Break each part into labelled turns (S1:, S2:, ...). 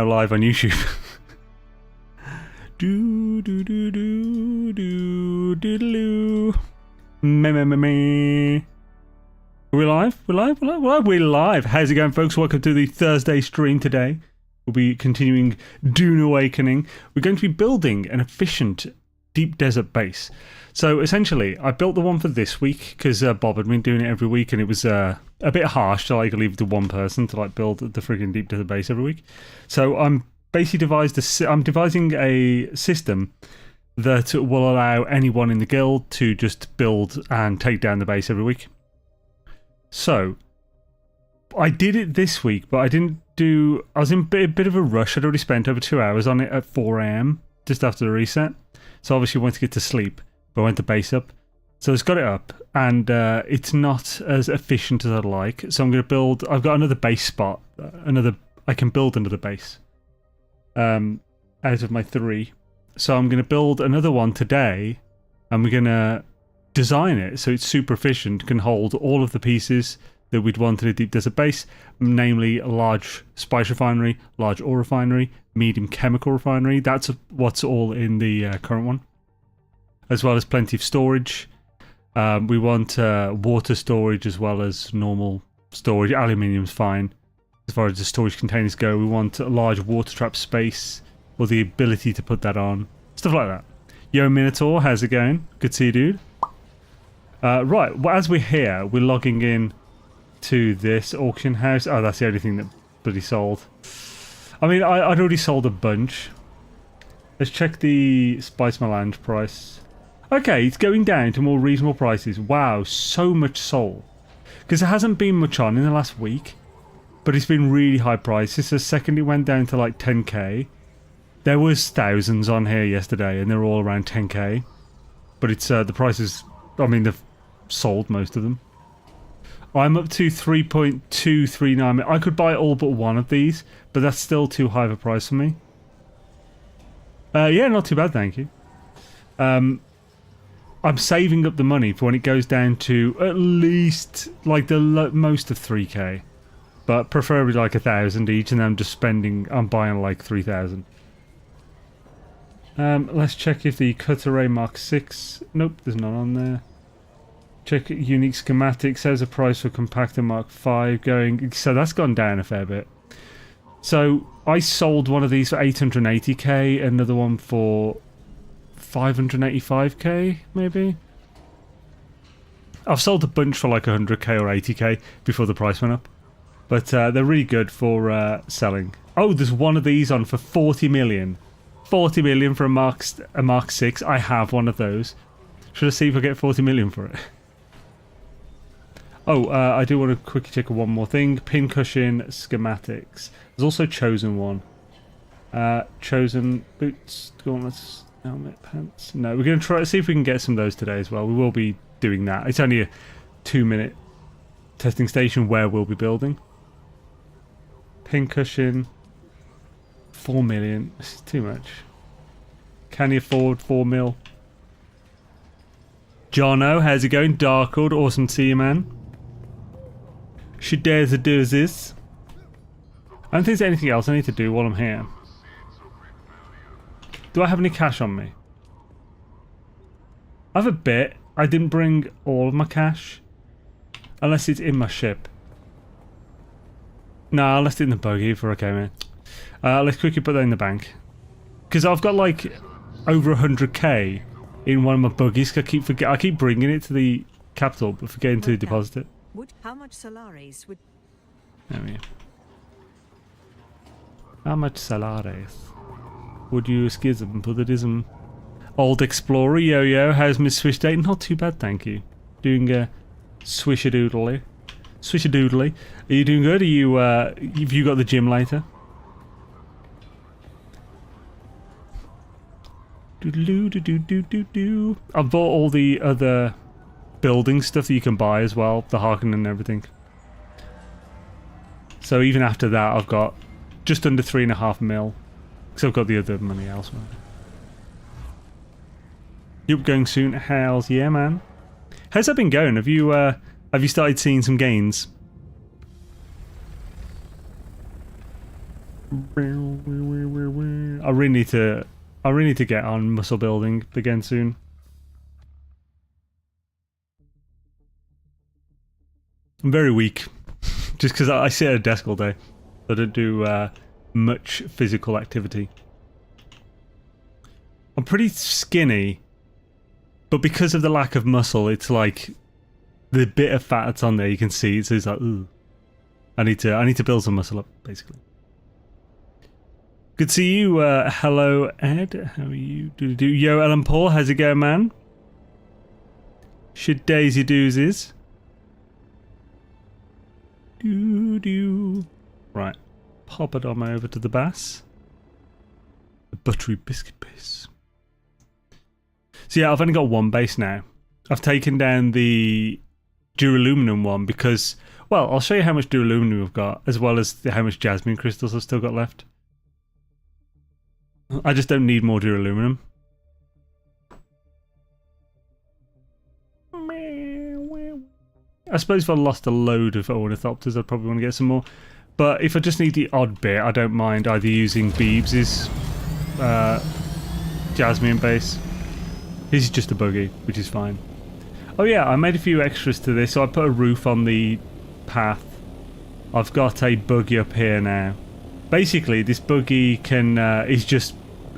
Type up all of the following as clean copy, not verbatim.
S1: now live on YouTube. Do do do do do do do. Me. We're live. We're live. How's it going, folks? Welcome to the Thursday stream today. We'll be continuing Dune Awakening. We're going to be building an efficient deep desert base. So essentially, I built the one for this week because Bob had been doing it every week, and it was a bit harsh to like leave it to one person to like build the freaking deep desert base every week. So I'm basically devising a system that will allow anyone in the guild to just build and take down the base every week. So I did it this week, but I didn't do. I was in a bit of a rush. I'd already spent over 2 hours on it at 4 AM just after the reset. So obviously wanted to get to sleep, but I went to base up. So it's got it up, and it's not as efficient as I'd like. So I'm going to build. I've got another base spot. I can build another base. Out of my 3. So I'm going to build another one today, and we're going to design it so it's super efficient, can hold all of the pieces that we'd want in a deep desert base, namely a large spice refinery, large ore refinery, medium chemical refinery. That's what's all in the current one, as well as plenty of storage. We want water storage as well as normal storage. Aluminium's fine as far as the storage containers go. We want a large water trap space, or the ability to put that on. Stuff like that. Yo, Minotaur, how's it going? Good to see you, dude. Right, well, as we're here, we're logging in to this auction house. Oh, that's the only thing that bloody sold. I mean, I'd already sold a bunch. Let's check the Spice Melange price. Okay, it's going down to more reasonable prices. Wow, so much sold. Because there hasn't been much on in the last week, but it's been really high prices. The second it went down to like 10k, there was thousands on here yesterday, and they're all around 10k. But it's the prices. I mean, they've sold most of them. I'm up to 3.239. I could buy all but one of these, but that's still too high of a price for me. Yeah, not too bad, thank you. I'm saving up the money for when it goes down to at least like the most of 3k, but preferably like 1,000 each, and then I'm buying like 3,000. Let's check if the Cut Array Mark 6. Nope, there's none on there. Check unique schematics. There's a price for Compactor Mark 5 going. So that's gone down a fair bit. So I sold one of these for 880k, another one for 585k, maybe. I've sold a bunch for like 100k or 80k before the price went up. But they're really good for selling. Oh, there's one of these on for 40 million. 40 million for a Mark 6. I have one of those. Should I see if I get 40 million for it? Oh, I do want to quickly check one more thing. Pincushion schematics. There's also Chosen one. Chosen boots, gauntlets, helmet, pants. No, we're going to try to see if we can get some of those today as well. We will be doing that. It's only a 2-minute testing station where we'll be building. Pincushion. 4 million. This is too much. Can you afford 4 mil? Jono, how's it going? Darkwood, awesome to see you, man. Should dare to do this. I don't think there's anything else I need to do while I'm here. Do I have any cash on me? I have a bit. I didn't bring all of my cash. Unless it's in my ship. No, I left it in the buggy if we're okay, man. Let's quickly put that in the bank. Because I've got like over 100k in one of my buggies. I keep bringing it to the capital, but forgetting to deposit it.
S2: How much Solaris would...
S1: There we go. How much Solaris would you schism, Buddhism? Old Explorer, yo-yo, how's Miss Swish Day? Not too bad, thank you. Doing a swish-a-doodly. Swish-a-doodly. Are you doing good? Are you, have you got the gym later? Do-do-do-do-do-do. I've bought all the other building stuff that you can buy as well, the Harkonnen and everything. So even after that, I've got just under 3.5 mil, because I've got the other money elsewhere. You're going soon, How's yeah, man. How's that been going? Have you started seeing some gains? I really need to get on muscle building again soon. I'm very weak, just because I sit at a desk all day. I don't do much physical activity. I'm pretty skinny, but because of the lack of muscle, it's like the bit of fat that's on there you can see. So it's like, ooh, I need to build some muscle up, basically. Good to see you. Hello, Ed. How are you? Yo, Ellen Paul. How's it going, man? Should Daisy Doozies. Right, pop it on over to the bass. The buttery biscuit base. So yeah, I've only got one base now. I've taken down the duraluminum one because, well, I'll show you how much duraluminum we've got, as well as how much jasmine crystals I've still got left. I just don't need more duraluminum. I suppose if I lost a load of ornithopters, I'd probably want to get some more. But if I just need the odd bit, I don't mind either using Beebs' jasmine base. This is just a buggy, which is fine. Oh yeah, I made a few extras to this. So I put a roof on the path. I've got a buggy up here now. Basically, this buggy can is just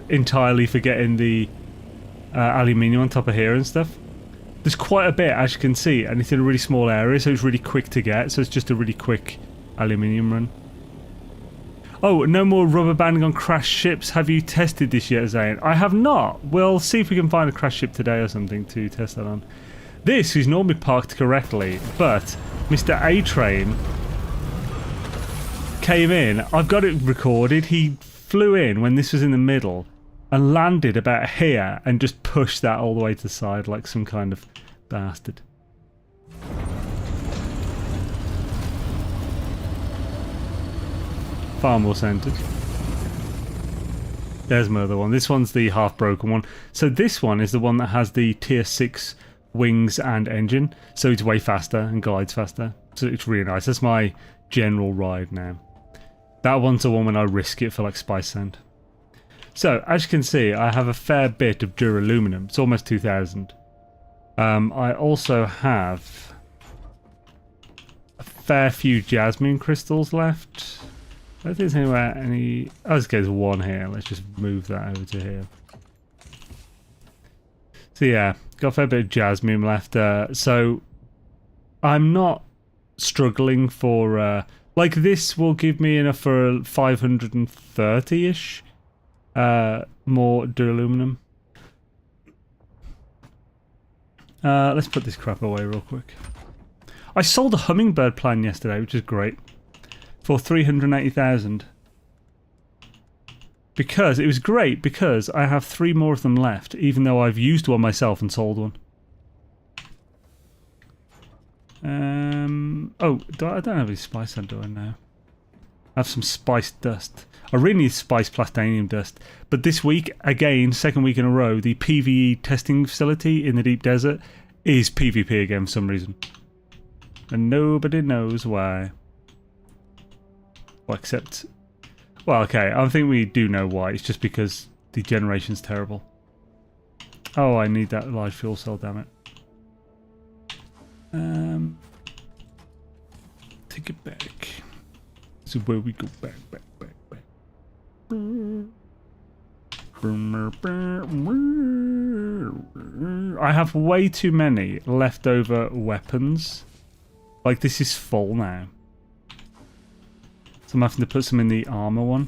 S1: entirely for getting the aluminium on top of here and stuff. There's quite a bit, as you can see, and it's in a really small area, so it's really quick to get. So it's just a really quick aluminium run. Oh, no more rubber banding on crashed ships. Have you tested this yet, Zane? I have not. We'll see if we can find a crashed ship today or something to test that on. This is normally parked correctly, but Mr. A-Train came in. I've got it recorded. He flew in when this was in the middle and landed about here and just pushed that all the way to the side like some kind of bastard. Far more centered. There's my other one. This one's the half broken one. So this one is the one that has the tier 6 wings and engine. So it's way faster and glides faster. So it's really nice. That's my general ride now. That one's the one when I risk it for like spice sand. So as you can see, I have a fair bit of duraluminum. It's almost 2,000. I also have a fair few jasmine crystals left. I don't think there's anywhere any... Oh, there's one here. Let's just move that over to here. So yeah, got a fair bit of jasmine left. So I'm not struggling for... like this will give me enough for 530-ish more duraluminum. Let's put this crap away real quick. I sold a hummingbird plan yesterday, which is great. For 380,000. Because it was great because I have 3 more of them left, even though I've used one myself and sold one. Oh, I don't have any spice sand, do I now? I have some spice dust. I really need spice plastanium dust. But this week, again, second week in a row, the PvE testing facility in the deep desert is PvP again for some reason. And nobody knows why. Well, except... Well, okay, I think we do know why. It's just because the generation's terrible. Oh, I need that large fuel cell, damn it. Take it back. This is where we go back. I have way too many leftover weapons. Like, this is full now. So I'm having to put some in the armor one.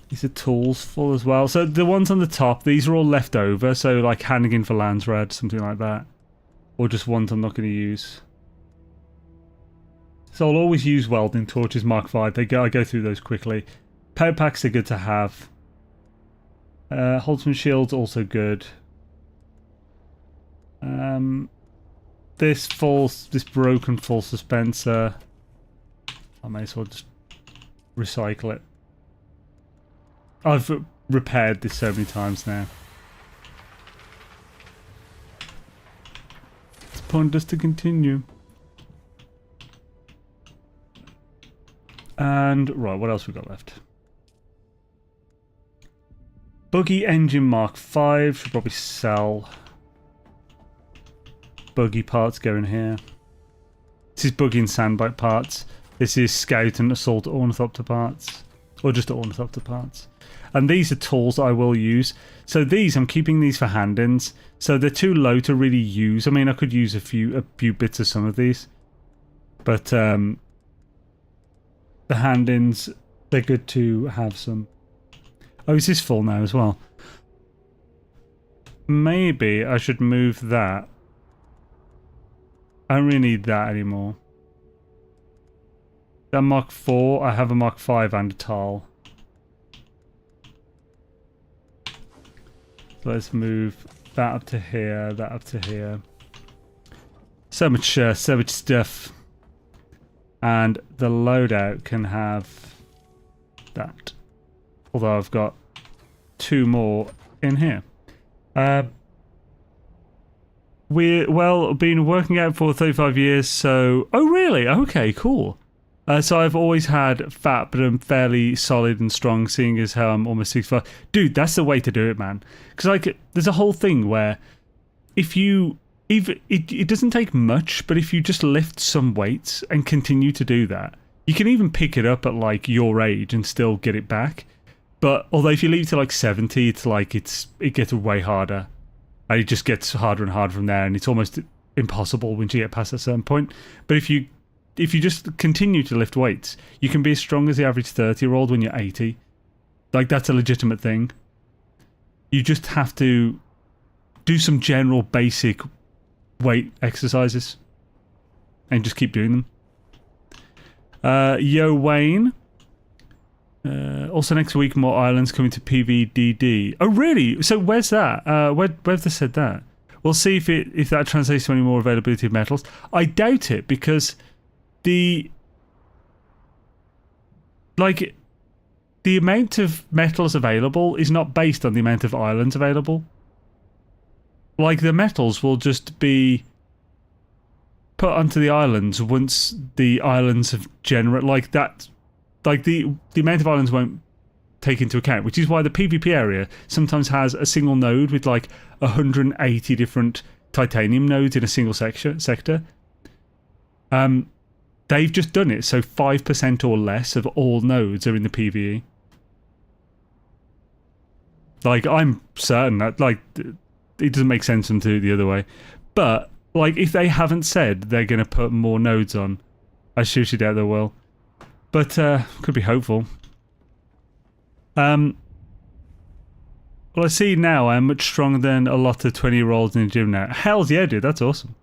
S1: These are tools full as well. So the ones on the top, these are all left over. So like Hannigan for Landsrad, something like that. Or just ones I'm not going to use. So I'll always use welding torches Mark V. I go through those quickly. Power packs are good to have. Holtzman shields also good. This broken full suspenser. I may as well just recycle it. I've repaired this so many times now. It's pointless to continue. And, right, what else we got left? Buggy engine Mark 5. Should probably sell. Buggy parts go in here. This is buggy and sandbite parts. This is scout and assault ornithopter parts. Or just ornithopter parts. And these are tools that I will use. So these, I'm keeping these for hand-ins. So they're too low to really use. I mean, I could use a few bits of some of these. But the hand-ins, they're good to have some. Oh, is this full now as well? Maybe I should move that. I don't really need that anymore. That Mark 4, I have a Mark 5 and a TAL. So let's move that up to here, that up to here. So much stuff. And the loadout can have that. Although I've got 2 more in here. Been working out for 35 years, so... Oh, really? Okay, cool. So I've always had fat, but I'm fairly solid and strong, seeing as how I'm almost 65. Dude, that's the way to do it, man. Because, like, there's a whole thing where if you... It doesn't take much, but if you just lift some weights and continue to do that, you can even pick it up at, like, your age and still get it back. But although if you leave it to, like, 70, it's like it gets way harder. And it just gets harder and harder from there, and it's almost impossible once you get past a certain point. But if you just continue to lift weights, you can be as strong as the average 30-year-old when you're 80. Like, that's a legitimate thing. You just have to do some general basic weight exercises and just keep doing them. Yo, Wayne. Also next week, more islands coming to PVDD. Oh, really? So where's that? Where have they said that? We'll see if that translates to any more availability of metals. I doubt it, because the amount of metals available is not based on the amount of islands available. Like, the metals will just be put onto the islands once the islands have generated, like that. Like, the amount of islands won't take into account, which is why the PvP area sometimes has a single node with like 180 different titanium nodes in a single sector. They've just done it so 5% or less of all nodes are in the PvE. Like, I'm certain that, like, it doesn't make sense to do it the other way. But, like, if they haven't said they're going to put more nodes on, I seriously doubt they will. But, could be hopeful. Well, I see now I'm much stronger than a lot of 20-year-olds in the gym now. Hells yeah, dude, that's awesome.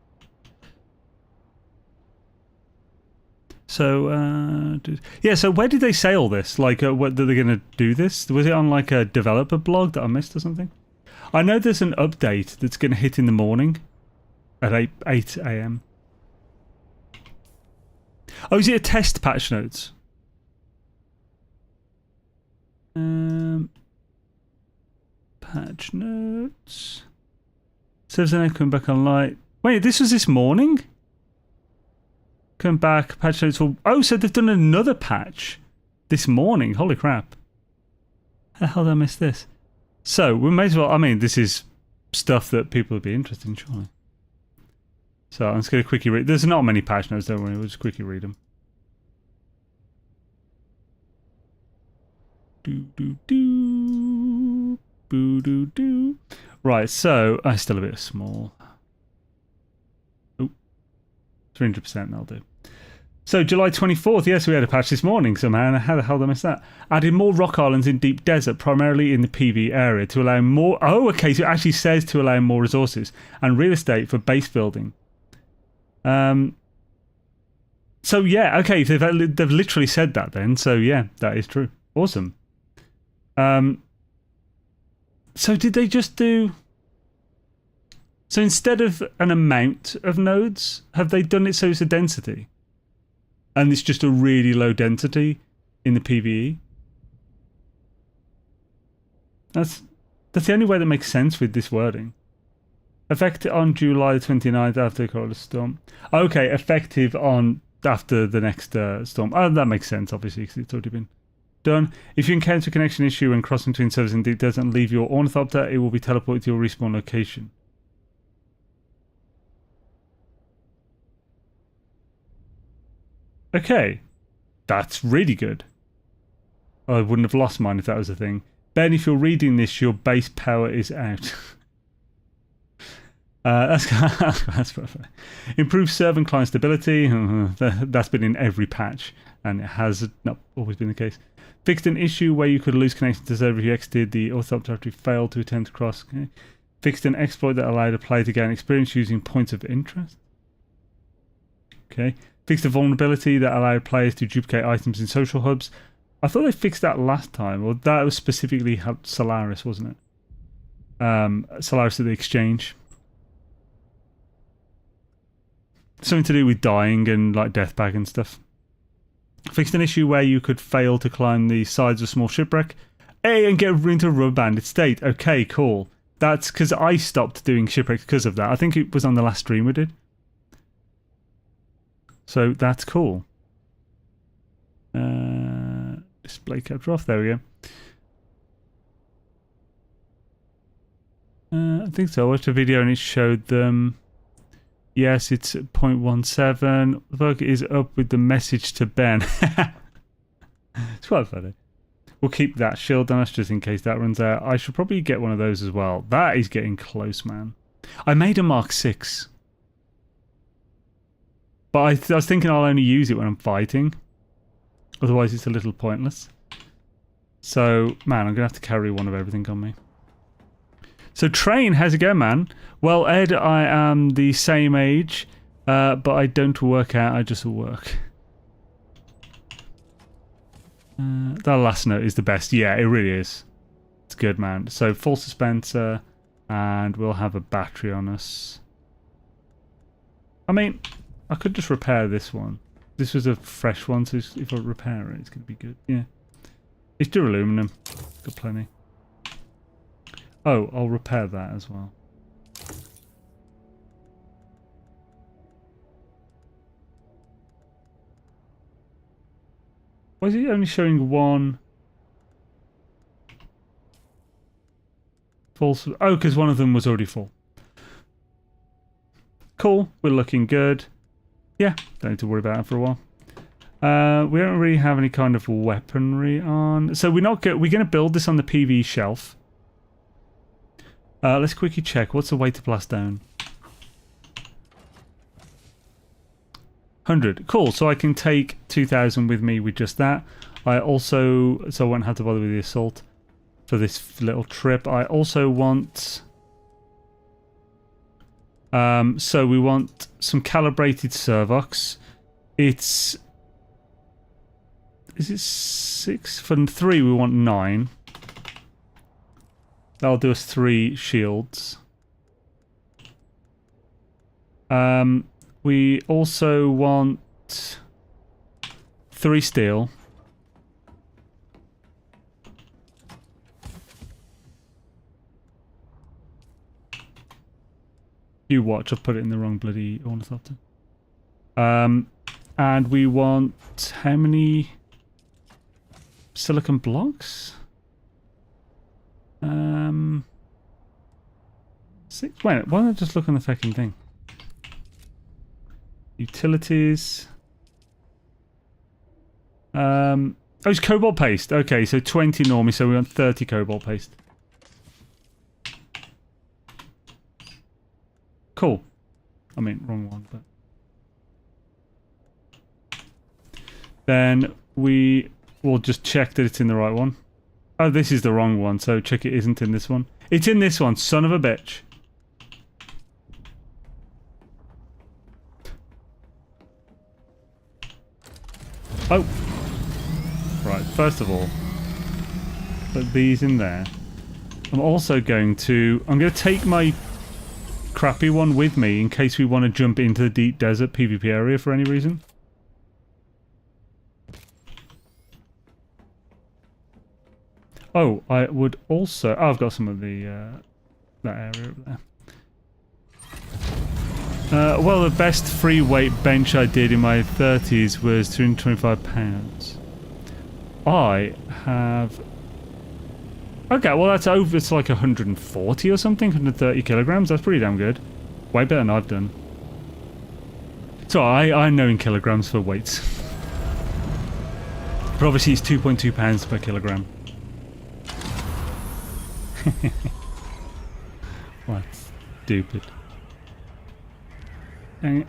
S1: So, yeah, so where did they say all this? Like, what, that they're going to do this? Was it on, like, a developer blog that I missed or something? I know there's an update that's going to hit in the morning at 8 a.m. Oh, is it a test patch notes? Patch notes. Says then I come back on light. Wait, this was this morning? Come back, patch notes will... Oh, so they've done another patch this morning. Holy crap. How the hell did I miss this? So, we may as well... I mean, this is stuff that people would be interested in, surely. So, I'm just going to quickly read... There's not many patch notes, don't worry. We'll just quickly read them. Do-do-do. Boo-do-do. Right, so... still a bit small. Oh. 300%, that'll do. So, July 24th, yes, we had a patch this morning somehow. How the hell did I miss that? Added more rock islands in deep desert, primarily in the PV area, to allow more... Oh, okay, so it actually says to allow more resources and real estate for base building. So, yeah, okay, they've literally said that then. So, yeah, that is true. Awesome. So, did they just do... So, instead of an amount of nodes, have they done it so it's a density? And it's just a really low density in the PvE. That's the only way that makes sense with this wording. Effective on July 29th after the Corona Storm. Okay, effective on after the next storm. Oh, that makes sense, obviously, because it's already been done. If you encounter a connection issue when crossing between servers and it doesn't leave your ornithopter, it will be teleported to your respawn location. Okay, that's really good. I wouldn't have lost mine if that was a thing. Ben, if you're reading this, your base power is out. That's perfect. Improve server and client stability. That's been in every patch, and it has not always been the case. Fixed an issue where you could lose connection to the server if you exited the orthopter after you failed to attempt to cross. Okay. Fixed an exploit that allowed a player to gain experience using points of interest. Okay. Fixed a vulnerability that allowed players to duplicate items in social hubs. I thought they fixed that last time, or that was specifically helped Solaris, wasn't it? Solaris at the exchange. Something to do with dying and like death bag and stuff. Fixed an issue where you could fail to climb the sides of a small shipwreck. Hey, and get into a rubber-banded state. Okay, cool. That's because I stopped doing shipwrecks because of that. I think it was on the last stream we did. So that's cool. Display capture off. There we go. I think so. I watched a video and it showed them. Yes, it's 0.17. The bug is up with the message to Ben. It's quite funny. We'll keep that shield on us just in case that runs out. I should probably get one of those as well. That is getting close, man. I made a Mark 6. But I was thinking I'll only use it when I'm fighting. Otherwise it's a little pointless. So, man, I'm going to have to carry one of everything on me. So, Train, how's it going, man? Well, Ed, I am the same age, but I don't work out, I just work. That last note is the best. Yeah, it really is. It's good, man. So, full dispenser, and we'll have a battery on us. I mean, I could just repair this one. This was a fresh one, so if I repair it, it's going to be good. Yeah. It's duraluminum. Got plenty. Oh, I'll repair that as well. Why is it only showing one? False. Oh, because one of them was already full. Cool. We're looking good. Yeah, don't need to worry about it for a while. We don't really have any kind of weaponry on. So we're going to build this on the PV shelf. Let's quickly check. What's the weight to blast down? 100. Cool. So I can take 2,000 with me with just that. I also... So I won't have to bother with the assault for this little trip. I also want... so we want some calibrated servox. It's... Is it 6? For 3 we want 9. That'll do us 3 shields. We also want 3 steel. You watch, I've put it in the wrong bloody ornithopter. And we want how many silicon blocks? 6. Wait, why don't I just look on the fucking thing? Utilities. Oh, it's cobalt paste. Okay, so 20 normally, so we want 30 cobalt paste. Cool. I mean, wrong one, but... Then we will just check that it's in the right one. Oh, this is the wrong one, so check it isn't in this one. It's in this one, son of a bitch. Oh. Right, first of all, put these in there. I'm also going to... I'm going to take my crappy one with me in case we want to jump into the deep desert PvP area for any reason. Oh, I would also... Oh, I've got some of the... that area over there. Well, the best free weight bench I did in my 30s was 325 pounds. I have... Okay, well that's over, it's like 140 or something, 130 kilograms, that's pretty damn good. Way better than I've done. So I know in kilograms for weights. But obviously it's 2.2 pounds per kilogram. What? Stupid. There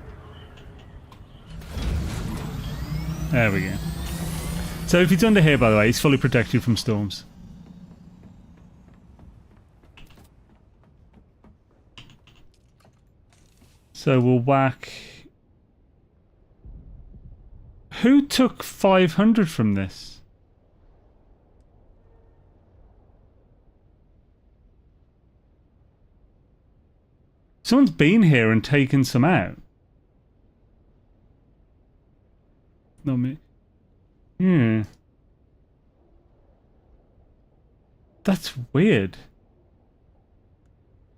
S1: we go. So if it's under here, by the way, it's fully protected from storms. So we'll whack... Who took 500 from this? Someone's been here and taken some out. Not me. Yeah. That's weird.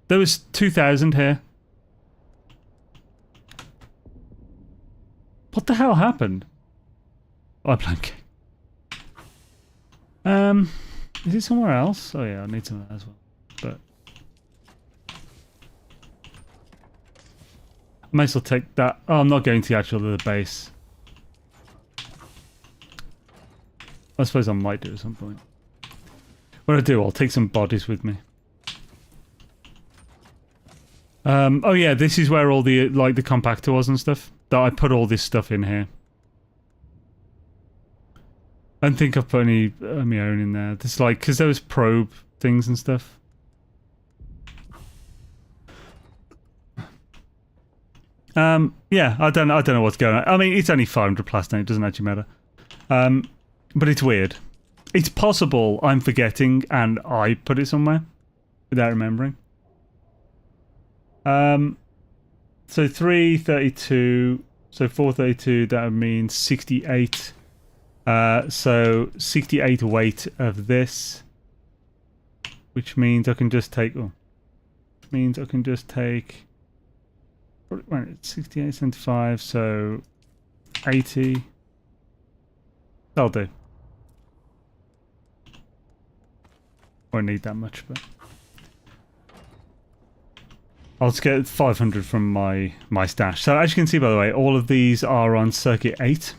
S1: There was 2,000 here. What the hell happened? Oh, I blank. Is it somewhere else? Oh yeah, I need some of that as well. But I might as well take that. Oh, I'm not going to the base. I suppose I might do at some point. What I do, I'll take some bodies with me. Oh yeah, this is where all the the compactor was and stuff. That I put all this stuff in here. I don't think I've put any of my own in there. This because there was probe things and stuff. Yeah, I don't know what's going on. I mean, it's only 500 plastic. It doesn't actually matter. But it's weird. It's possible I'm forgetting and I put it somewhere without remembering. So 332, so 432, that would mean 68. So 68 weight of this, which means I can just take, which means I can just take, wait, it's 68, 75, so 80. That'll do. Won't need that much, but I'll just get 500 from my stash. So as you can see, by the way, all of these are on circuit 8,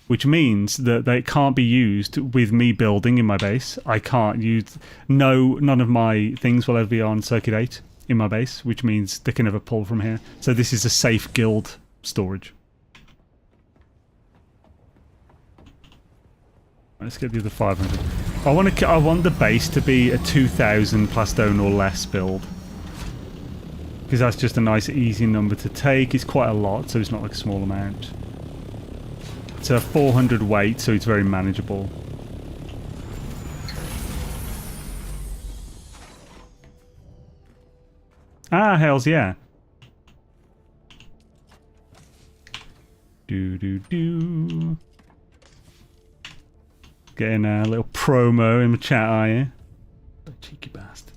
S1: which means that they can't be used with me building in my base. I can't use... none of my things will ever be on circuit 8 in my base, which means they can never pull from here. So this is a safe guild storage. Let's get the other 500. I want the base to be a 2,000 plastone or less build. Because that's just a nice easy number to take. It's quite a lot, so it's not like a small amount. It's a 400 weight, so it's very manageable. Ah, hells yeah. Do. Getting a little promo in the chat, are you? Cheeky bastards.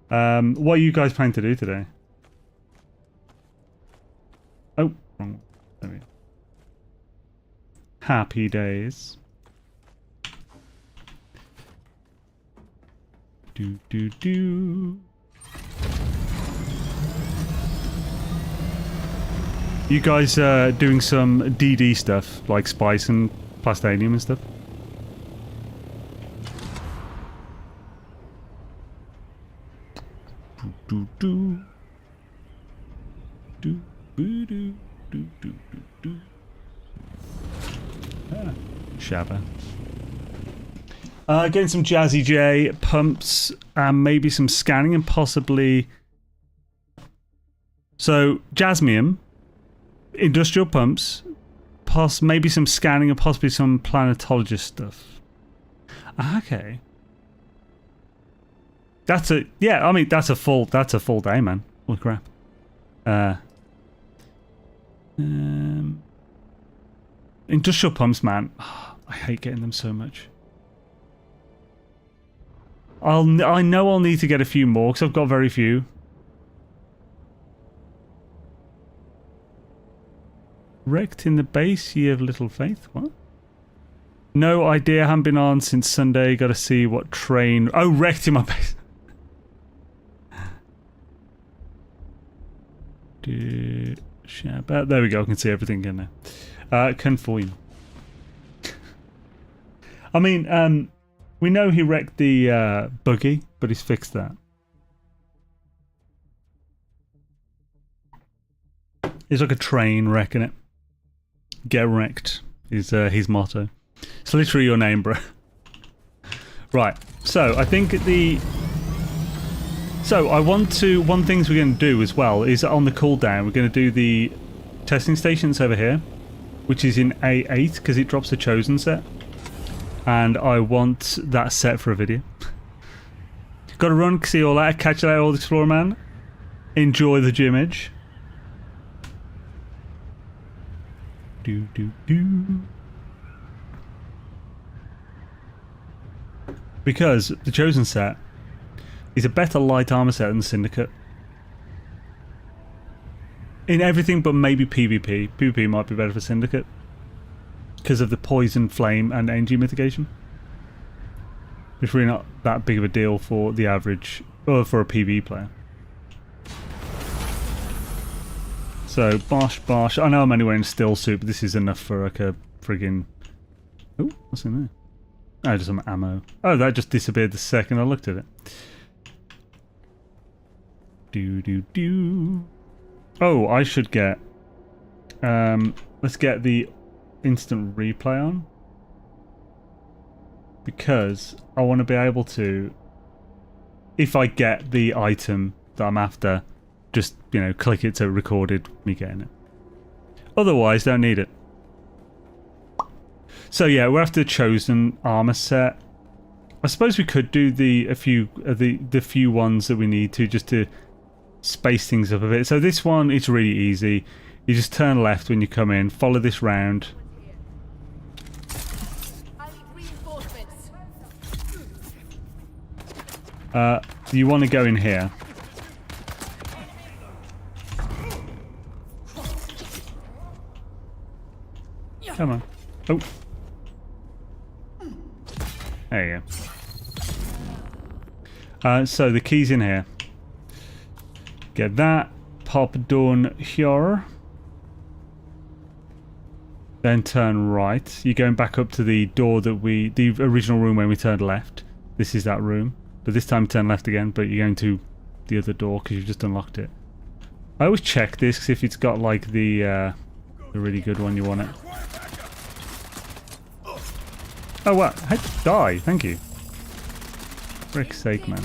S1: What are you guys planning to do today? Oh, wrong. There we go. Happy days. Do. You guys doing some DD stuff, like spice and plastanium and stuff? Do. Ah, Shabba. Getting some Jazzy J pumps and maybe some scanning and possibly... So, Jasmium, industrial pumps, maybe some scanning and possibly some planetologist stuff. Okay. That's a... Yeah, I mean, that's a full day, man. Holy crap. Industrial pumps, man. Oh, I hate getting them so much. I know I'll need to get a few more because I've got very few. Wrecked in the base, ye of little faith. What? No idea, haven't been on since Sunday. Gotta see what train... Oh, wrecked in my base. There we go, I can see everything again now. Conform. I mean, we know he wrecked the buggy, but he's fixed that. It's like a train wrecking it. Get wrecked is his motto. It's literally your name, bro. Right, so I think one things we're going to do as well is on the cooldown, we're going to do the testing stations over here, which is in A8 because it drops the Chosen set. And I want that set for a video. Gotta run, see all that, catch you later, Old Explorer Man. Enjoy the gymage. Because the Chosen set is a better light armor set than the Syndicate. In everything but maybe PvP. PvP might be better for Syndicate. Because of the poison, flame and energy mitigation. It's really not that big of a deal for the average, or for a PvE player. So, bosh bosh. I know I'm only wearing still suit, but this is enough for like a friggin... Oh, what's in there? Oh, just some ammo. Oh, that just disappeared the second I looked at it. Oh, I should get... let's get the instant replay on. Because I want to be able to... If I get the item that I'm after, just, you know, click it to recorded me getting it. Otherwise, don't need it. So yeah, we're after the Chosen armor set. I suppose we could do the few ones that we need to, just to space things up a bit. So this one, it's really easy. You just turn left when you come in, follow this round. You want to go in here. Come on. Oh. There you go. So the key's in here. Get that. Pop down here. Then turn right. You're going back up to the door that the original room when we turned left. This is that room. But this time turn left again, but you're going to the other door because you've just unlocked it. I always check this because if it's got like the really good one, you want it. Oh, what? Hey, die, thank you. Frick's sake, man.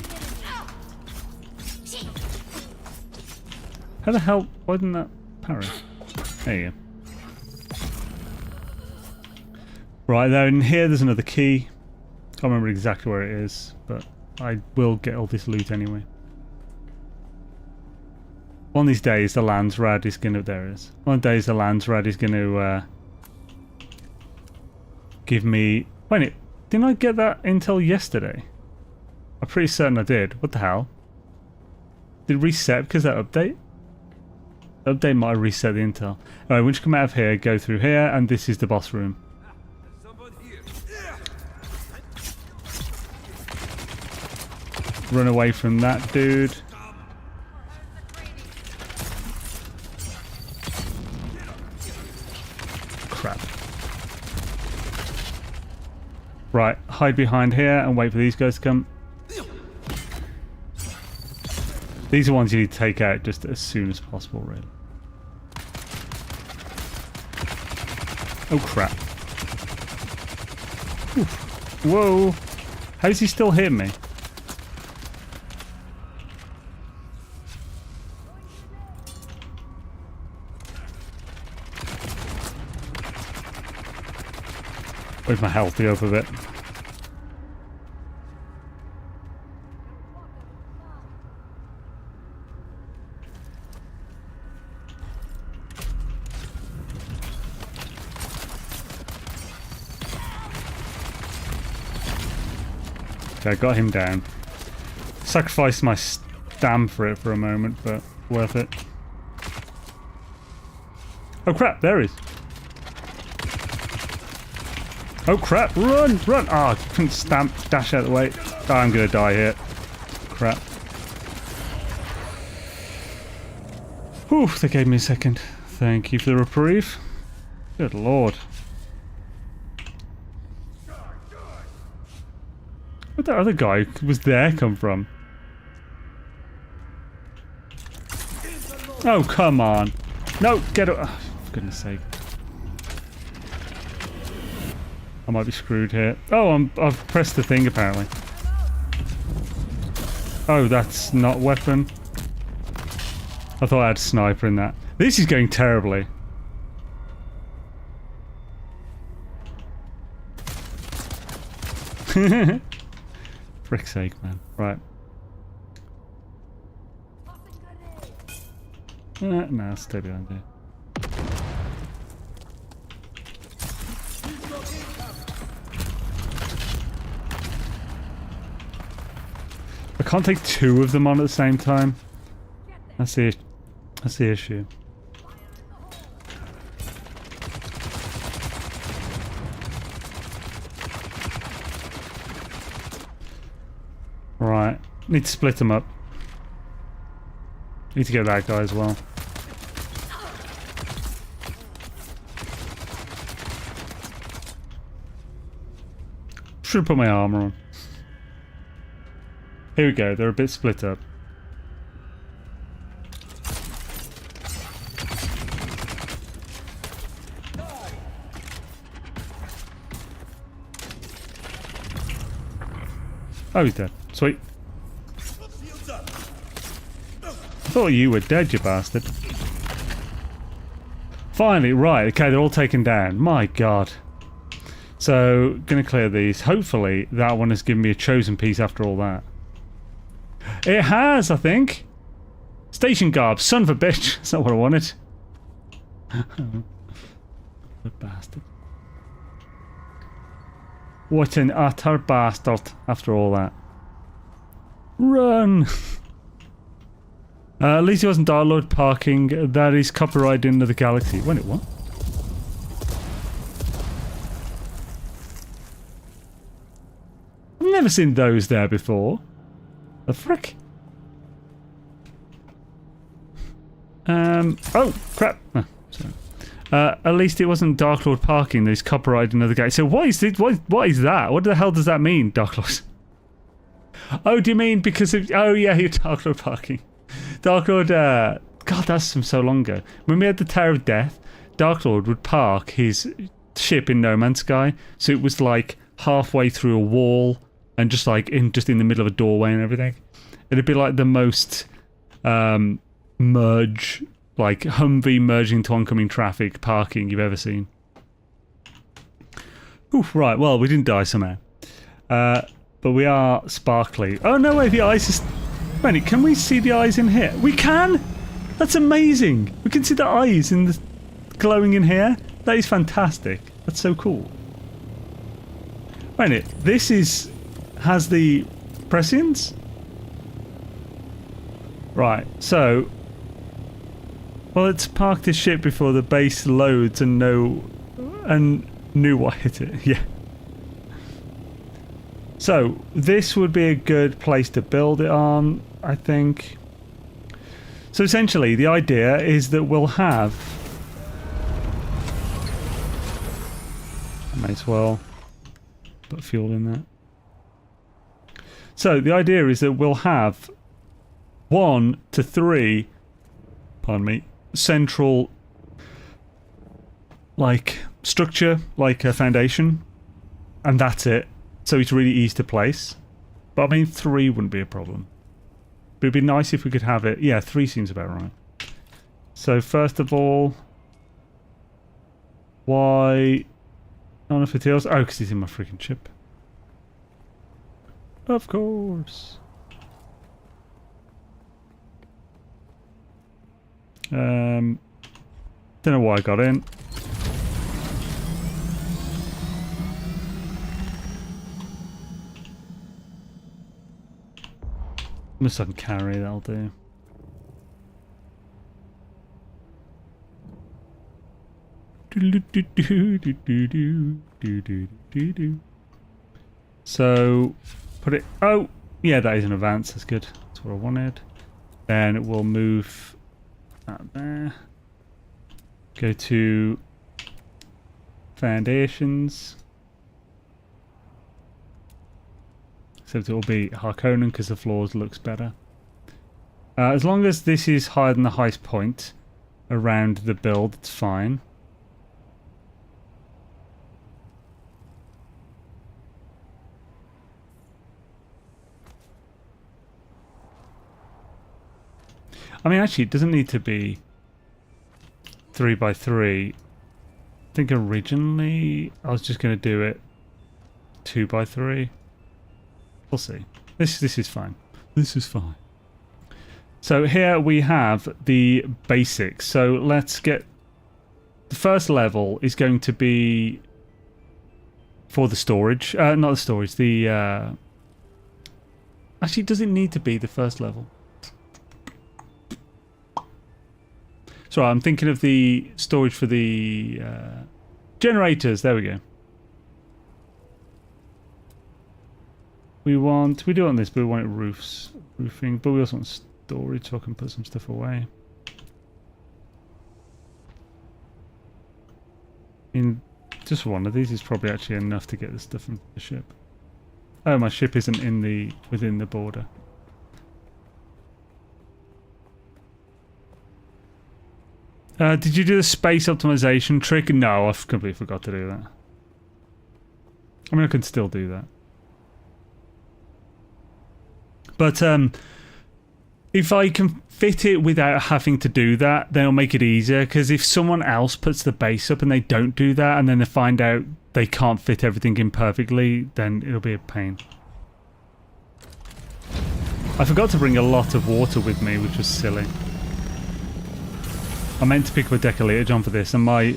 S1: How the hell? Why didn't that parry? There you go. Right, then here there's another key. Can't remember exactly where it is, but I will get all this loot anyway. One of these days the Landsrad is gonna... There it is. One of the days the Landsrad is gonna give me... Wait, didn't I get that intel yesterday? I'm pretty certain I did. What the hell? Did it reset because of that update? The update might have reset the intel. Alright, once you come out of here, go through here, and this is the boss room. Run away from that dude. Crap. Right, hide behind here and wait for these guys to come. These are ones you need to take out just as soon as possible, really. Oh crap. Oof. Whoa. How's he still hitting me? Where's my health? Be up a bit. Okay, I got him down. Sacrificed my stam for it for a moment, but worth it. Oh crap, there he is. Oh crap, run, run! Ah, I couldn't dash out of the way. Oh, I'm gonna die here. Crap. Whew, they gave me a second. Thank you for the reprieve. Good lord. Where'd that other guy who was there come from? Oh, come on. No, get it. Oh, for goodness sake. I might be screwed here. Oh, I've pressed the thing apparently. Oh, that's not weapon. I thought I had a sniper in that. This is going terribly. Frick's sake, man. Right. No, stay behind there. I can't take two of them on at the same time. That's the issue. Right. Need to split them up. Need to get that guy as well. Should put my armor on. Here we go, they're a bit split up. Oh, he's dead. Sweet. I thought you were dead, you bastard. Finally, right, okay, they're all taken down. My god. So, gonna clear these. Hopefully, that one has given me a chosen piece after all that. It has, I think. Station garb, son of a bitch. That's not what I wanted. What bastard. What an utter bastard after all that. Run! At least it wasn't Dark parking. That is copyright in the galaxy. When it what? I've never seen those there before. The frick? Oh, crap. Oh, sorry. At least it wasn't Dark Lord parking. There's copyright in the galaxy. So what is it? What is that? What the hell does that mean, Dark Lord? Oh, do you mean because of... Oh, yeah, you're Dark Lord parking. Dark Lord, God, that's from so long ago. When we had the Tower of Death, Dark Lord would park his ship in No Man's Sky, so it was like halfway through a wall and just like in the middle of a doorway and everything. It'd be like the most merge, like Humvee merging into oncoming traffic parking you've ever seen. Oof, right, well, we didn't die somehow. But we are sparkly. Oh, no way, the eyes is... Wait, can we see the eyes in here? We can! That's amazing! We can see the eyes in the glowing in here. That is fantastic. That's so cool. Wait, this has the prescience? Right, so... Well, it's parked his ship before the base loads and knew what hit it. Yeah. So, this would be a good place to build it on, I think. So essentially, the idea is that we'll have... I may as well put fuel in there. So, the idea is that we'll have 1 to 3, pardon me, central, like, structure, like a foundation, and that's it. So it's really easy to place. But I mean, 3 wouldn't be a problem. But it'd be nice if we could have it. Yeah, 3 seems about right. So first of all, why? I don't know if it is. Oh, because he's in my freaking ship. Of course. Don't know why I got in. Must have carry, that'll do. So put it. Oh, yeah, that is an advance. That's good. That's what I wanted. Then we'll move that there. Go to foundations. Except it will be Harkonnen because the floors looks better. As long as this is higher than the highest point around the build, it's fine. I mean, actually, it doesn't need to be 3 by 3. I think originally I was just going to do it 2 by 3. We'll see. This is fine. This is fine. So here we have the basics. So let's get... The first level is going to be for the storage. Not the storage. The... Actually, does it need to be the first level? Sorry, I'm thinking of the storage for the generators. There we go. We do want this, but we want it roofing, but we also want storage so I can put some stuff away. In just one of these is probably actually enough to get the stuff from the ship. Oh, my ship isn't within the border. Did you do the space optimization trick? No, I completely forgot to do that. I mean, I can still do that. But if I can fit it without having to do that, then it'll make it easier. Because if someone else puts the base up and they don't do that, and then they find out they can't fit everything in perfectly, then it'll be a pain. I forgot to bring a lot of water with me, which was silly. I meant to pick up a deciliter John for this, and my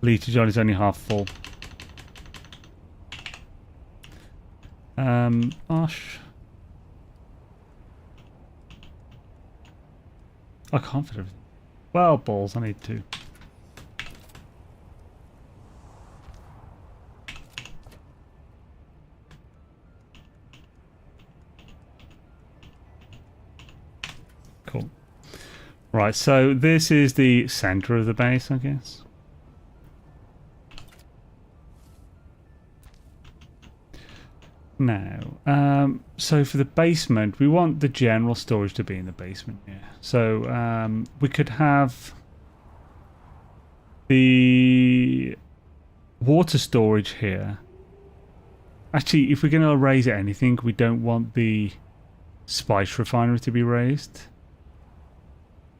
S1: litre John is only half full. Gosh. I can't fit everything. Well, balls, I need to. Cool. Right, so this is the center of the base, I guess. Now, so for the basement, we want the general storage to be in the basement, yeah. So, we could have the water storage here. Actually, if we're going to raise anything, we don't want the spice refinery to be raised.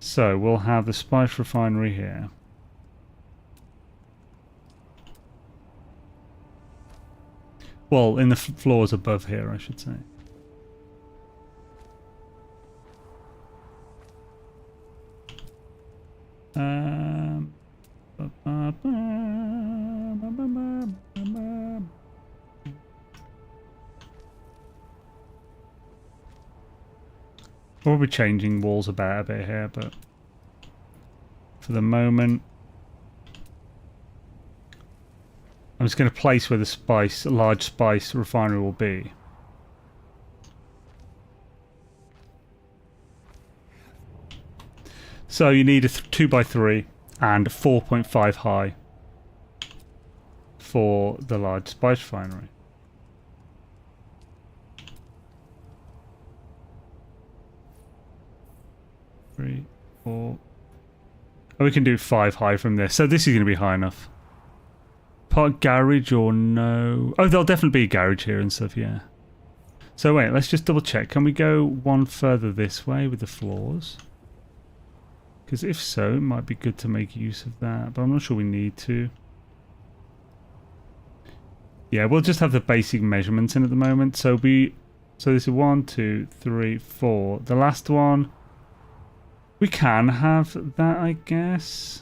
S1: So, we'll have the spice refinery here. Well, in the floors above here, I should say. We'll be changing walls about a bit here, but for the moment, I'm just going to place where the large spice refinery will be. So you need a 2 by 3 and 4.5 high for the large spice refinery. Three, 4. Oh, we can do 5 high from this. So this is going to be high enough. Part garage or no? Oh, there'll definitely be a garage here and stuff, yeah. So wait, let's just double check. Can we go one further this way with the floors? Because if so, it might be good to make use of that, but I'm not sure we need to. Yeah, we'll just have the basic measurements in at the moment. So this is 1, 2, 3, 4. The last one, we can have that, I guess.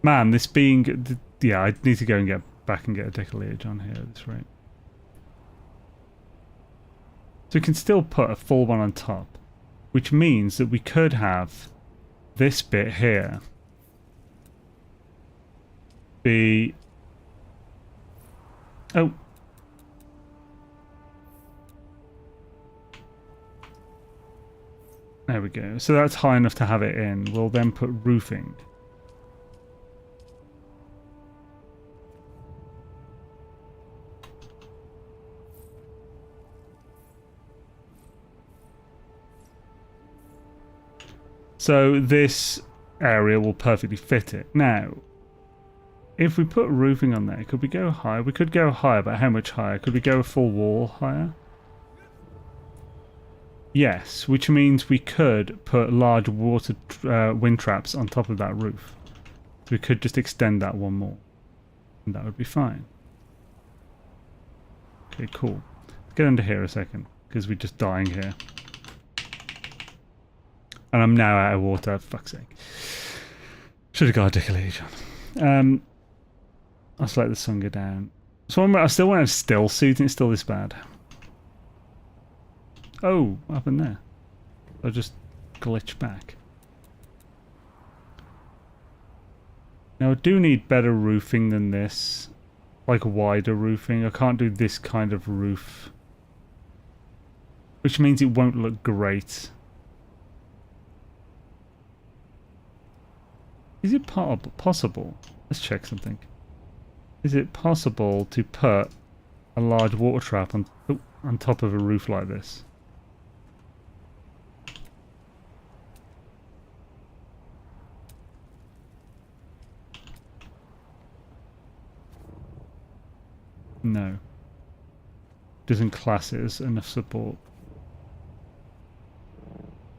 S1: Man, this being... Yeah, I need to go and get back and get a deciliter on here at this rate. So we can still put a full one on top, which means that we could have this bit here be... Oh. There we go. So that's high enough to have it in. We'll then put roofing. So this area will perfectly fit it. Now, if we put roofing on there, could we go higher? We could go higher, but how much higher? Could we go a full wall higher? Yes, which means we could put large water wind traps on top of that roof. So we could just extend that one more, and that would be fine. Okay, cool. Let's get under here a second, because we're just dying here. And I'm now out of water, for fuck's sake. Should have got a decollation. I'll just let the sun go down. So I still want a still suit and it's still this bad. Oh, what happened there? I just glitched back. Now I do need better roofing than this. Like wider roofing. I can't do this kind of roof. Which means it won't look great. Is it possible? Let's check something. Is it possible to put a large water trap on top of a roof like this? No. Doesn't class it as enough support.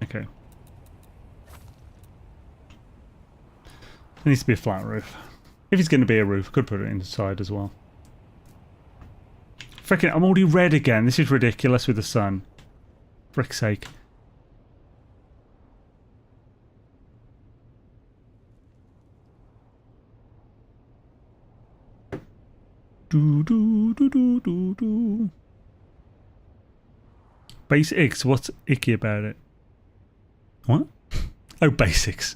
S1: Okay. It needs to be a flat roof. If it's going to be a roof, I could put it inside as well. Frickin', I'm already red again. This is ridiculous with the sun. Frick's sake. Do do do do do do. Basics. What's icky about it? What? Oh, basics.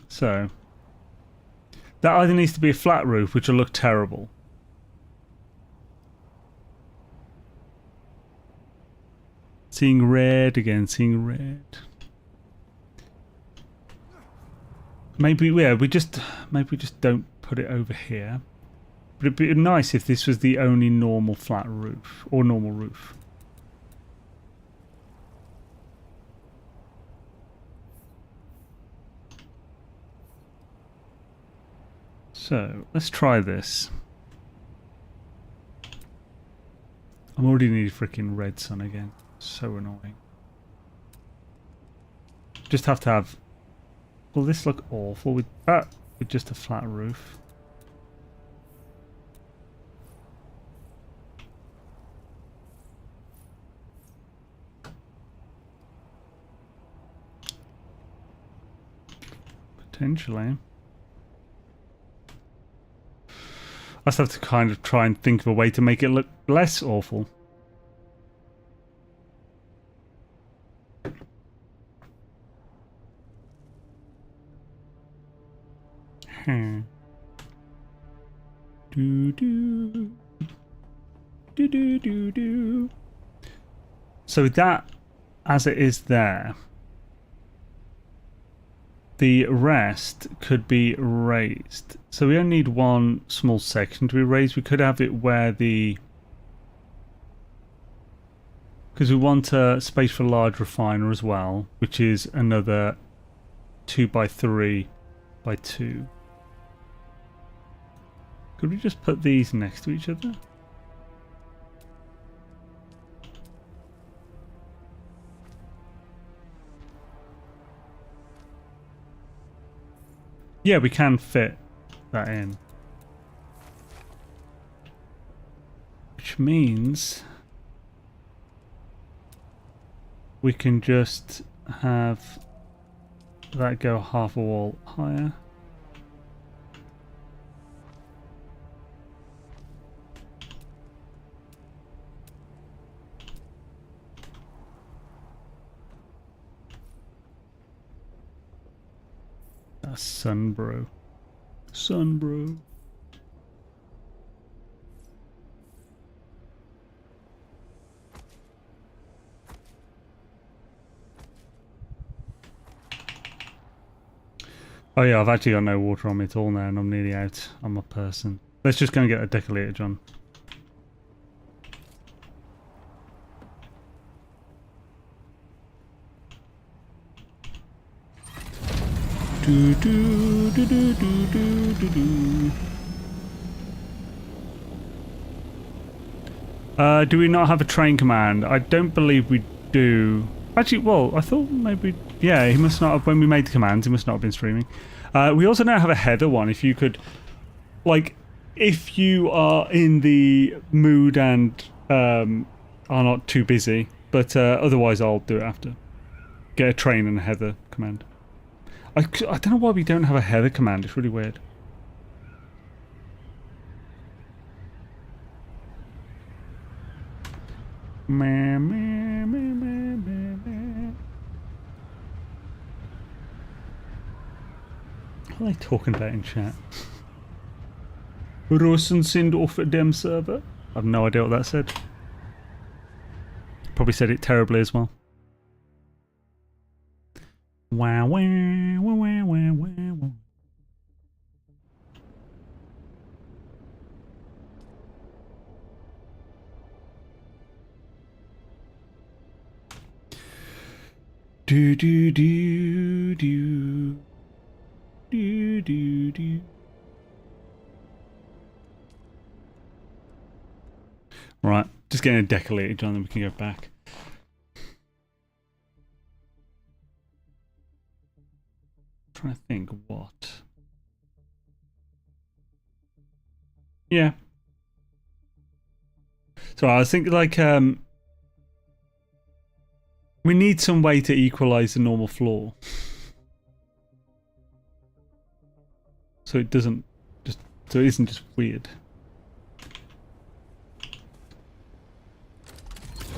S1: So that either needs to be a flat roof, which will look terrible. Seeing red again, seeing red. Maybe we just don't put it over here. But it'd be nice if this was the only normal flat roof or normal roof. So, let's try this. I'm already needing freaking red sun again. So annoying. Just have to have... Will this look awful with just a flat roof? Potentially. I just have to kind of try and think of a way to make it look less awful. Do do do do do do. So that, as it is there, the rest could be raised. So we only need one small section to be raised. We could have it where the... Because we want a space for a large refiner as well, which is another 2x3 by 2. Could we just put these next to each other? Yeah, we can fit that in. Which means we can just have that go half a wall higher. That's Sunbro. Sunbro. Oh yeah, I've actually got no water on me at all now and I'm nearly out on my person. Let's just go and get a decorator, John. Do do do do do do do do. Do we not have a train command? I don't believe we do. Actually, well, I thought maybe... Yeah, he must not have... When we made the commands, he must not have been streaming. We also now have a header one. If you could... Like, if you are in the mood and are not too busy. But otherwise, I'll do it after. Get a train and a header command. I don't know why we don't have a header command. It's really weird. Meh, meh, meh, meh, meh, meh. What are they talking about in chat? Russen sind off dem server? I have no idea what that said. Probably said it terribly as well. Wow, wow, wow, wow, wow, wow. Do do do do do do do. Right, just getting a decorator, John, then we can go back. Trying to think what. Yeah. So I was thinking like we need some way to equalize the normal floor. So it doesn't just so it isn't just weird.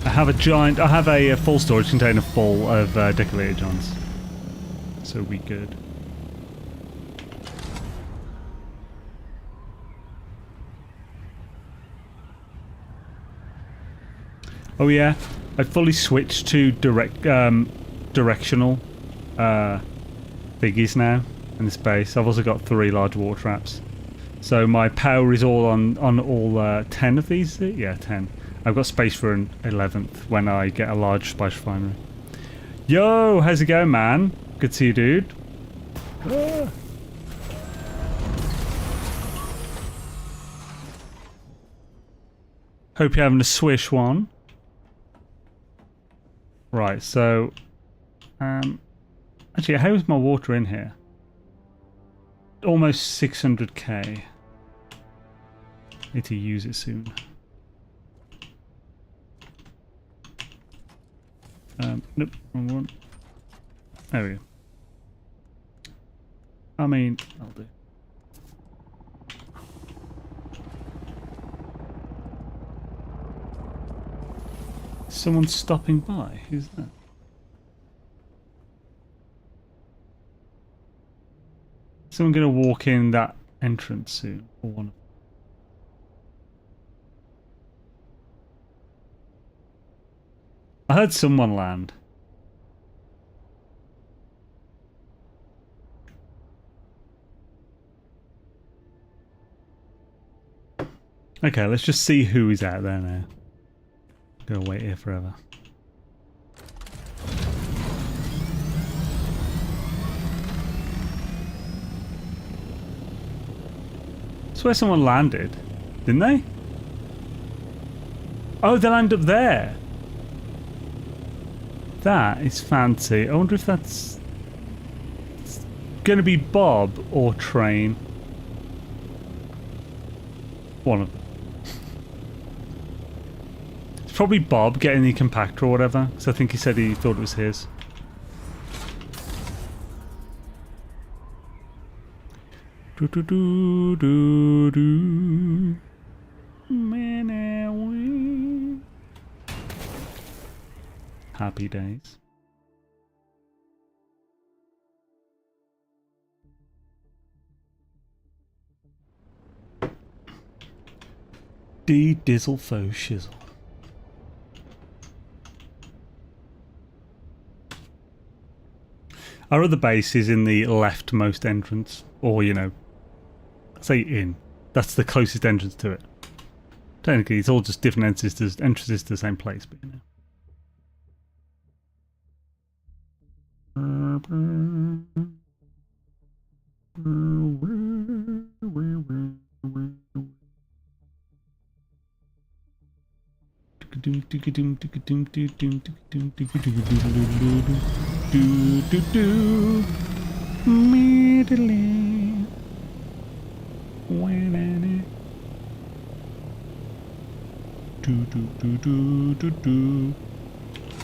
S1: I have a full storage container full of decorator Johns. So we good. Oh yeah, I fully switched to directional biggies now in the space. I've also got 3 large water traps. So my power is all on all 10 of these. Yeah, 10. I've got space for an 11th when I get a large spice refinery. Yo, how's it going, man? Good to see you, dude. Ah. Hope you're having a swish one. Right, so actually, how's my water in here? Almost 600k. Need to use it soon. Nope, wrong one. There we go. I mean, I'll do. Someone's stopping by. Who's that? Someone gonna walk in that entrance soon, or one of them. I heard someone land. Okay, let's just see who is out there now. Gonna wait here forever. I swear someone landed, didn't they? Oh, they landed up there. That is fancy. I wonder if that's gonna be Bob or Train. One of them. It's probably Bob getting the compactor or whatever, because I think he said he thought it was his. Do do do do do. Happy days. D dizzle faux shizzle. Our other base is in the leftmost entrance, or you know, say in. That's the closest entrance to it. Technically, it's all just different entrances to the same place, but you know.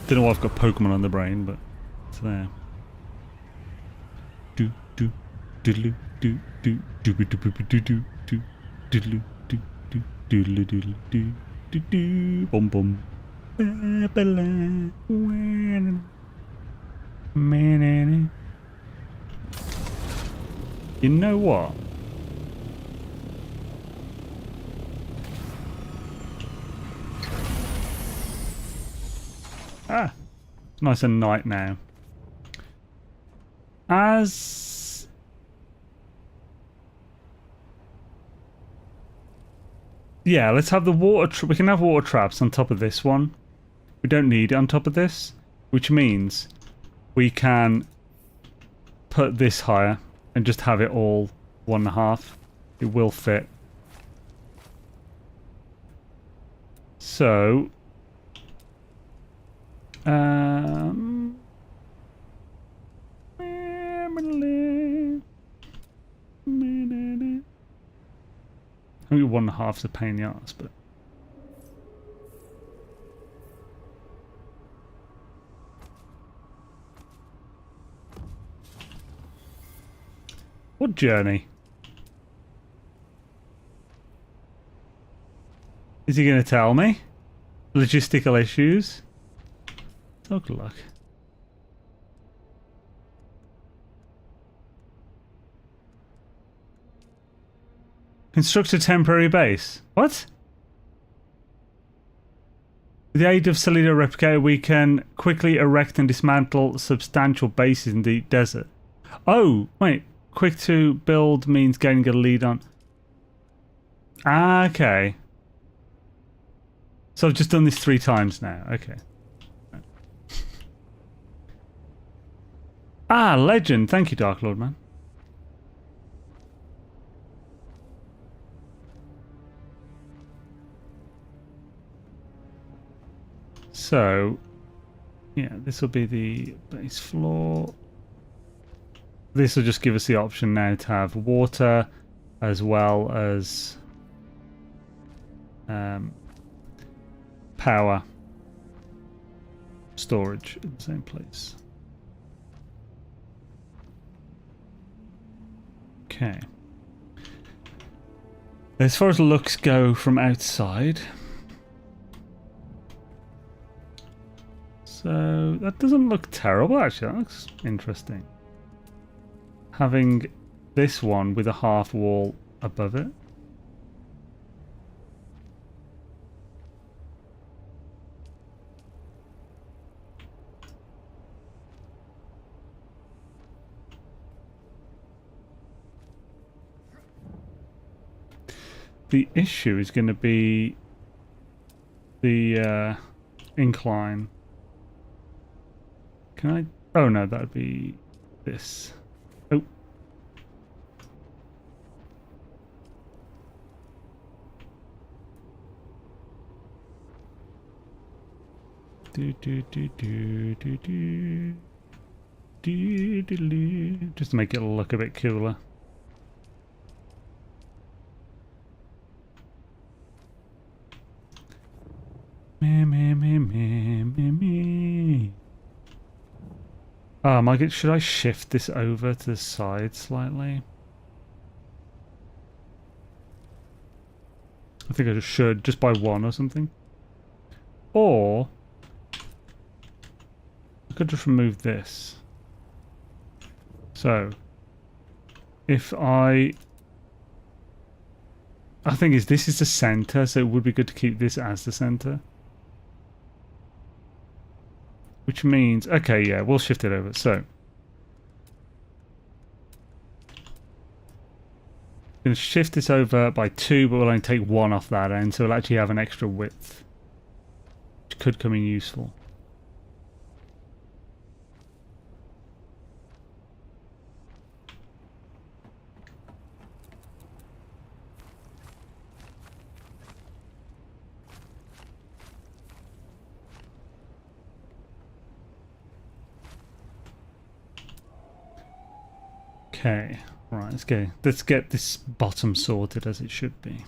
S1: Don't know why I've got Pokemon on the brain, but it's there. Do do doodle do do do do do do do do doodle do do doodle doodle do do do bum bum. You know what? Ah, it's nice and night now. Yeah, let's have the water. We can have water traps on top of this one. We don't need it on top of this, which means we can put this higher and just have it all 1.5. It will fit. So, I think 1.5's a pain in the arse, but what journey? Is he going to tell me? Logistical issues? Good luck. Construct a temporary base. What? With the aid of Solido Replicator, we can quickly erect and dismantle substantial bases in the desert. Oh, wait. Quick to build means gaining a lead on... Ah, okay. So I've just done this 3 times now. Okay. Ah, legend. Thank you, Dark Lord, man. So, yeah, this will be the base floor. This will just give us the option now to have water as well as power storage in the same place. Okay. As far as looks go from outside, so that doesn't look terrible actually. That looks interesting. Having this one with a half wall above it. The issue is going to be the incline. Can I? Oh no, that would be this. Oh. Just to make it look a bit cooler. Should I shift this over to the side slightly? I think I should, just by 1 or something. Or I could just remove this. So if I I think this is the center, so it would be good to keep this as the center. Which means, okay, yeah, we'll shift it over. So, I'm going to shift this over by 2, but we'll only take 1 off that end, so we'll actually have an extra width, which could come in useful. Okay, right, let's go. Let's get this bottom sorted as it should be.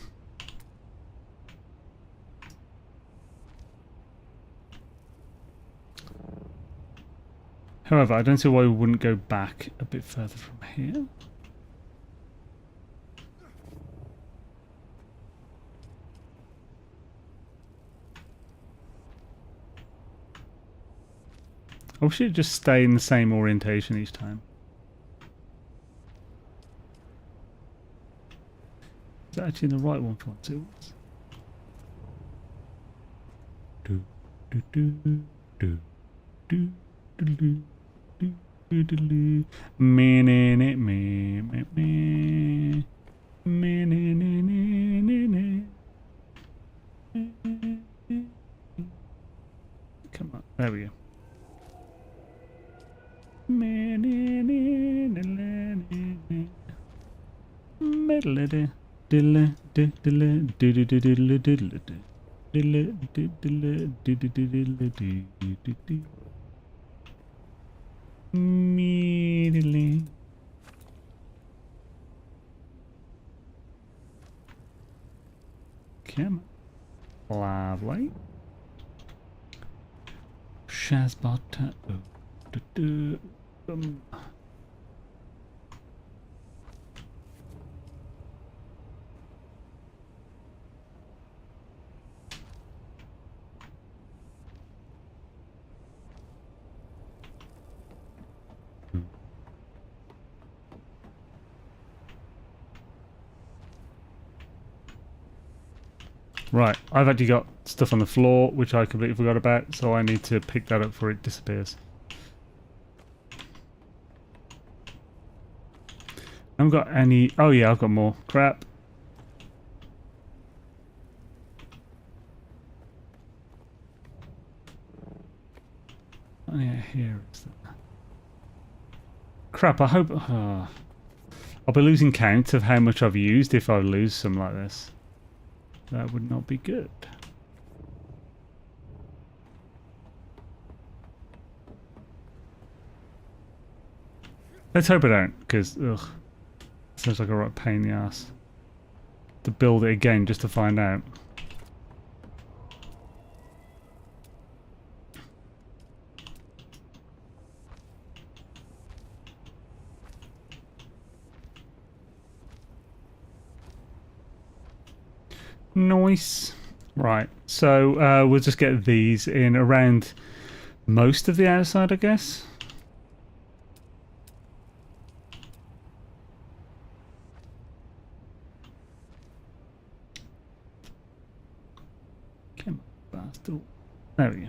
S1: However, I don't see why we wouldn't go back a bit further from here. Or should it just stay in the same orientation each time? Is that actually the right one for tools? Do do do do do do do do do do. Man in it, man, man, man, man in it. Come on, there we go. Man in it. Immediately. Come on. Lovely. Shazbot. Right, I've actually got stuff on the floor which I completely forgot about, so I need to pick that up before it disappears. I haven't got any... Oh yeah, I've got more. Crap. Oh yeah, here is that. Crap, I hope... I'll be losing count of how much I've used if I lose some like this. That would not be good. Let's hope I don't, because, ugh. Sounds like a right pain in the ass. To build it again just to find out. Nice. Right, so we'll just get these in around most of the outside, I guess. Come on, bastard. There we go.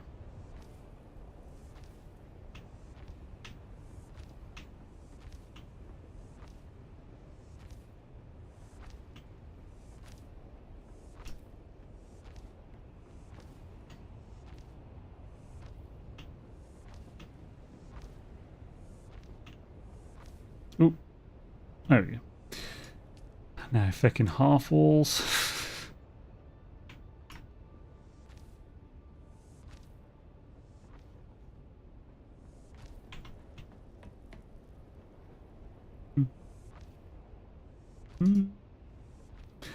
S1: Oop. There we go. Now fucking half walls.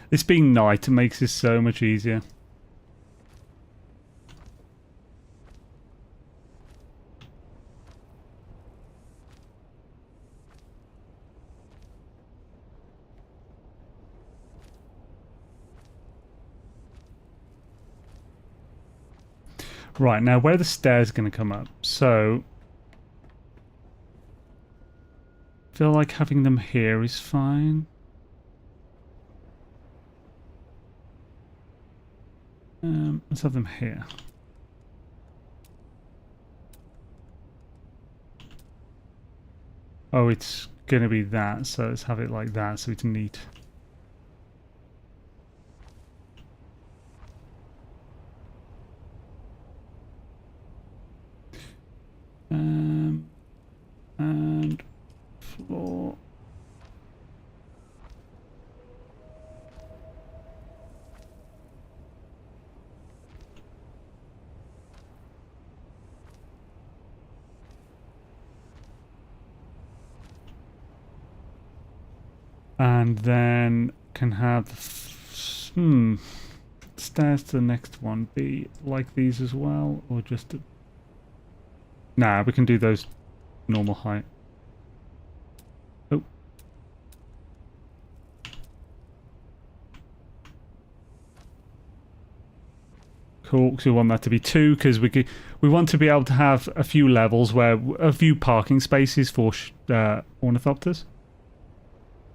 S1: This being night makes this so much easier. Right, now where the stairs are going to come up. So, feel like having them here is fine. Let's have them here. Oh, it's going to be that, so let's have it like that so it's neat. And floor. And then can have stairs to the next one be like these as well, or just nah, we can do those normal height. Oh. Cool, because we want that to be 2, because we want to be able to have a few levels where a few parking spaces for ornithopters.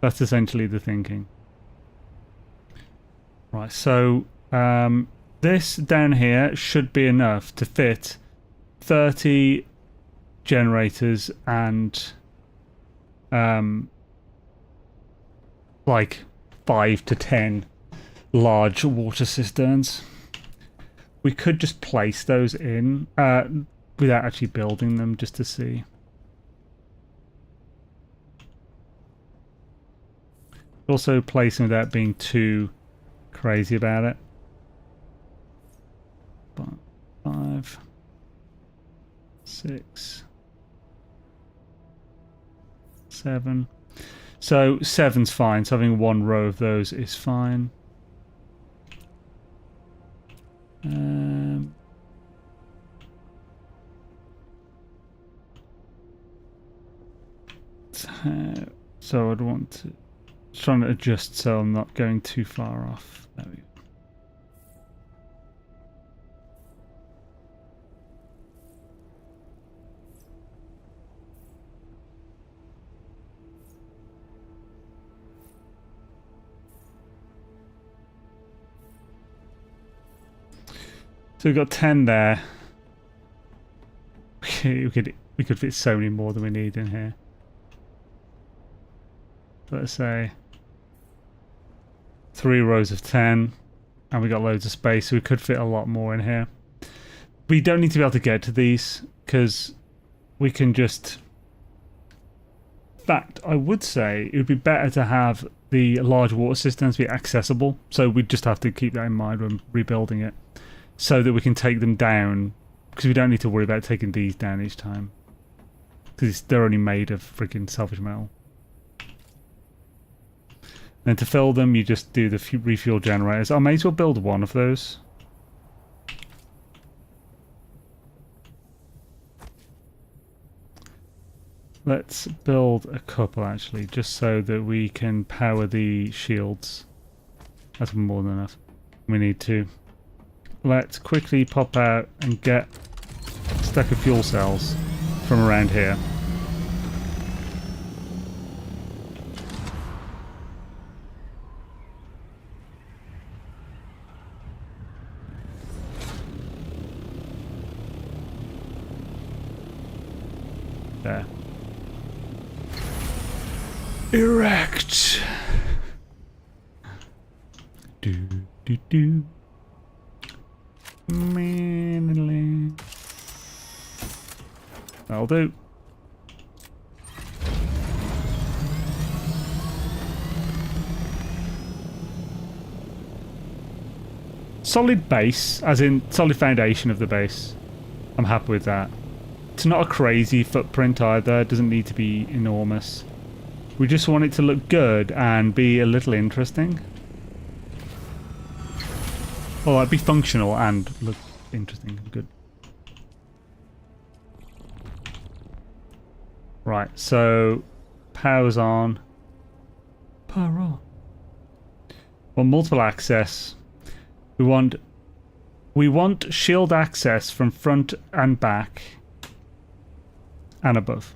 S1: That's essentially the thinking. Right, so this down here should be enough to fit 30 generators and like 5 to 10 large water cisterns. We could just place those in without actually building them, just to see. Also place them without being too crazy about it. 5, 6, 7. So 7's fine, so having one row of those is fine. So I'd want to trying to adjust so I'm not going too far off. There we go. So we've got 10 there. We could fit so many more than we need in here. Let's say 3 rows of 10, and we got loads of space, so we could fit a lot more in here. We don't need to be able to get to these because we can just. In fact, I would say it would be better to have the large water systems be accessible, so we just have to keep that in mind when rebuilding it, so that we can take them down, because we don't need to worry about taking these down each time, because they're only made of freaking salvage metal. And to fill them, you just do the refuel generators. I may as well build one of those. Let's build a couple, actually, just so that we can power the shields. That's more than enough. We need to. Let's quickly pop out and get a stack of fuel cells from around here. There. Erect. Do. Manly. That'll do. Solid base, as in solid foundation of the base. I'm happy with that. It's not a crazy footprint either, it doesn't need to be enormous. We just want it to look good and be a little interesting. Well, like be functional and look interesting and good. Right, so power's on. Power on. Well, multiple access. We want shield access from front and back. And above.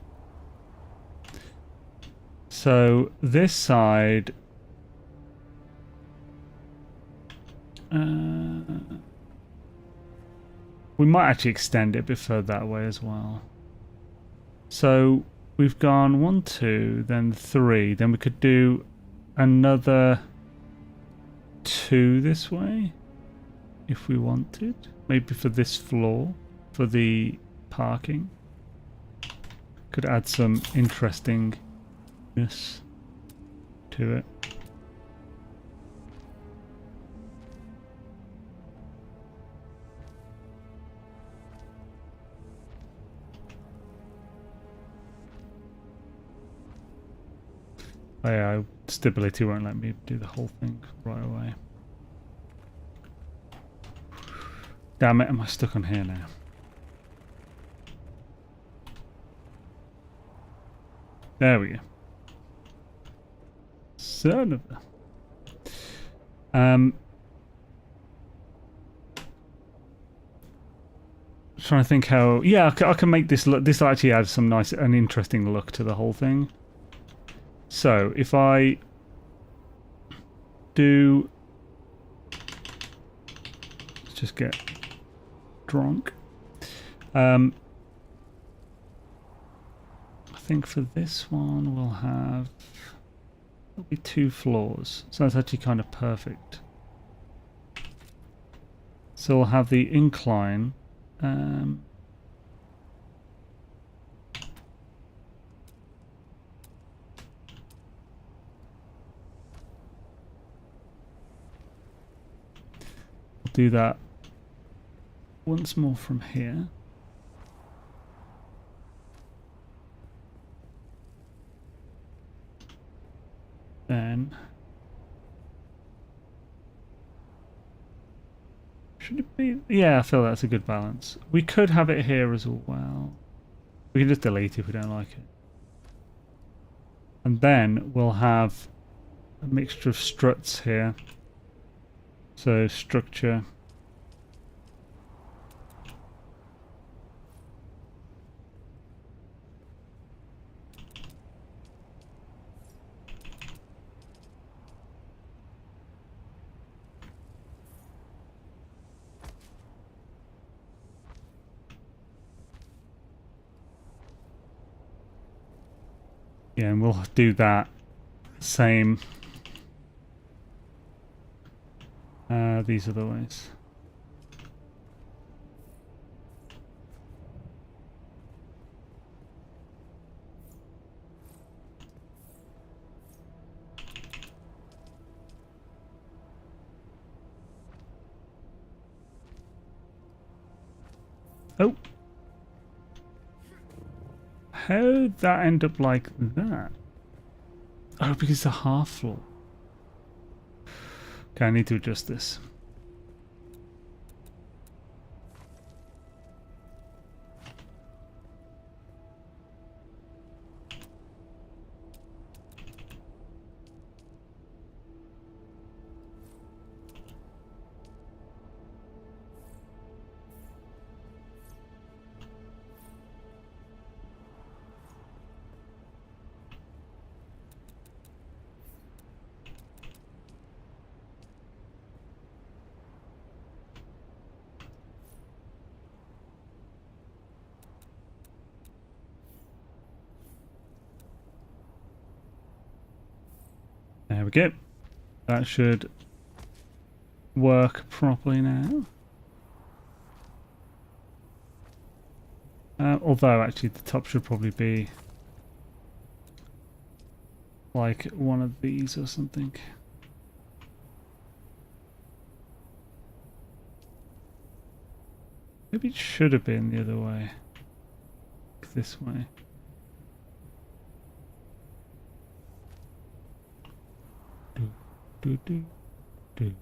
S1: So this side We might actually extend it a bit further that way as well. So we've gone 1, 2, then 3. Then we could do another 2 this way if we wanted. Maybe for this floor, for the parking. Could add some interestingness to it. Oh yeah, stability won't let me do the whole thing right away. Damn it, am I stuck on here now? There we go. Son of a... trying to think how... Yeah, I can make this look... This actually adds some nice and interesting look to the whole thing. So, if I do... Let's just get drunk. I think for this one we'll have... It'll be 2 floors. So that's actually kind of perfect. So we'll have the incline. Do that once more from here. Then should it be? Yeah, I feel that's a good balance. We could have it here as well. We can just delete it if we don't like it. And then we'll have a mixture of struts here. So structure. Yeah, and we'll do that same. These are the ways. Oh. How did that end up like that? Oh, because it's a half floor. Okay, I need to adjust this. There we go. That should work properly now. Although actually the top should probably be like one of these or something. Maybe it should have been the other way. This way. Do do do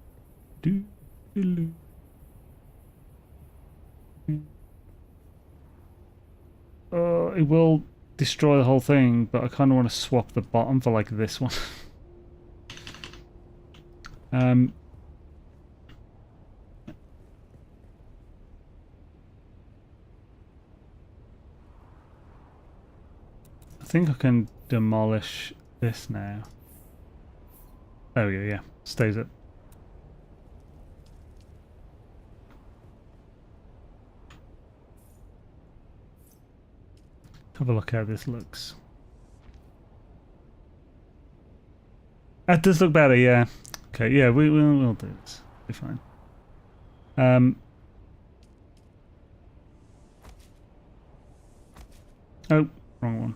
S1: do do do. It will destroy the whole thing, but I kind of want to swap the bottom for like this one. I think I can demolish this now. There we go, yeah. Stays it. Have a look how this looks. That does look better, yeah. Okay, yeah, we'll do this. Be fine. Oh, wrong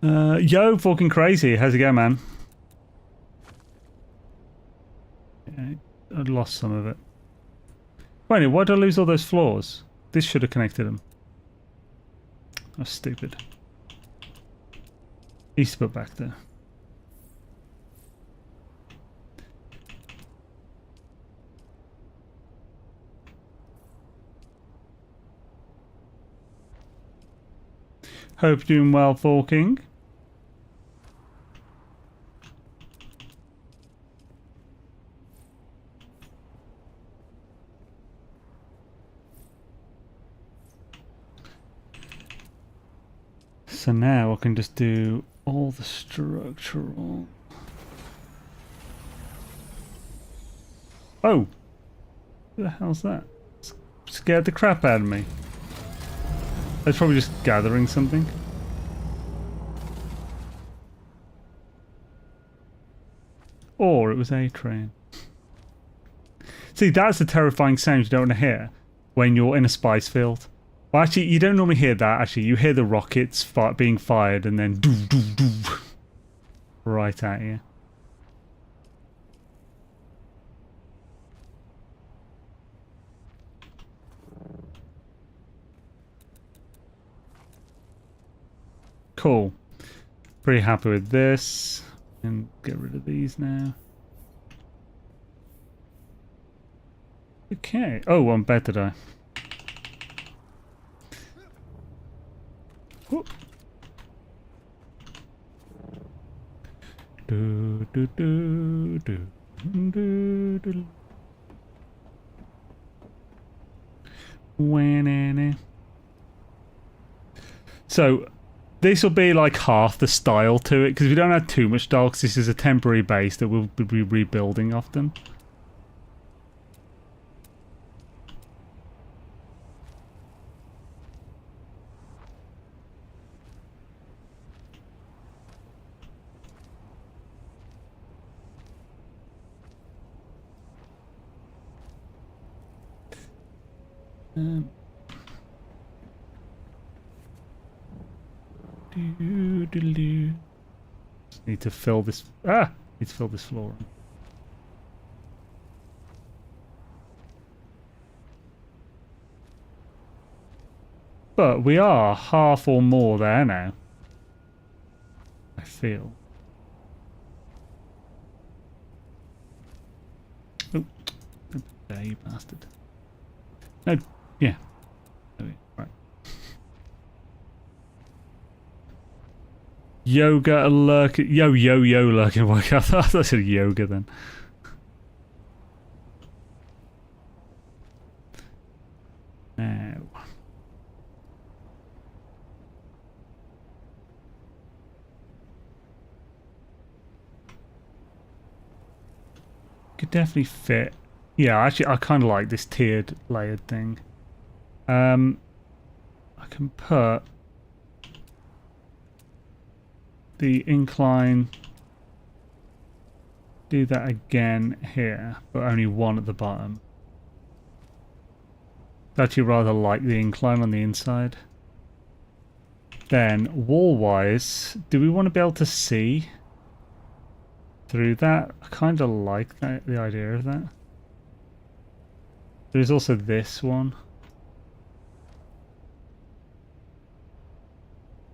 S1: one. Yo, fucking crazy. How's it going, man? Yeah, I lost some of it. Wait, why did I lose all those floors? This should have connected them. That's stupid. East put back there. Hope you're doing well, Forking. So now I can just do all the structural. Oh! Who the hell's that? Scared the crap out of me. That's probably just gathering something. Or it was a train. See, that's the terrifying sound you don't want to hear when you're in a spice field. Well, actually, you don't normally hear that. Actually, you hear the rockets being fired and then doo doo doo right at you. Cool. Pretty happy with this. And get rid of these now. Okay. Oh, one bed did I? Whoop. Do do do do do do. So this will be like half the style to it because we don't have too much style because this is a temporary base that we'll be rebuilding often. Just need to fill this. Need to fill this floor. But we are half or more there now. I feel. Oh, there you bastard. No, yeah. Okay, right. Yoga lurking. Yo lurking. I thought I said yoga then. Now. Could definitely fit. Yeah, actually, I kind of like this tiered, layered thing. I can put the incline. Do that again here, but only one at the bottom. Actually, rather like the incline on the inside. Then, wall-wise, do we want to be able to see through that? I kind of like that, the idea of that. There's also this one.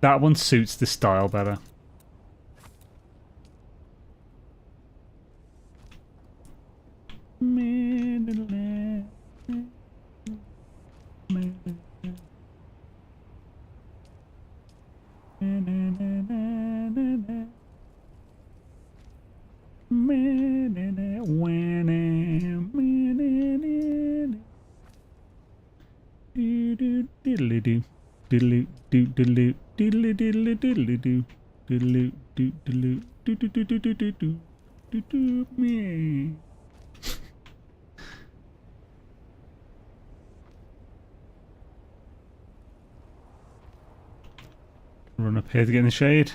S1: That one suits the style better. Run up here to get in the shade.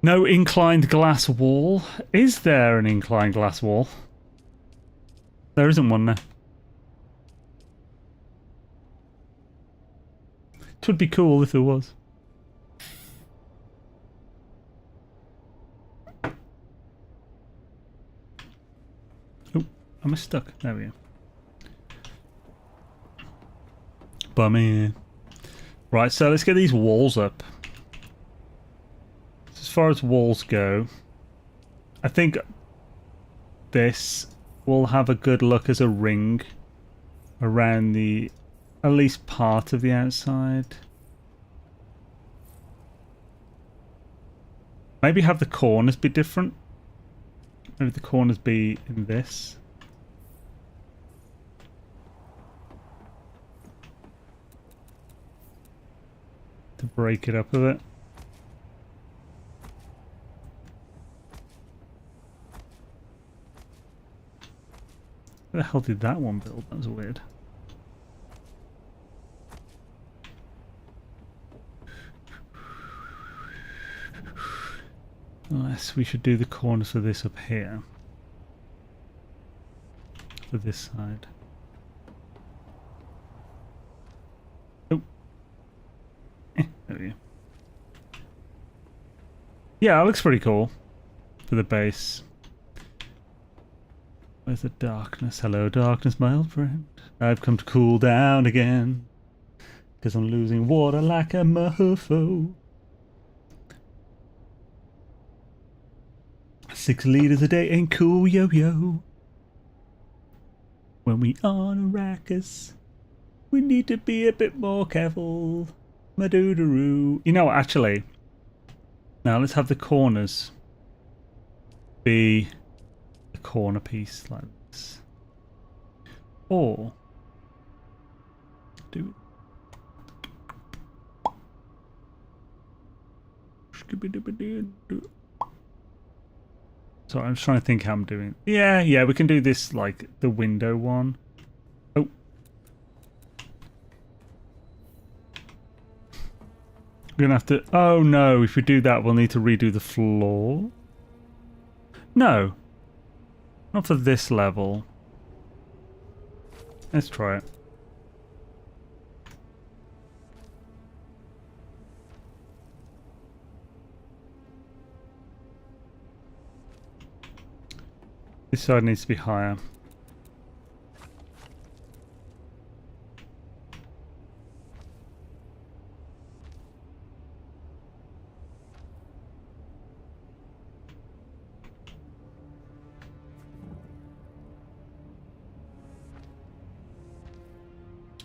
S1: No inclined glass wall. Is there an inclined glass wall? There isn't one there. It would be cool if there was. Oh, am I stuck? There we go. Bummy. Right, so let's get these walls up. As far as walls go, I think this will have a good look as a ring around the, at least part of the outside. Maybe have the corners be different. Maybe the corners be in this. To break it up a bit. Where the hell did that one build? That was weird. Unless we should do the corners for this up here. For this side. Oh. There we go. Yeah, it looks pretty cool. For the base. Where's the darkness? Hello darkness, my old friend. I've come to cool down again. 'Cause I'm losing water like a mofo. 6 liters a day ain't cool, yo-yo. When we on Arrakis, we need to be a bit more careful. Madoodaroo. You know what, actually. Now let's have the corners be a corner piece like this. Or do sorry, I'm just trying to think how I'm doing. Yeah, we can do this like the window one. Oh. We're gonna have to... Oh no, if we do that we'll need to redo the floor. No. Not for this level. Let's try it. This side needs to be higher.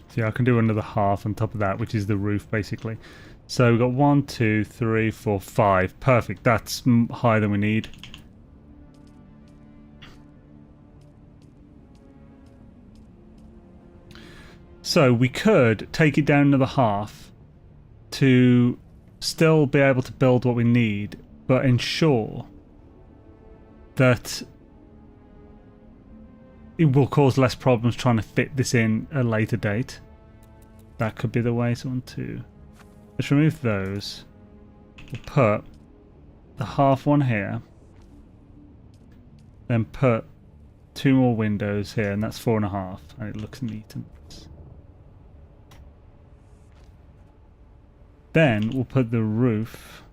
S1: So yeah, I can do another half on top of that, which is the roof basically. So we've got 1, 2, 3, 4, 5. Perfect. That's higher than we need. So we could take it down another half to still be able to build what we need, but ensure that it will cause less problems trying to fit this in a later date. That could be the way. So 1, 2. Let's remove those. We'll put the half one here. Then put 2 more windows here, and that's 4.5. And it looks neat and nice. Then we'll put the roof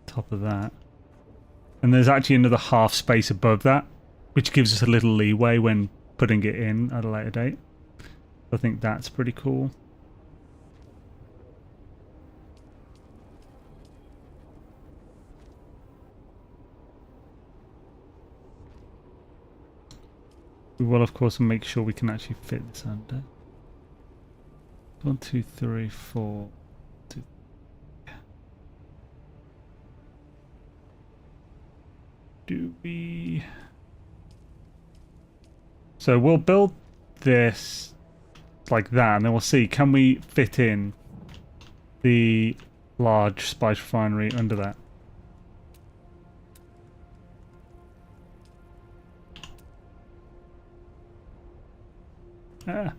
S1: top of that. And there's actually another half space above that, which gives us a little leeway when putting it in at a later date. I think that's pretty cool. We will of course make sure we can actually fit this under. 1, 2, 3, 4. 2. Do we... So we'll build this like that, and then we'll see, can we fit in the large spice refinery under that? Ah.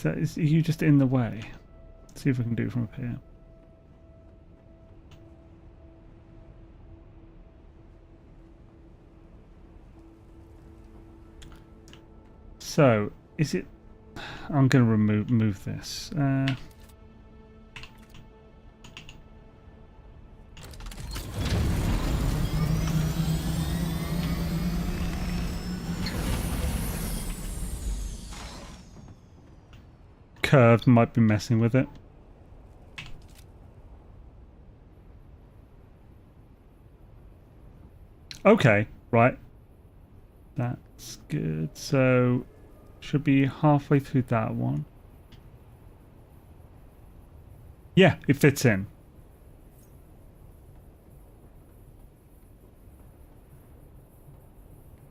S1: Are you just in the way? Let's see if I can do it from up here. So, is it... I'm going to remove this. Curved might be messing with it. Okay, right. That's good. So, should be halfway through that one. Yeah, it fits in.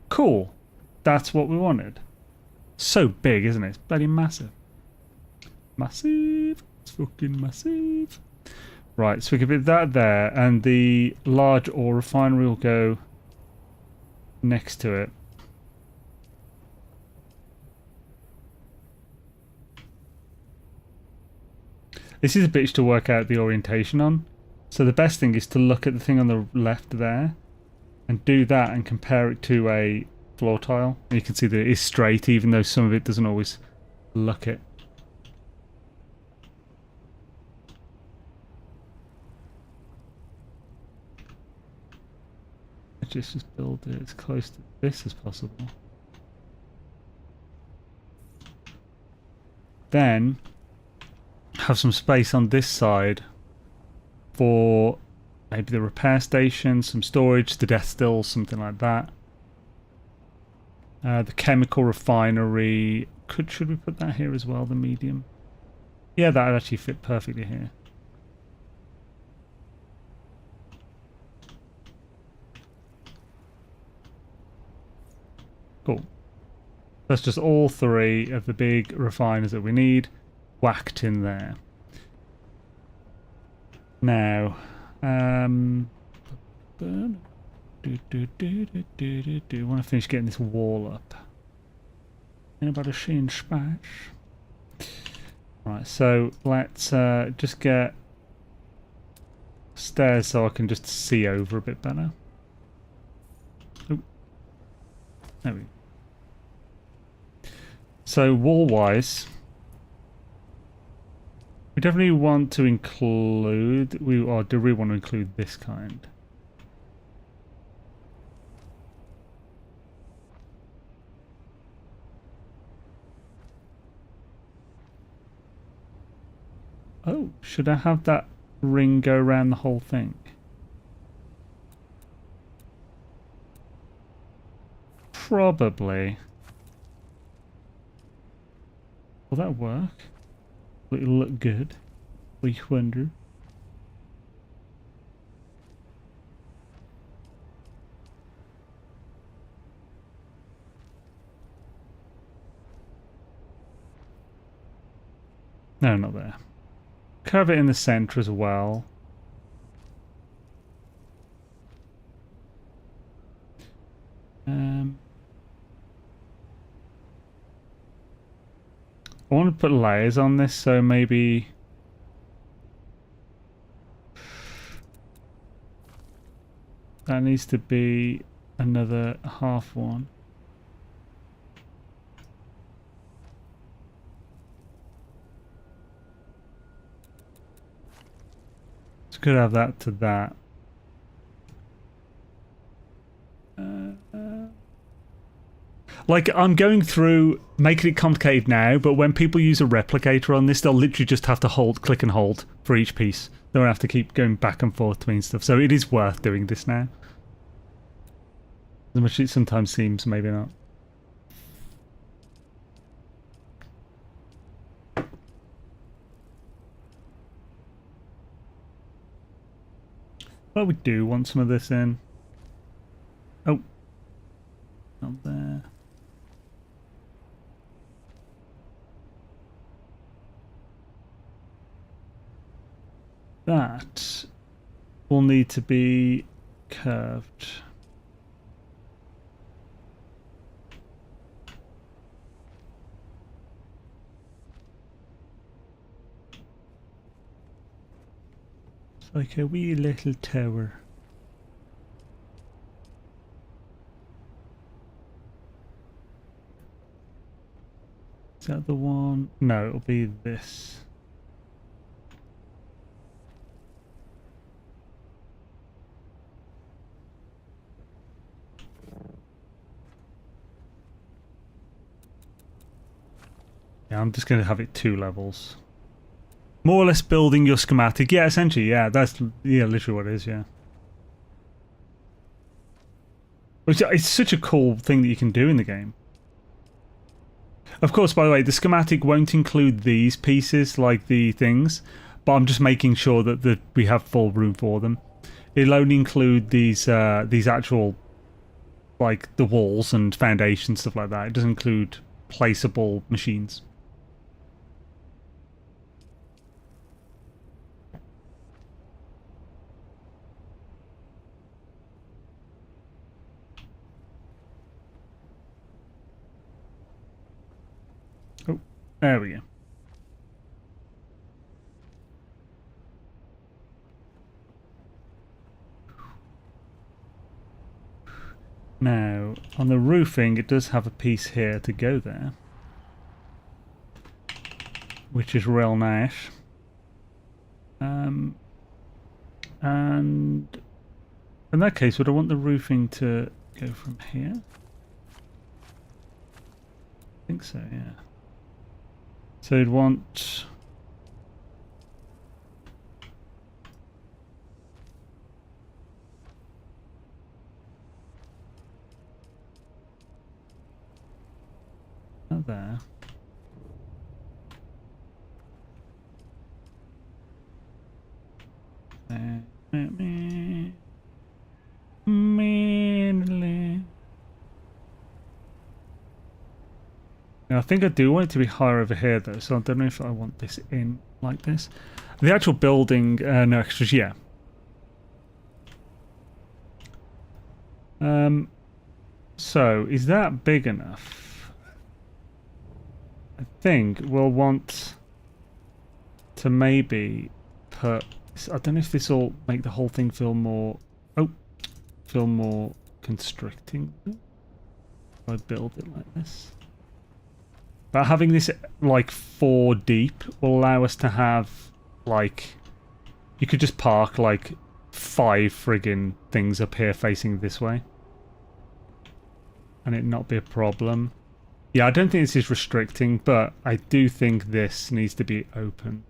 S1: Cool. That's what we wanted. So big, isn't it? It's bloody massive. Massive. It's fucking massive. Right, so we can put that there, and the large ore refinery will go next to it. This is a bitch to work out the orientation on. So the best thing is to look at the thing on the left there and do that and compare it to a floor tile. And you can see that it is straight, even though some of it doesn't always look it. Let's just build it as close to this as possible. Then have some space on this side for maybe the repair station, some storage, the death stills, something like that. The chemical refinery. Should we put that here as well, the medium? Yeah, that would actually fit perfectly here. Cool. That's just all three of the big refiners that we need whacked in there. Now, I want to finish getting this wall up. Anybody seeing splash? Right, so let's just get stairs so I can just see over a bit better. Oh, there we go. So wall-wise, we definitely want to include, do we want to include this kind? Oh, should I have that ring go around the whole thing? Probably. Will that work? Will it look good? We wonder. No, not there. Curve it in the center as well. I want to put layers on this, so maybe that needs to be another half one. So could have that to that. Like, I'm going through making it complicated now, but when people use a replicator on this, they'll literally just have to click and hold for each piece. They don't have to keep going back and forth between stuff. So it is worth doing this now. As much as it sometimes seems, maybe not. Well, we do want some of this in. Oh. Not there. That will need to be curved. like a wee little tower. Is that the one? No, it'll be this. Yeah, I'm just going to have it 2 levels. More or less building your schematic. Yeah, essentially, yeah, that's literally what it is, yeah. Which, it's such a cool thing that you can do in the game. Of course, by the way, the schematic won't include these pieces, like the things, but I'm just making sure that we have full room for them. It'll only include these actual, like, the walls and foundations, stuff like that. It doesn't include placeable machines. Oh, there we go. Now, on the roofing, it does have a piece here to go there, which is real nice. And in that case, would I want the roofing to go from here? I think so, yeah. So you'd want... that there. Now, I think I do want it to be higher over here, though, so I don't know if I want this in like this. The actual building, no extras, yeah. So, is that big enough? I think we'll want to maybe put... I don't know if this will make the whole thing feel more... Oh, feel more constricting. If I build it like this. But having this, like, 4 deep will allow us to have, like... You could just park, like, 5 friggin' things up here facing this way. And it not be a problem. Yeah, I don't think this is restricting, but I do think this needs to be open.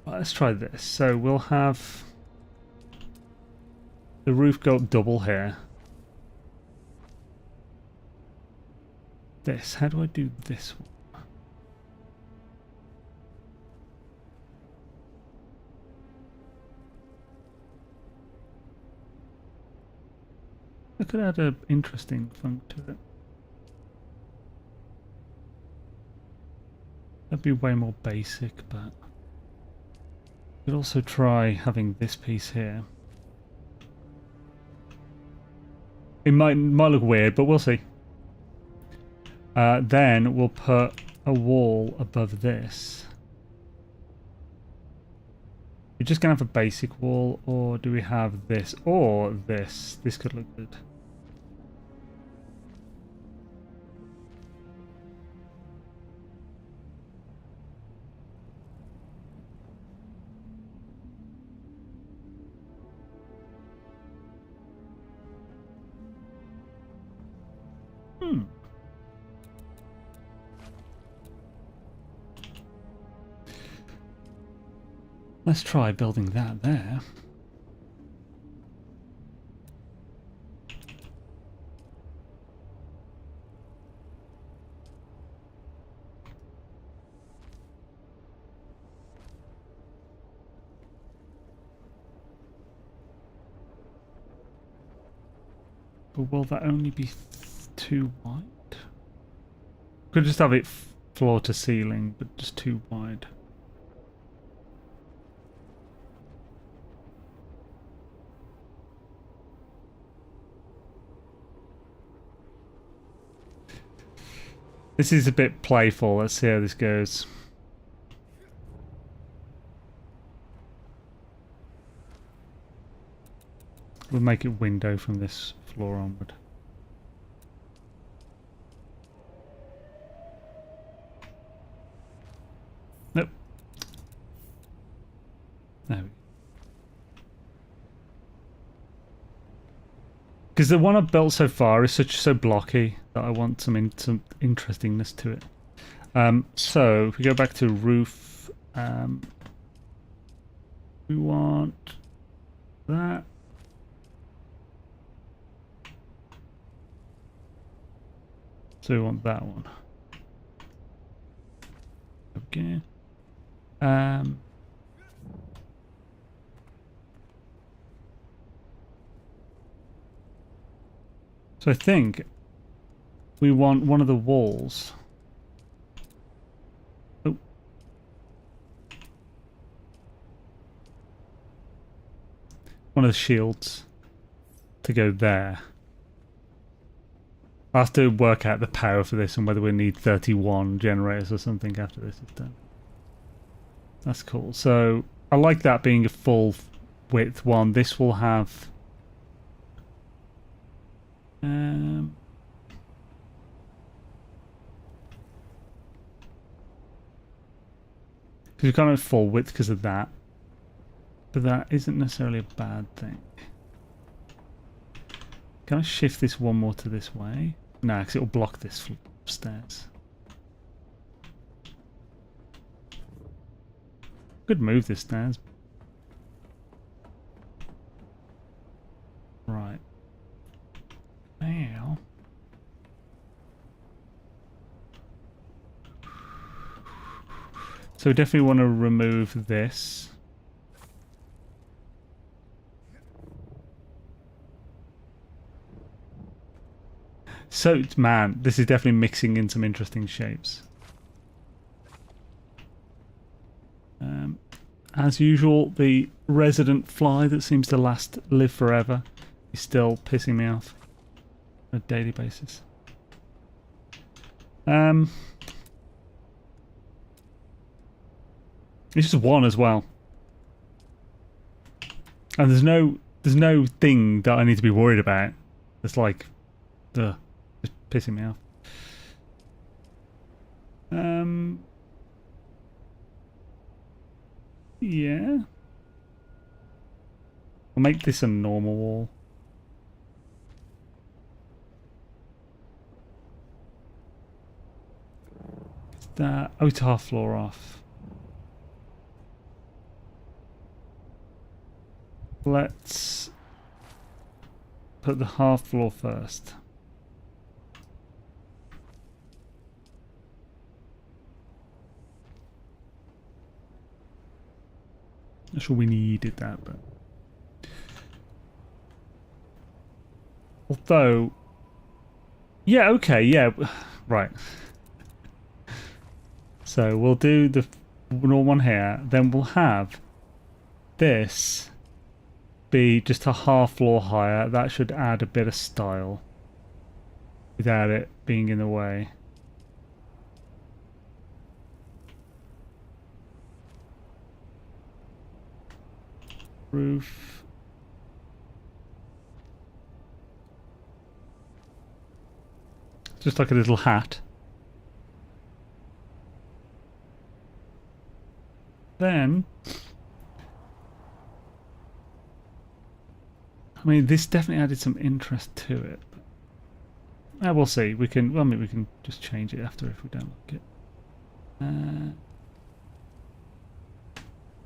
S1: Let's try this. So we'll have the roof go up double here. This. How do I do this one? I could add an interesting funk to it. That'd be way more basic, but could also try having this piece here. It might look weird, but we'll see. Then we'll put a wall above this. We're just gonna have a basic wall, or do we have this or this? This could look good. Let's try building that there. But will that only be too wide? Could just have it floor to ceiling, but just too wide. This is a bit playful. Let's see how this goes. We'll make it window from this floor onward. Nope. There we go. Because the one I've built so far is so blocky that I want some interestingness to it. So if we go back to roof, we want that. So we want that one. Okay. So I think we want one of the walls. Oh. One of the shields to go there. I'll have to work out the power for this and whether we need 31 generators or something after this is done. That's cool. So I like that being a full width one. This will have because we can't have full width because of that, but that isn't necessarily a bad thing. Can I shift this one more to this way? No, because it'll block this stairs. Could move this stairs. Right. Now. So we definitely want to remove this. So, man, this is definitely mixing in some interesting shapes. As usual, the resident fly that seems to live forever is still pissing me off on a daily basis. It's just one as well, and there's no thing that I need to be worried about. It's like, just pissing me off. Yeah. I'll make this a normal wall. Is that... Oh, it's half floor off. Let's put the half floor first. Not sure we needed that, but although, yeah, okay, yeah, right. So we'll do the normal one here, then we'll have this be just a half floor higher. That should add a bit of style without it being in the way. Roof. Just like a little hat. Then, I mean, this definitely added some interest to it. But, we'll see. We can. Well, I mean, we can just change it after if we don't like it.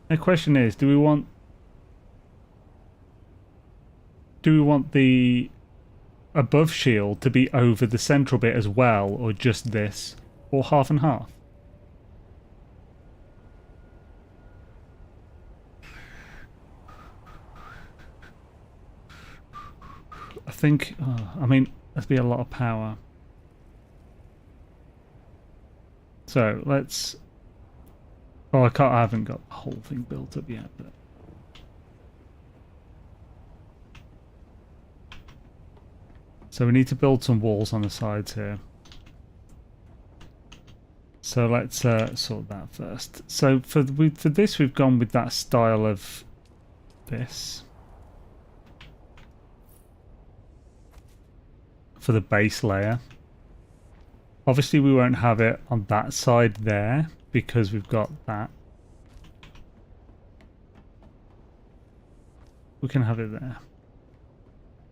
S1: The question is, do we want the above shield to be over the central bit as well, or just this, or half and half? I think, I mean, that'd be a lot of power. So let's, oh, I haven't got the whole thing built up yet, but so we need to build some walls on the sides here. So let's sort that first. So for this, we've gone with that style of this. For the base layer. Obviously we won't have it on that side there because we've got that. We can have it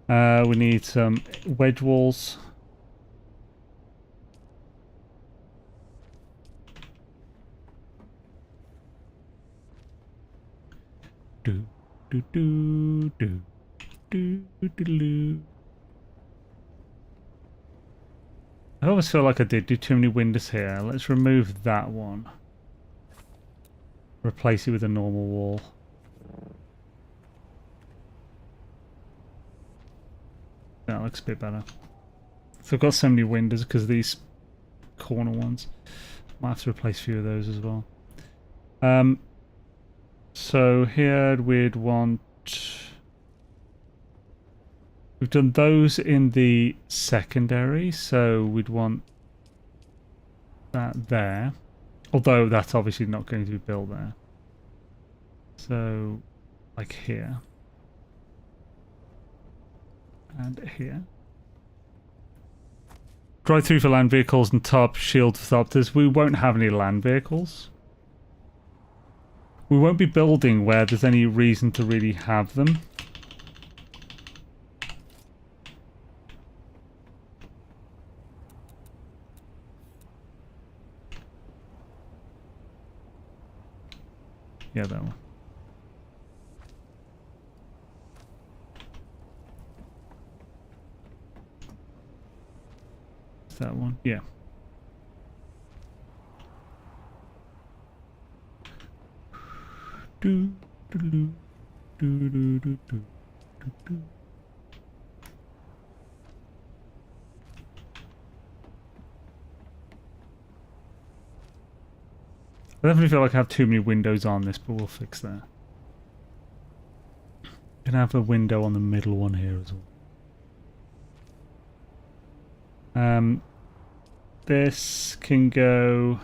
S1: there. We need some wedge walls. Do do do do do do do. I always feel like I did do too many windows here. Let's remove that one. Replace it with a normal wall. That looks a bit better. So I've got so many windows because of these corner ones. Might have to replace a few of those as well. So here we'd want... We've done those in the secondary, so we'd want that there. Although that's obviously not going to be built there. So, like here. And here. Drive through for land vehicles and top shield for thopters. We won't have any land vehicles. We won't be building where there's any reason to really have them. Yeah, that one. Is that one? Yeah. Do do do do do do do do. I definitely feel like I have too many windows on this, but we'll fix that. Can have a window on the middle one here as well. This can go...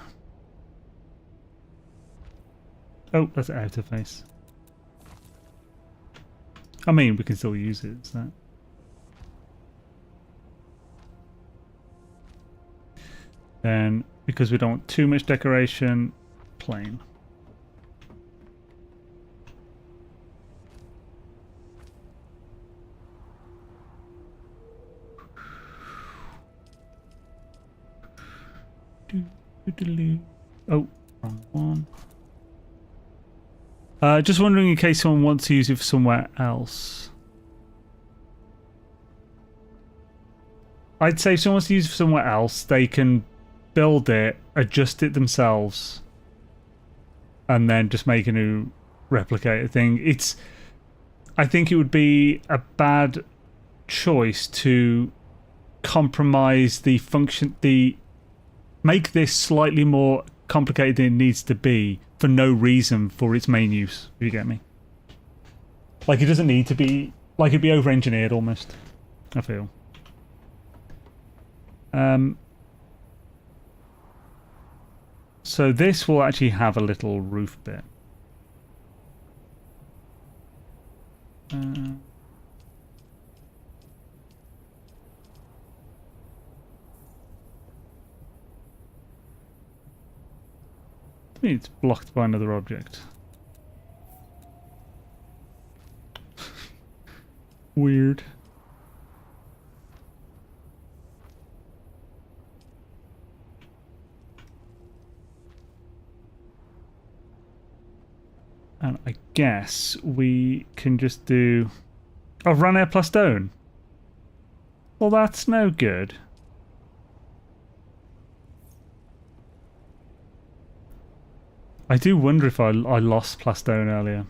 S1: Oh, that's outer face. I mean, we can still use it, is that? Then, because we don't want too much decoration, plain. Oh, wrong one. Just wondering in case someone wants to use it for somewhere else. I'd say if someone wants to use it for somewhere else, they can build it, adjust it themselves, and then just make a new replicator thing. I think it would be a bad choice to compromise the function, make this slightly more complicated than it needs to be for no reason for its main use, if you get me. Like, it doesn't need to be, like, it'd be over-engineered almost, I feel. So this will actually have a little roof bit. It's blocked by another object. Weird. And I guess we can just do... Oh, run air plus stone. Well, that's no good. I do wonder if I lost Plastone earlier.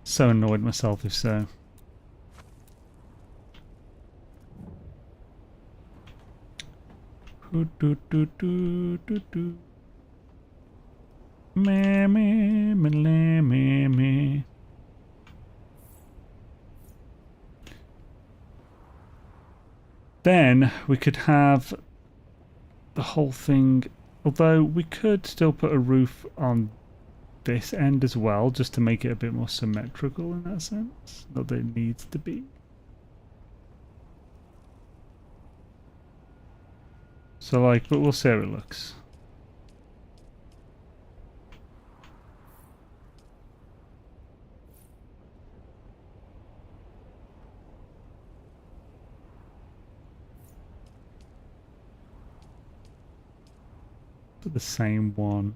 S1: So annoyed myself if so. Do do do do do do. Me me me me me me. Then we could have the whole thing. Although we could still put a roof on this end as well, just to make it a bit more symmetrical in that sense. Not that it needs to be. So like, but we'll see how it looks. The same one.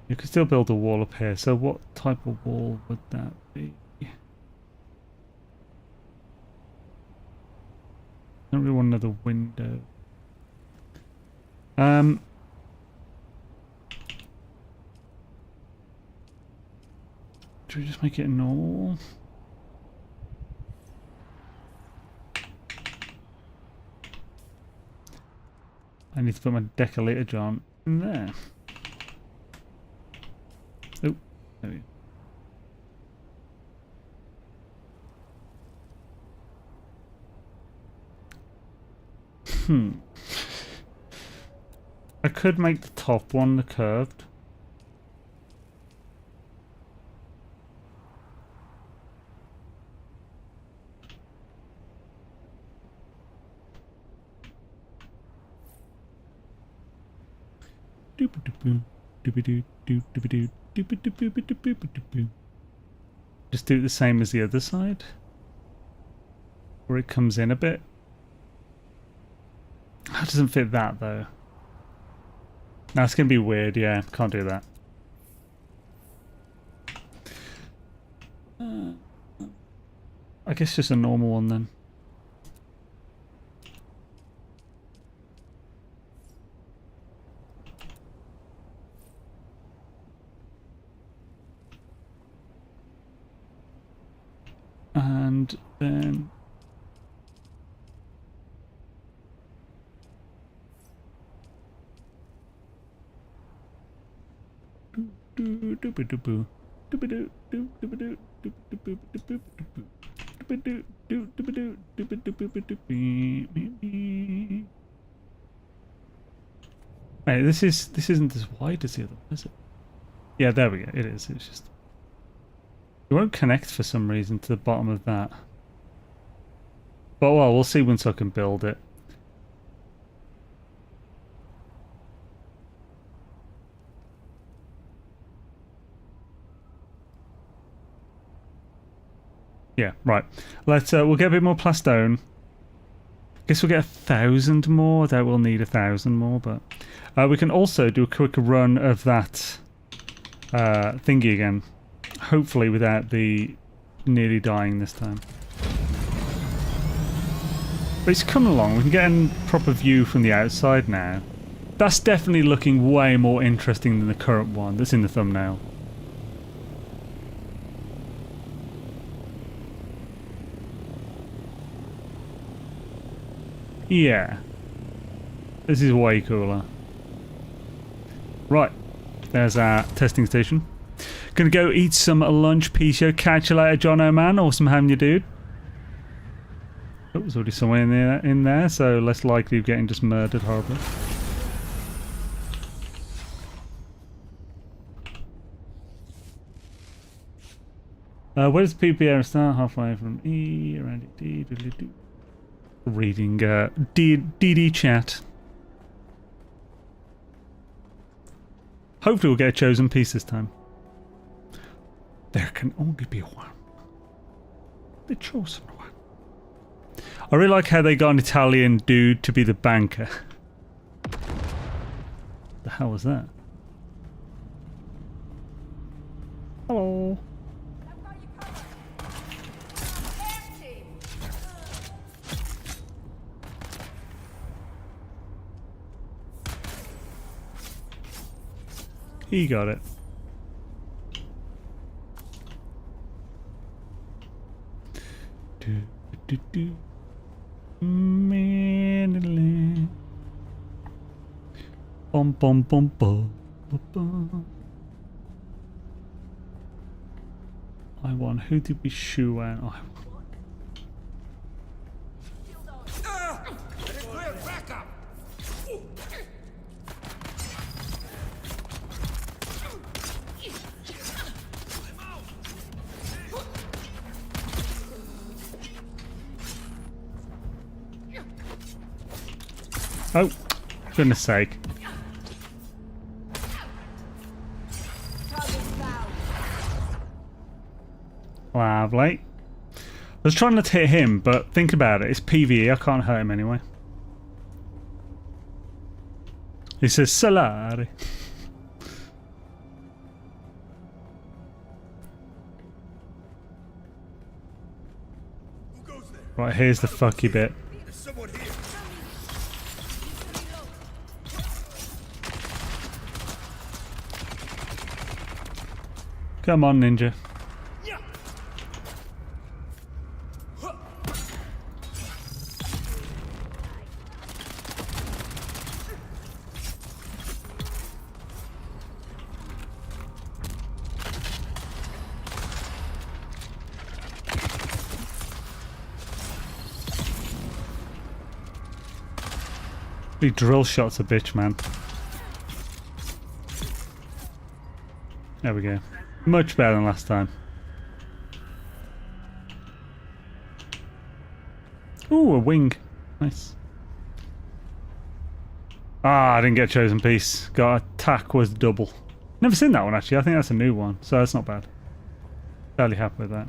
S1: You could still build a wall up here, so what type of wall would that be? Don't really want another window. Should we just make it normal? I need to put my decorator jar in there. Oh, there we go. I could make the top one the curved. Just do it the same as the other side, where it comes in a bit. That doesn't fit that though. Now it's gonna be weird. Yeah, can't do that. I guess just a normal one then. And then Wait, this isn't as wide as the other one, is it? Yeah, there we go. It is. It's just it won't connect for some reason to the bottom of that. But well, we'll see once I can build it. Yeah, right. Let's we'll get a bit more plastone. Guess we'll get 1,000 more. That will need 1,000 more, but we can also do a quick run of that thingy again. Hopefully without the nearly dying this time. But it's coming along. We can get a proper view from the outside now. That's definitely looking way more interesting than the current one that's in the thumbnail. Yeah. This is way cooler. Right. There's our testing station. Gonna go eat some lunch, Pisho. Catch you later, John O'Man. Awesome having you, dude. Oh, there's already someone in there, so less likely of getting just murdered horribly. Where does PPR start? Halfway from E, around D. Reading DD chat. Hopefully we'll get a chosen piece this time. There can only be one. The chosen one. I really like how they got an Italian dude to be the banker. The hell was that? Hello. He got it. Bum bum bum bum bum. I won. Who did we shoe at? Oh, Oh, goodness sake. Lovely. I was trying not to hit him, but think about it. It's PvE. I can't hurt him anyway. He says, Solari. Right, here's the fucky bit. Come on, ninja. The drill shot's a bitch, man. There we go. Much better than last time. Ooh, a wing. Nice. Ah, I didn't get chosen piece. Got attack was double. Never seen that one actually. I think that's a new one, so that's not bad. Fairly happy with that.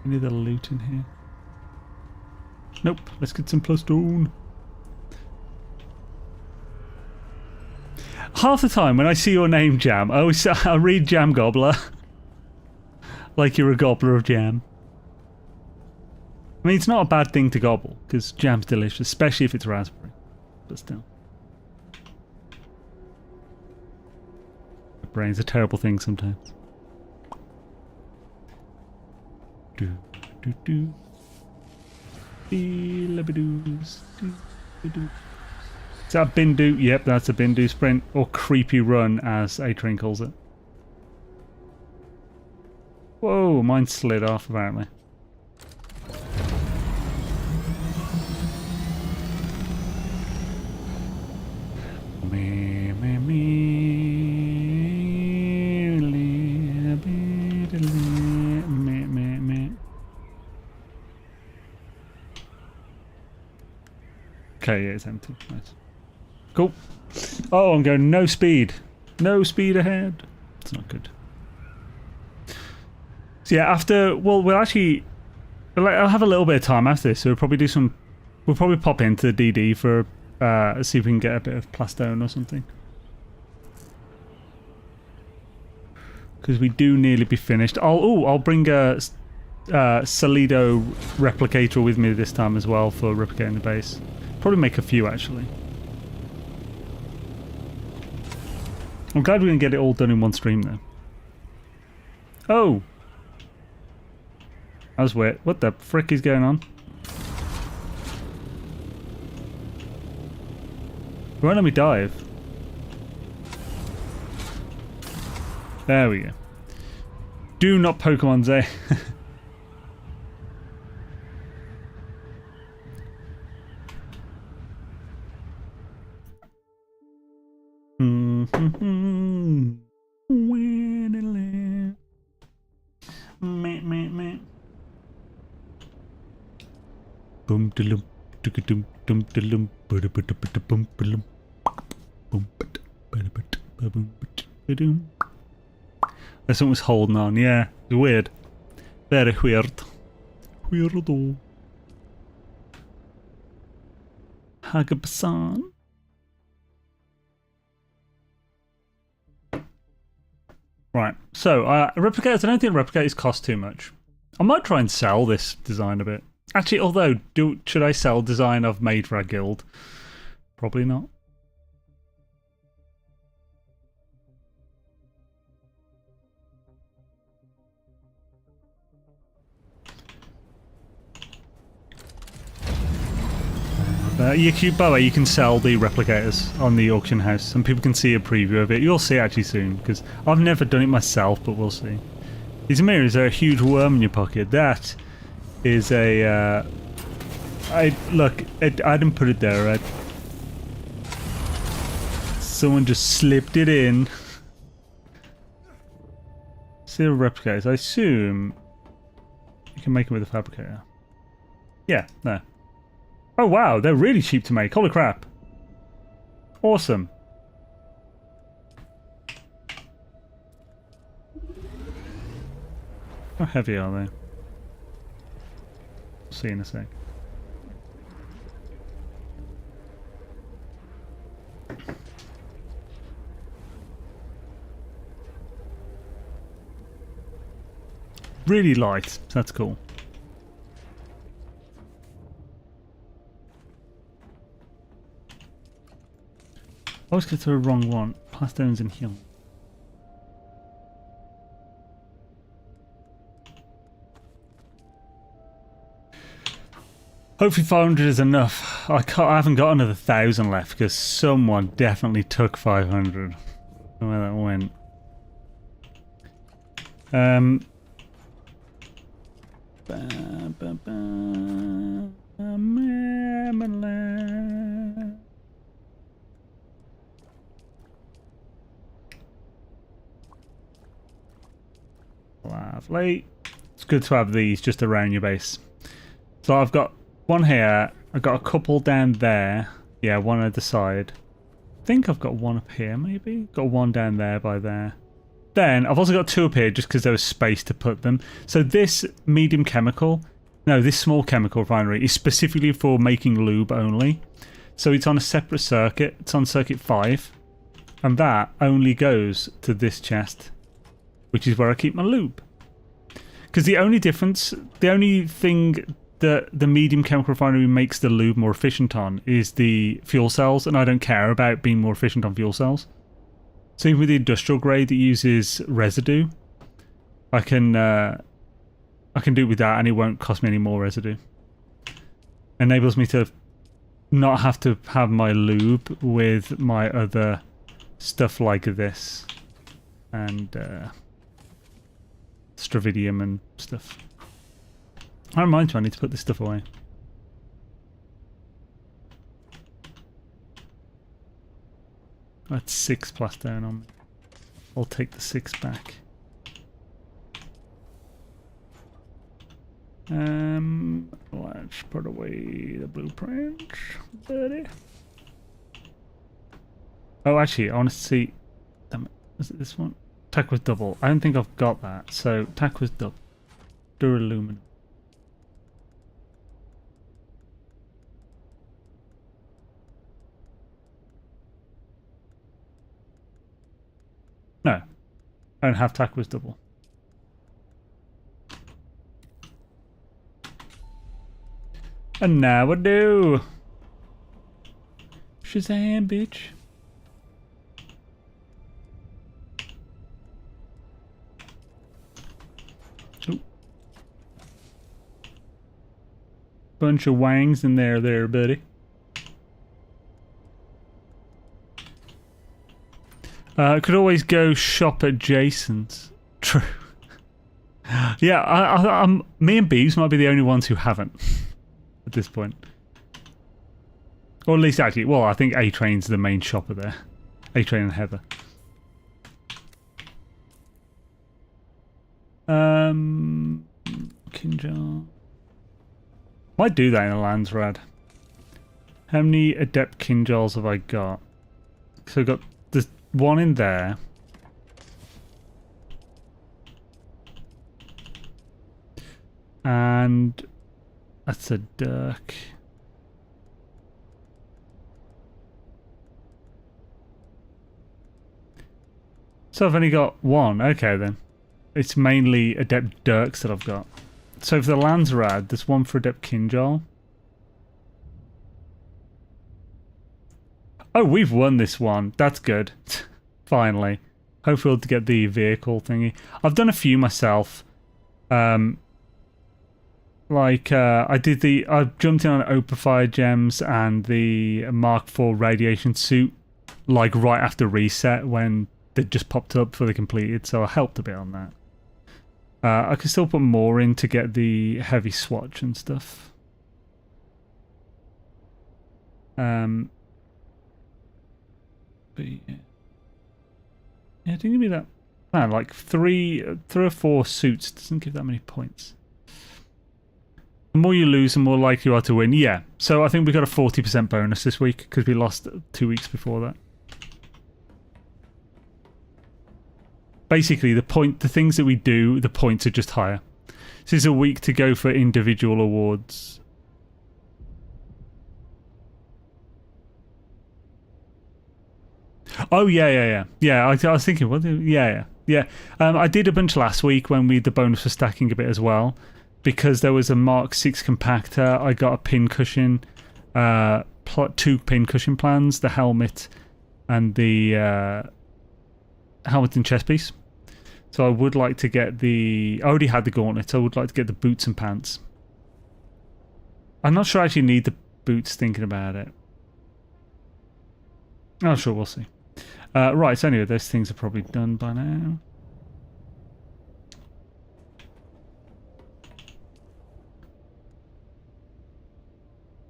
S1: Any other loot in here? Nope. Let's get some plus stone. Half the time when I see your name, Jam, I read Jam Gobbler. Like you're a gobbler of jam. I mean, it's not a bad thing to gobble, because jam's delicious, especially if it's raspberry. But still. My brain's a terrible thing sometimes. Do, do, do. Is that Bindu? Yep, that's a Bindu sprint, or creepy run as A-Train calls it. Whoa, mine slid off apparently. Okay, yeah, it's empty. Nice. Cool. Oh, I'm going no speed. No speed ahead. It's not good. So yeah, after... Well, we'll actually... I'll have a little bit of time after this, so we'll probably do some... We'll probably pop into the DD for... see if we can get a bit of plastone or something. Because we do nearly be finished. I'll bring a... Salido replicator with me this time as well for replicating the base. Probably make a few actually. I'm glad we can get it all done in one stream though. Oh! That was weird. What the frick is going on? It won't let me dive. There we go. Do not Pokemon, eh? Boom dum dum dum dum boom boom boom. Someone was holding on, yeah. It's weird. Very weird. Weirdo. Hagabasan. Right, so replicators, I don't think replicators cost too much. I might try and sell this design a bit. Actually, although, should I sell design I've made for our guild? Probably not. You can sell the replicators on the auction house, and people can see a preview of it. You'll see actually soon, because I've never done it myself, but we'll see. Izmir, is there a huge worm in your pocket? That is a Look, I didn't put it there, right? Someone just slipped it in. Steel replicators. I assume you can make them with a fabricator. Yeah, no. Oh wow, they're really cheap to make. Holy crap. Awesome. How heavy are they? We'll see in a sec. Really light, so that's cool. I always get to the wrong one. Plastones and heal. Hopefully 500 is enough. I haven't got another 1,000 left because someone definitely took 500. I don't know where that went. Lovely. It's good to have these just around your base. So I've got one here. I've got a couple down there. Yeah, one at the side. I think I've got one up here, maybe. Got one down there by there. Then I've also got two up here just because there was space to put them. So this medium chemical, no, this small chemical refinery is specifically for making lube only. So it's on a separate circuit. It's on circuit 5. And that only goes to this chest, which is where I keep my lube. Because the only difference, the only thing that the medium chemical refinery makes the lube more efficient on is the fuel cells, and I don't care about being more efficient on fuel cells. Same with the industrial grade that uses residue. I can do it with that and it won't cost me any more residue. Enables me to not have to have my lube with my other stuff like this. And Stravidium and stuff. I don't mind, I need to put this stuff away. That's 6 plus down on me. I'll take the 6 back. Let's put away the blueprint, buddy. Oh, actually, I want to see. Damn it, is it this one? Attack was double. I don't think I've got that. So attack was double. Duralumin. No, I don't have attack was double. And now I do. Shazam, bitch. Ooh. Bunch of wangs in there, buddy. Could always go shop at Jason's. True. Yeah, me and Beeves might be the only ones who haven't at this point. Or at least actually, well, I think A-Train's the main shopper there. A-Train and Heather. Kinjar. Might do that in a Lands Rad. How many Adept Kinjals have I got? So I've got this one in there. And that's a Dirk. So I've only got one. Okay then. It's mainly Adept Dirks that I've got. So for the Lands Rad, there's one for Adept Kinjal. Oh, we've won this one. That's good. Finally. Hopefully we'll get the vehicle thingy. I've done a few myself. I jumped in on Opify gems and the Mark IV radiation suit like right after reset when they just popped up before they completed, so I helped a bit on that. I can still put more in to get the heavy swatch and stuff. But yeah, it didn't give me that. Man, like three or four suits doesn't give that many points. The more you lose, the more likely you are to win. Yeah, so I think we got a 40% bonus this week because we lost 2 weeks before that. Basically, the things that we do, the points are just higher. This is a week to go for individual awards. Oh yeah. I was thinking, what? Yeah. I did a bunch last week when the bonus was stacking a bit as well, because there was a Mark 6 compactor. I got a pin cushion, 2 pin cushion plans, the helmet, and the helmet and chest piece. So I would like to get I already had the gauntlet, so I would like to get the boots and pants. I'm not sure I actually need the boots, thinking about it. Oh, sure, we'll see. Right, so anyway, those things are probably done by now.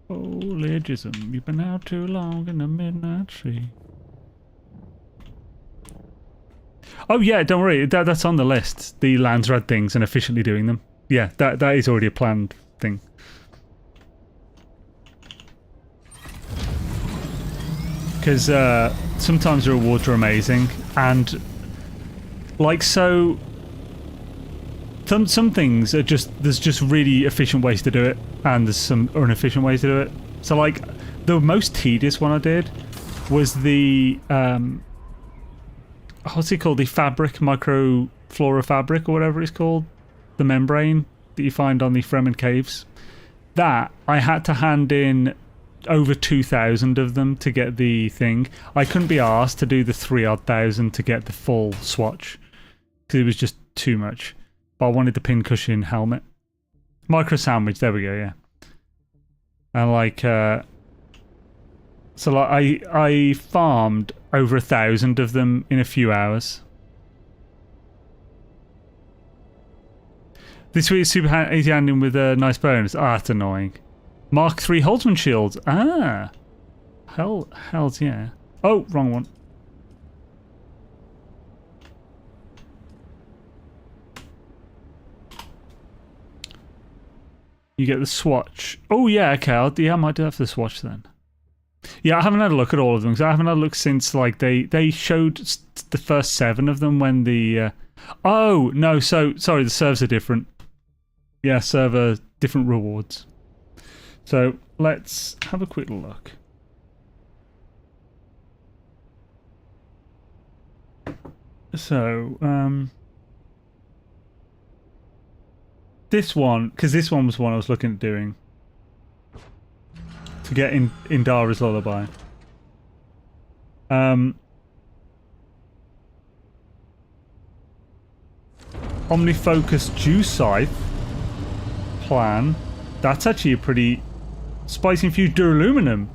S1: Oh, Legism, you've been out too long in the midnight sea. Oh yeah, don't worry, that's on the list. The Landsrad things and efficiently doing them. Yeah, that is already a planned thing. Because sometimes the rewards are amazing, and like so, some things are there's just really efficient ways to do it, and there's some inefficient ways to do it. So like the most tedious one I did was the what's it called? The fabric, microflora fabric or whatever it's called, the membrane that you find on the Fremen caves. That I had to hand in over 2,000 of them to get the thing. I couldn't be asked to do the 3,000 to get the full swatch because it was just too much. But I wanted the pincushion helmet. Micro sandwich, there we go, yeah. And like, so like I farmed over 1,000 of them in a few hours. This week is super easy handling with a nice bonus. Ah, that's annoying. Mark 3 Holtzman shields. Ah. Hells yeah. Oh, wrong one. You get the swatch. Oh yeah, okay. I might do that for the swatch then. Yeah, I haven't had a look at all of them because I haven't had a look since like they showed the first 7 of them when the. Oh no, so sorry, the servers are different. Yeah, server different rewards. So let's have a quick look. So this one, because this one was one I was looking at doing to get in Dara's Lullaby. Omnifocus Juice Scythe plan. That's actually a pretty spice infused duraluminum.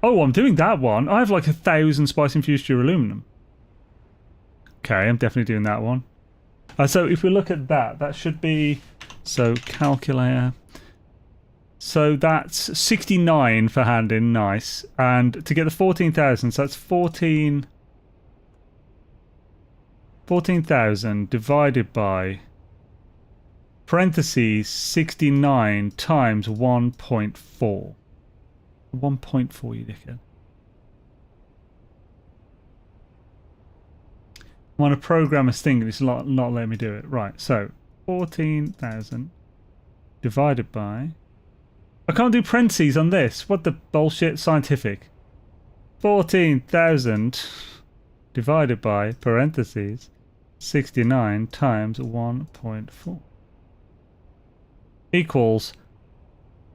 S1: Oh, I'm doing that one. I have like 1,000 spice infused duraluminum. Okay, I'm definitely doing that one. So if we look at that, that should be, so calculator. So that's 69 for hand-in, nice. And to get the 14,000, so that's 14,000 divided by parentheses 69 times 1.4. 1.4, you dickhead. I want to program a thing and it's not letting me do it. Right, so 14,000 divided by... I can't do parentheses on this. What the bullshit? Scientific. 14,000 divided by parentheses 69 times 1.4 equals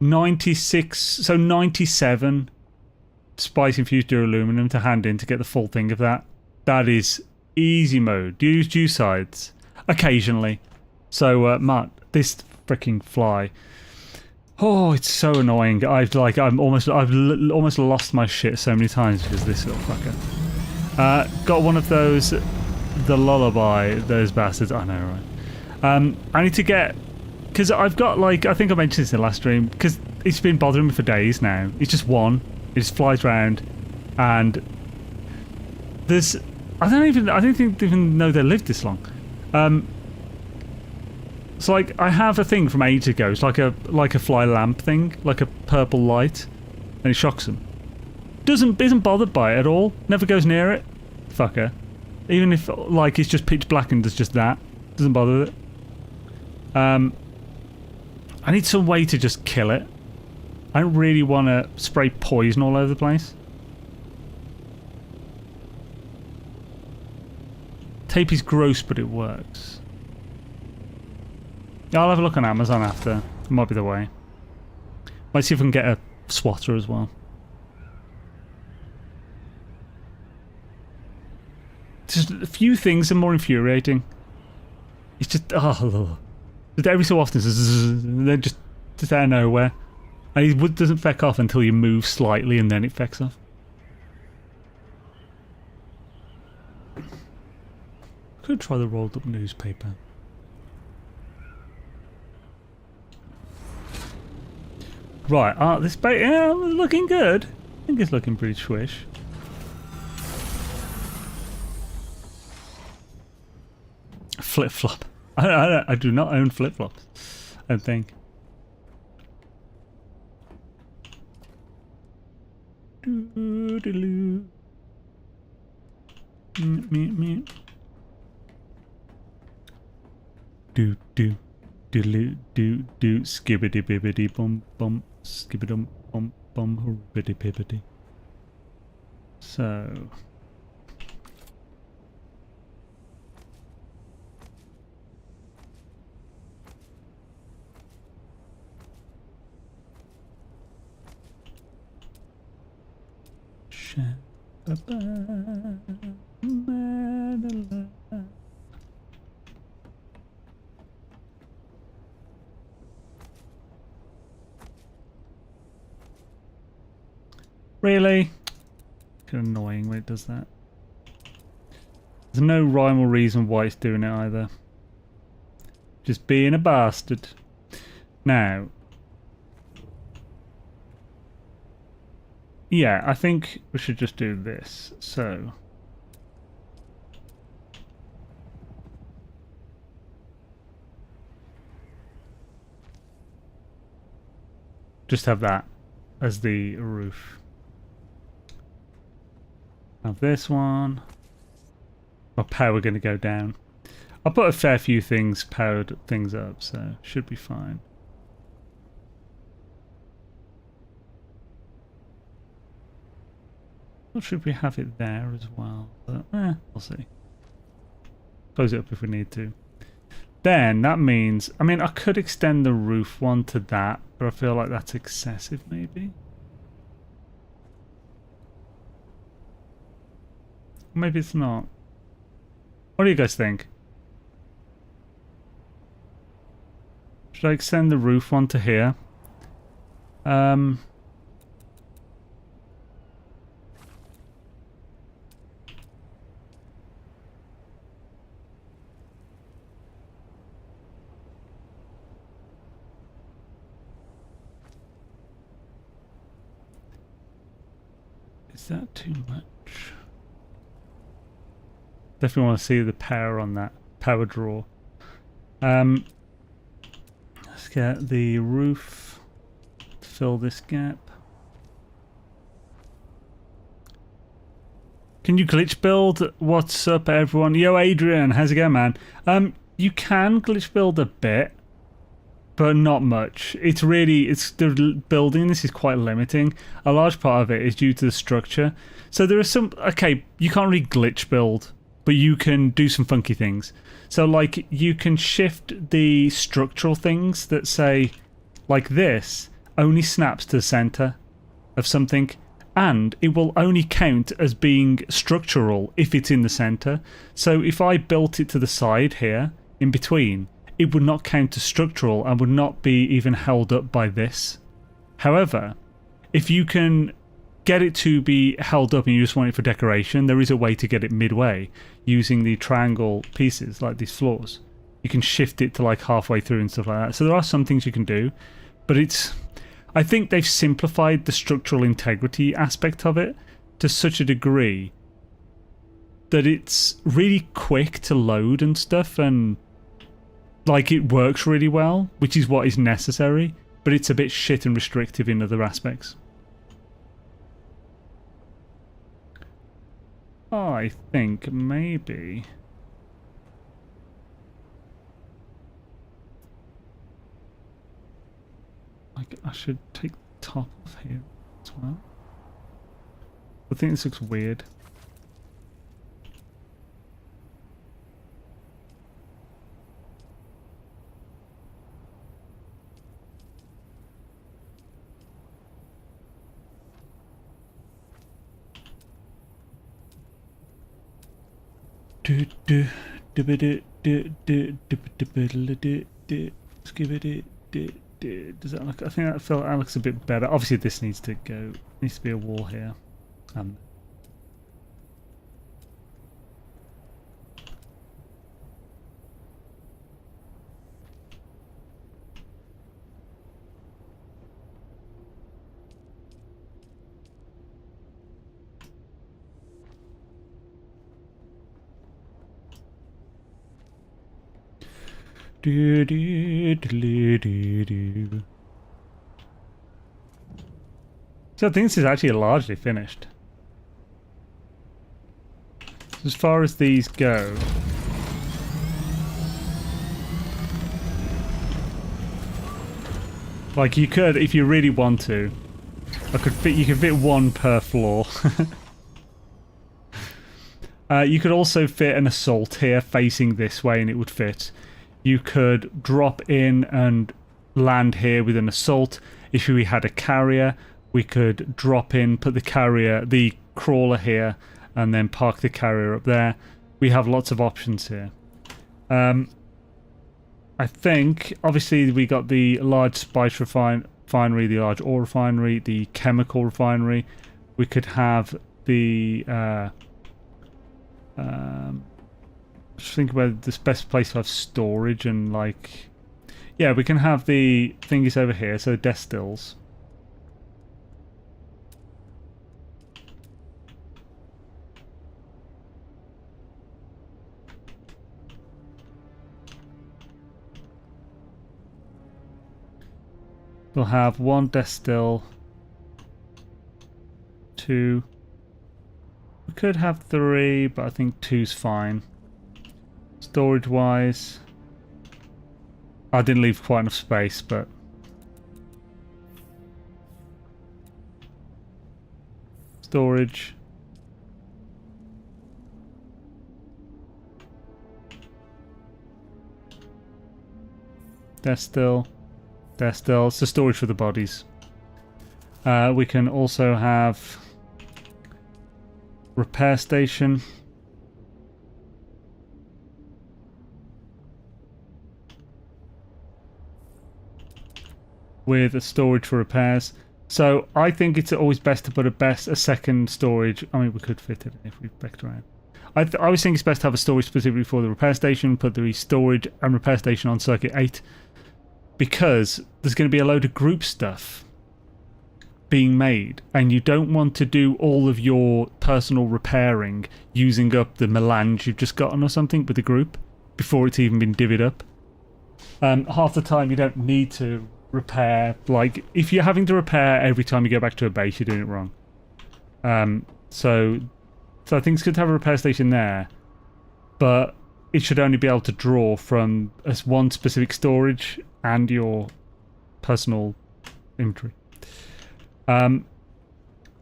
S1: 96. So 97 spice infused duraluminum to hand in to get the full thing of that. That is easy mode. Do you use juice sides? Occasionally. So Matt, this freaking fly. Oh, it's so annoying. I've almost lost my shit so many times because of this little fucker. Got one of those, the lullaby, those bastards. I know, right? I need to get, because I've got, like, I think I mentioned this in the last stream, because it's been bothering me for days now. It's just one. It just flies around, and there's... I don't even know they lived this long. So, like, I have a thing from ages ago. It's like a fly lamp thing, like a purple light, and it shocks them. Isn't bothered by it at all. Never goes near it. Fucker. Even if, like, it's just pitch black and does just that. Doesn't bother with it. I need some way to just kill it. I don't really want to spray poison all over the place. Tape is gross, but it works. Yeah, I'll have a look on Amazon after. It might be the way. Might see if we can get a swatter as well. Just a few things are more infuriating. It's just, oh, just every so often, they're just out of nowhere. And it doesn't feck off until you move slightly and then it fecks off. Could try the rolled up newspaper. Right, this bait, yeah, looking good. I think it's looking pretty swish. Flip flop. I do not own flip flops. I don't think. Doo-doo-doo. Me. Do skibbity bibbity bum bum skibbidum bum bum bibbity bibbity. So really? Kind of annoying when it does that. There's no rhyme or reason why it's doing it either. Just being a bastard. Now, yeah, I think we should just do this. So, just have that as the roof. Have this one. My power going to go down. I'll put a fair few things, powered things up, so should be fine. Or should we have it there as well? But, we'll see. Close it up if we need to. Then that means, I mean, I could extend the roof one to that, but I feel like that's excessive maybe. Maybe it's not. What do you guys think? Should I extend the roof one to here? Is that too much? Definitely want to see the power on that power draw. Let's get the roof to fill this gap. Can you glitch build? What's up, everyone? Yo, Adrian, how's it going, man? You can glitch build a bit, but not much. It's the building. This is quite limiting. A large part of it is due to the structure. So there are some. Okay, you can't really glitch build, but you can do some funky things. So, like, you can shift the structural things that say, like this, only snaps to the center of something, and it will only count as being structural if it's in the center. So if I built it to the side here, in between, it would not count as structural and would not be even held up by this. However, if you can get it to be held up and you just want it for decoration, there is a way to get it midway using the triangle pieces like these floors. You can shift it to like halfway through and stuff like that. So there are some things you can do, but I think they've simplified the structural integrity aspect of it to such a degree that it's really quick to load and stuff, and like it works really well, which is what is necessary, but it's a bit shit and restrictive in other aspects. I think maybe I should take the top off here as well. I think this looks weird. Does that look? I think that looks a bit better. Obviously, this needs to go. Needs to be a wall here. So I think this is actually largely finished. As far as these go, like you could, if you really want to, you could fit one per floor. You could also fit an assault here facing this way and it would fit. You could drop in and land here with an assault. If we had a carrier, we could drop in, put the crawler here, and then park the carrier up there. We have lots of options here. I think, obviously, we got the large spice refinery, the large ore refinery, the chemical refinery. We could have the... just think about the best place to have storage and like... Yeah, we can have the thingies over here, so destills. We'll have one distill, two. We could have three, but I think two's fine. Storage wise, I didn't leave quite enough space, but storage. Distill. It's the storage for the bodies. We can also have repair station. With a storage for repairs. So I think it's always best to put a second storage. I mean, we could fit it if we backed around. I always think it's best to have a storage specifically for the repair station. Put the storage and repair station on circuit 8. Because there's going to be a load of group stuff being made, and you don't want to do all of your personal repairing using up the melange you've just gotten or something with the group before it's even been divvied up. Half the time you don't need to repair. Like, if you're having to repair every time you go back to a base, you're doing it wrong. So I think it's good to have a repair station there, but it should only be able to draw from one specific storage and your personal inventory.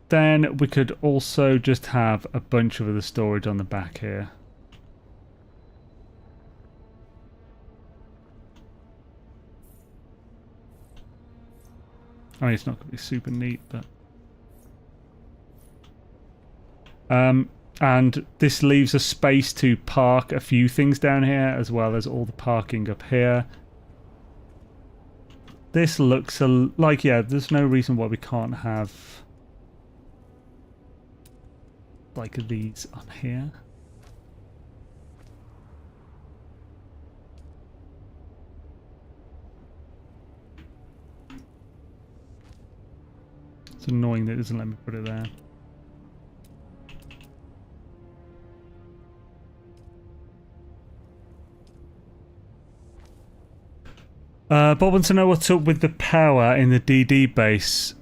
S1: Then we could also just have a bunch of other storage on the back here. I mean, it's not going to be super neat, but... and this leaves a space to park a few things down here, as well as all the parking up here. This looks like, yeah, there's no reason why we can't have like these on here. It's annoying that it doesn't let me put it there. Bob wants to know what's up with the power in the DD base.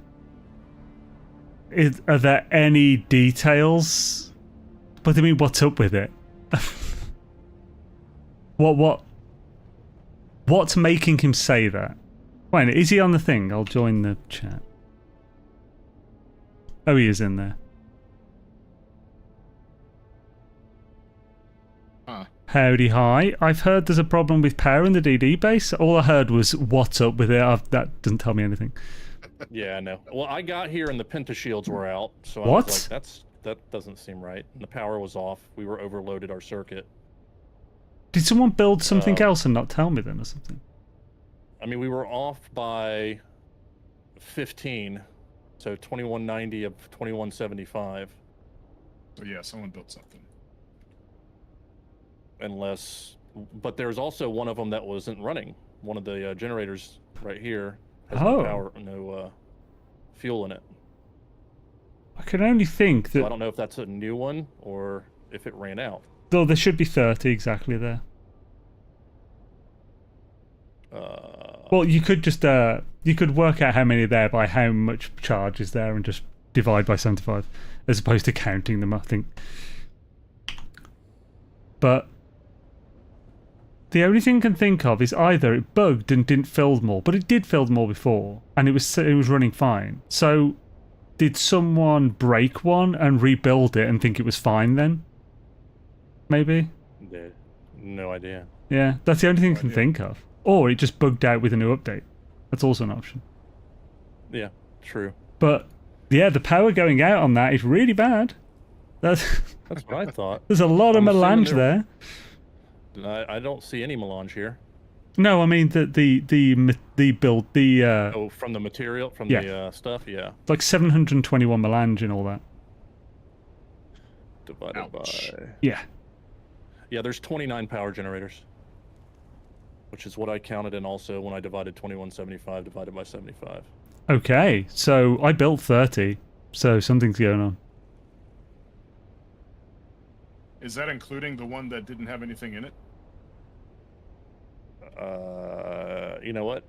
S1: Are there any details? But I mean, what's up with it? What's making him say that? Wait, is he on the thing? I'll join the chat. Oh, he is in there. Howdy, hi. I've heard there's a problem with power in the DD base. All I heard was, what's up with it? That doesn't tell me anything.
S3: Yeah, I know. Well, I got here and the pentashields were out, so I
S1: What?
S3: was like, that doesn't seem right. And the power was off. We were overloaded our circuit.
S1: Did someone build something else and not tell me then or something?
S3: I mean, we were off by 15, so 2190 of 2175.
S4: So yeah, someone built something.
S3: Unless, but there's also one of them that wasn't running. One of the generators right here has no power, no fuel in it.
S1: I can only think that...
S3: So I don't know if that's a new one or if it ran out.
S1: Though there should be 30 exactly there. Well, you could just you could work out how many are there by how much charge is there and just divide by 75, as opposed to counting them, I think. But the only thing I can think of is either it bugged and didn't fill more, but it did fill more before, and it was running fine. So, did someone break one and rebuild it and think it was fine then? Maybe?
S3: No idea.
S1: Yeah, that's the only thing I can think of. Or it just bugged out with a new update. That's also an option.
S3: Yeah, true.
S1: But, yeah, the power going out on that is really bad. That's
S3: what I thought.
S1: There's a lot of melange there.
S3: I don't see any melange here.
S1: No, I mean the build,
S3: oh, from the material, from the stuff, yeah.
S1: Like 721 melange and all that.
S3: Divided by...
S1: Yeah.
S3: Yeah, there's 29 power generators. Which is what I counted in also when I divided 2175 divided by 75.
S1: Okay, so I built 30, so something's going on.
S4: Is that including the one that didn't have anything in it?
S3: You know what?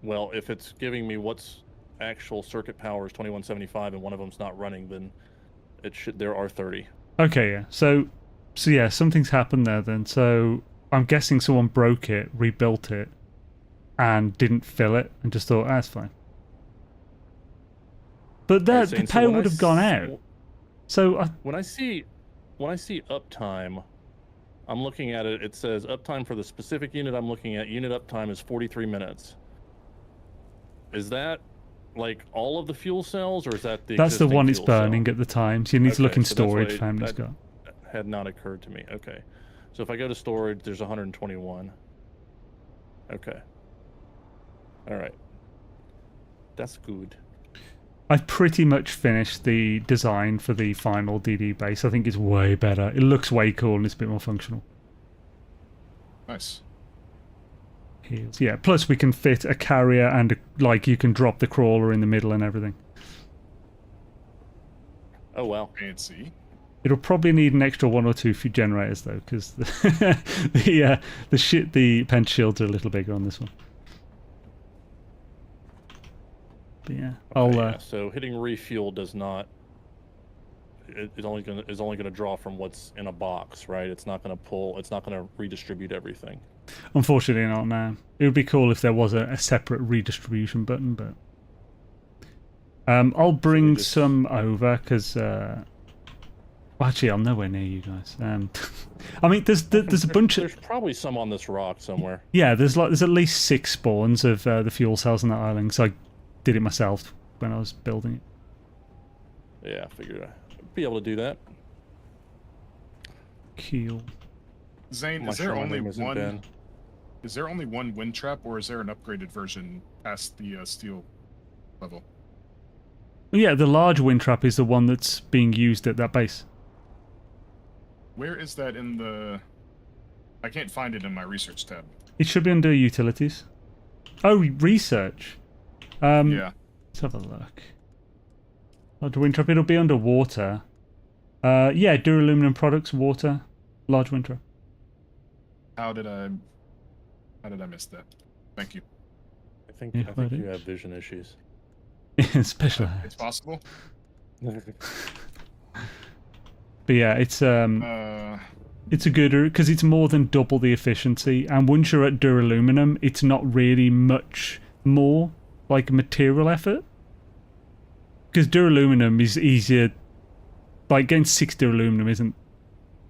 S3: Well, if it's giving me what's actual circuit power is 2175 and one of them's not running, then it should. There are 30.
S1: Okay, yeah. So yeah, something's happened there then. So I'm guessing someone broke it, rebuilt it, and didn't fill it, and just thought, that's fine. But the power would have gone out. So
S3: when I see uptime, I'm looking at it. It says uptime for the specific unit I'm looking at. Unit uptime is 43 minutes. Is that like all of the fuel cells, or is that the?
S1: That's the one it's burning
S3: cell?
S1: at the time. So you need to look in storage for how many it's got.
S3: Had not occurred to me. Okay, so if I go to storage, there's 121. Okay. All right. That's good.
S1: I've pretty much finished the design for the final DD base. I think it's way better. It looks way cool and it's a bit more functional.
S4: Nice.
S1: Yeah, plus we can fit a carrier and like you can drop the crawler in the middle and everything.
S3: Oh wow.
S4: Fancy.
S1: It'll probably need an extra 1 or 2 few generators though, because the pen shields are a little bigger on this one. But yeah,
S3: okay, so hitting refuel does not. It's only gonna draw from what's in a box, right? It's not gonna pull. It's not gonna redistribute everything.
S1: Unfortunately, not now. It would be cool if there was a separate redistribution button, but I'll bring some over because. Well, actually, I'm nowhere near you guys. I mean, there's a bunch of.
S3: There's probably some on this rock somewhere.
S1: Yeah, there's at least 6 spawns of the fuel cells on that island. So I did it myself when I was building it.
S3: Yeah, I figured I'd be able to do that.
S1: Cool.
S4: Zane, is there only one? Is there only one wind trap, or is there an upgraded version past the steel level?
S1: Yeah, the large wind trap is the one that's being used at that base.
S4: Where is that in the... I can't find it in my research tab.
S1: It should be under utilities. Oh, research.
S4: Yeah.
S1: Let's have a look. Large wind trap. It'll be underwater. Yeah, duraluminum products, water, large wind trap.
S4: How did I miss that? Thank you.
S3: I think you have vision issues.
S1: Special.
S4: It's possible.
S1: But yeah, it's a good because it's more than double the efficiency, and once you're at duraluminum, it's not really much more like material effort. Because duraluminum is easier. Like getting 6 duraluminum isn't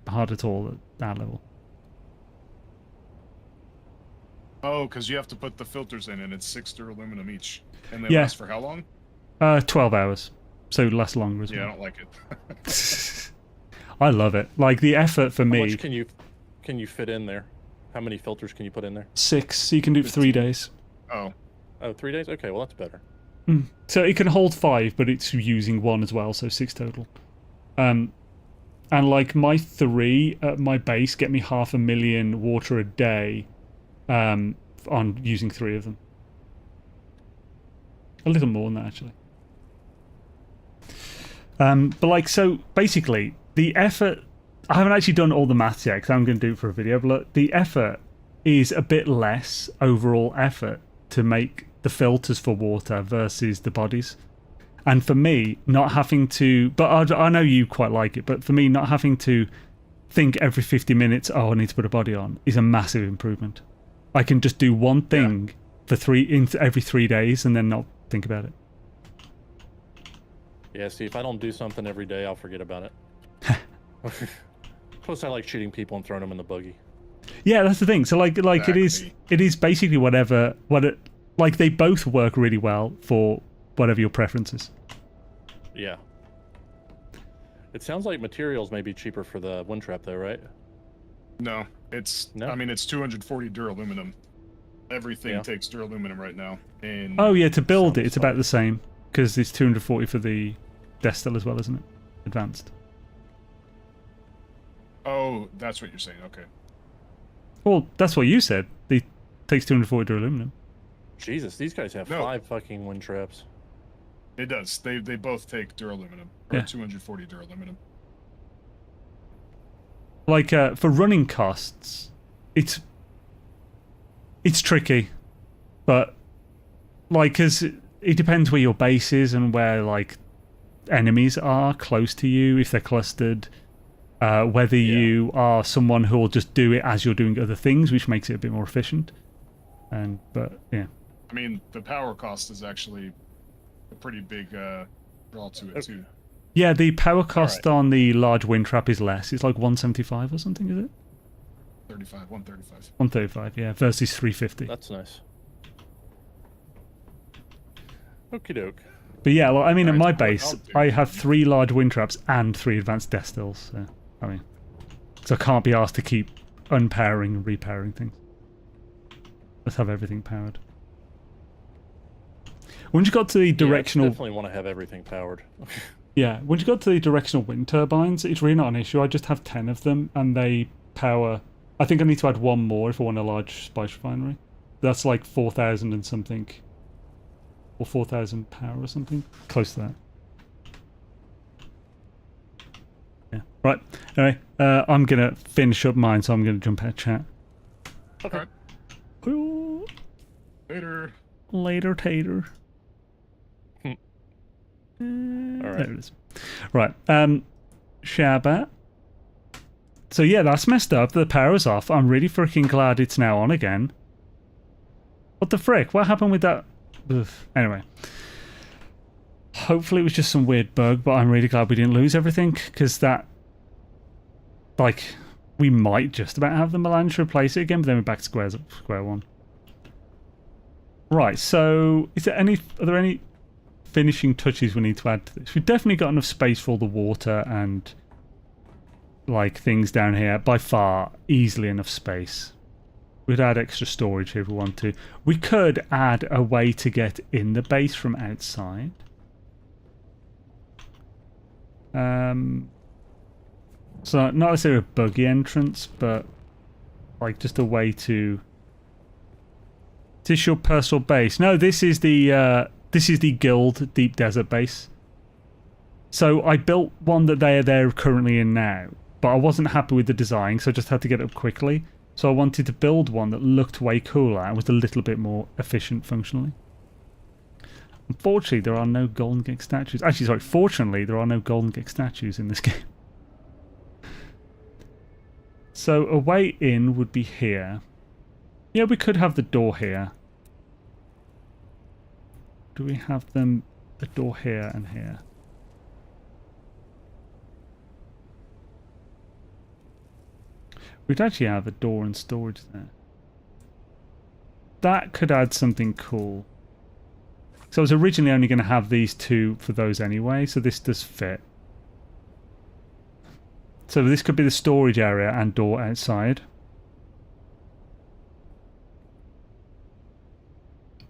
S1: hard at all at that level.
S4: Oh, because you have to put the filters in, and it's 6 duraluminum each, and they
S1: Yeah.
S4: last for how long?
S1: 12 hours, so less longer as well.
S4: Yeah, I don't like it.
S1: I love it. Like the effort for me.
S3: How much can you fit in there? How many filters can you put in there?
S1: 6, so you can do it for 3 days.
S4: Oh,
S3: 3 days? Okay, well that's better.
S1: So it can hold 5, but it's using 1 as well, so 6 total. And like my 3 at my base get me 500,000 water a day on using 3 of them. A little more than that, actually. But like, so basically, the effort... I haven't actually done all the maths yet, because I'm going to do it for a video, but look, the effort is a bit less overall effort to make the filters for water versus the bodies. And for me, not having to... But I know you quite like it, but for me, not having to think every 50 minutes, oh, I need to put a body on, is a massive improvement. I can just do one thing for every 3 days and then not think about it.
S3: Yeah, see, if I don't do something every day, I'll forget about it. Plus, I like shooting people and throwing them in the buggy.
S1: Yeah, that's the thing. So like
S4: Exactly.
S1: it is basically like they both work really well for whatever your preference is.
S3: Yeah. It sounds like materials may be cheaper for the wind trap, though, right?
S4: no, it's...
S3: No?
S4: I mean, it's 240 duraluminum. Everything takes duraluminum right now. And
S1: Oh yeah, to build it,
S3: Sounds
S1: it's about the same because it's 240 for the destil as well, isn't it? Advanced.
S4: Oh, that's what you're saying. Okay.
S1: Well, that's what you said. It takes 240 duraluminum.
S3: Jesus, these guys have
S4: No.
S3: 5 fucking wind traps.
S4: It does. They both take duraluminum. Or
S1: Yeah.
S4: 240 duraluminum.
S1: Like for running costs, it's tricky, but like because it depends where your base is and where like enemies are close to you if they're clustered. Whether you are someone who will just do it as you're doing other things, which makes it a bit more efficient. But yeah.
S4: I mean, the power cost is actually a pretty big draw to it too.
S1: Yeah, the power cost on the large wind trap is less. It's like 175 or something, is it?
S4: 135.
S1: 135, yeah, versus 350.
S3: That's nice. Okie doke.
S1: But yeah, well, I mean, at
S4: Alright,
S1: my
S4: so what
S1: base,
S4: I'll do-
S1: I have 3 large wind traps and 3 advanced destils. So, I mean, so I can't be asked to keep unpowering and repowering things. Let's have everything powered. Once you got to the directional...
S3: Yeah, definitely want to have everything powered.
S1: Yeah, once you got to the directional wind turbines, it's really not an issue. I just have 10 of them, and they power... I think I need to add 1 more if I want a large spice refinery. That's like 4,000 and something. Or 4,000 power or something. Close to that. Yeah. Right. Anyway, I'm going to finish up mine, so I'm going to jump out of chat.
S3: Okay.
S4: Later.
S1: Later, tater.
S3: All right.
S1: There it is. Right. Shabbat. So yeah, that's messed up. The power's off. I'm really freaking glad it's now on again. What the frick? What happened with that? Ugh. Anyway. Hopefully it was just some weird bug, but I'm really glad we didn't lose everything, because that... Like, we might just about have the melange replace it again, but then we're back to square one. Right, so are there any finishing touches we need to add to this? We've definitely got enough space for all the water and like things down here. By far, easily enough space. We'd add extra storage here if we want to. We could add a way to get in the base from outside. So not necessarily a buggy entrance, but like just a way to... Is this your personal base? No, this is the This is the Guild Deep Desert base. So I built one that they're currently in now, but I wasn't happy with the design, so I just had to get it up quickly. So I wanted to build one that looked way cooler and was a little bit more efficient functionally. Unfortunately, there are no Golden Gek statues. Actually, sorry, fortunately, there are no Golden Gek statues in this game. So a way in would be here. Yeah, we could have the door here. Do we have them, the door here and here? We'd actually have a door and storage there. That could add something cool. So I was originally only going to have these two for those anyway, so this does fit. So this could be the storage area and door outside.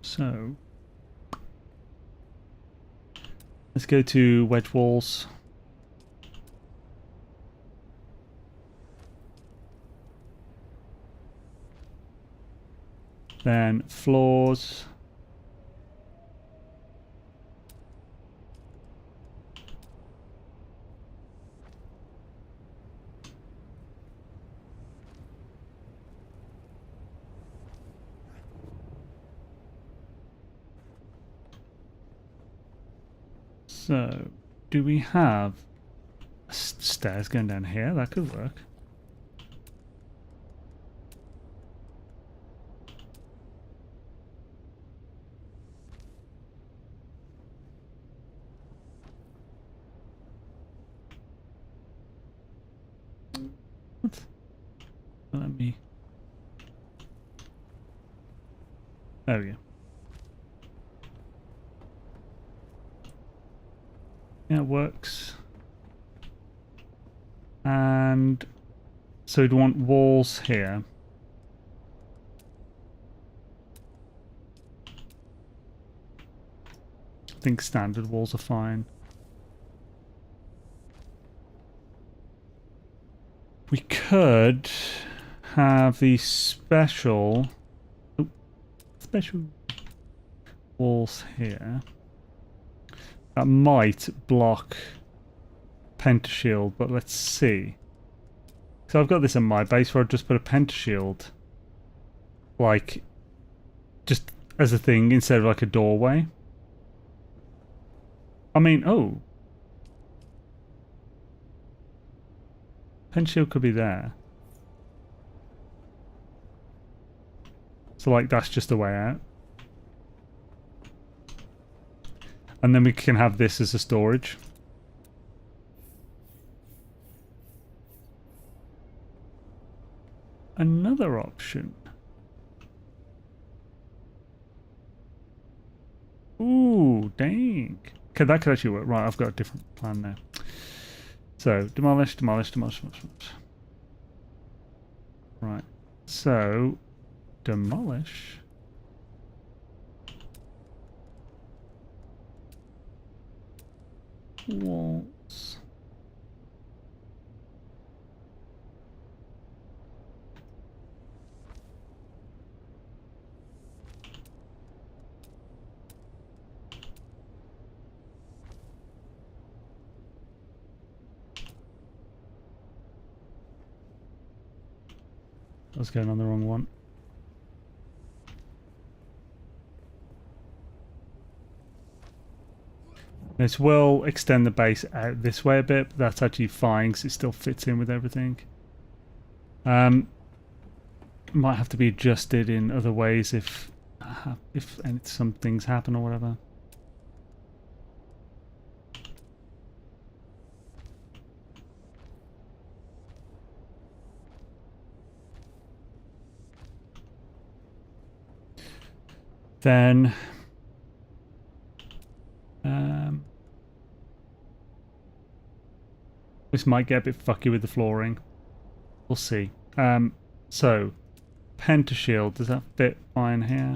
S1: So let's go to wedge walls. Then floors. So, do we have stairs going down here? That could work. What? Let me... There we go. Yeah, it works. And so we'd want walls here. I think standard walls are fine. We could have the special walls here. That might block pentashield, but let's see. So I've got this in my base where I've just put a pentashield, like, just as a thing instead of like a doorway. I mean, oh. Pentashield could be there. So like that's just the way out. And then we can have this as a storage. Another option. Ooh, dang. Okay, that could actually work. Right, I've got a different plan now. So, demolish, demolish, demolish, demolish. Right. So, demolish. Walls. I was going on the wrong one. This will extend the base out this way a bit, but that's actually fine because it still fits in with everything. Might have to be adjusted in other ways if some things happen or whatever. Then this might get a bit fucky with the flooring. We'll see. So pentashield, does that fit fine here?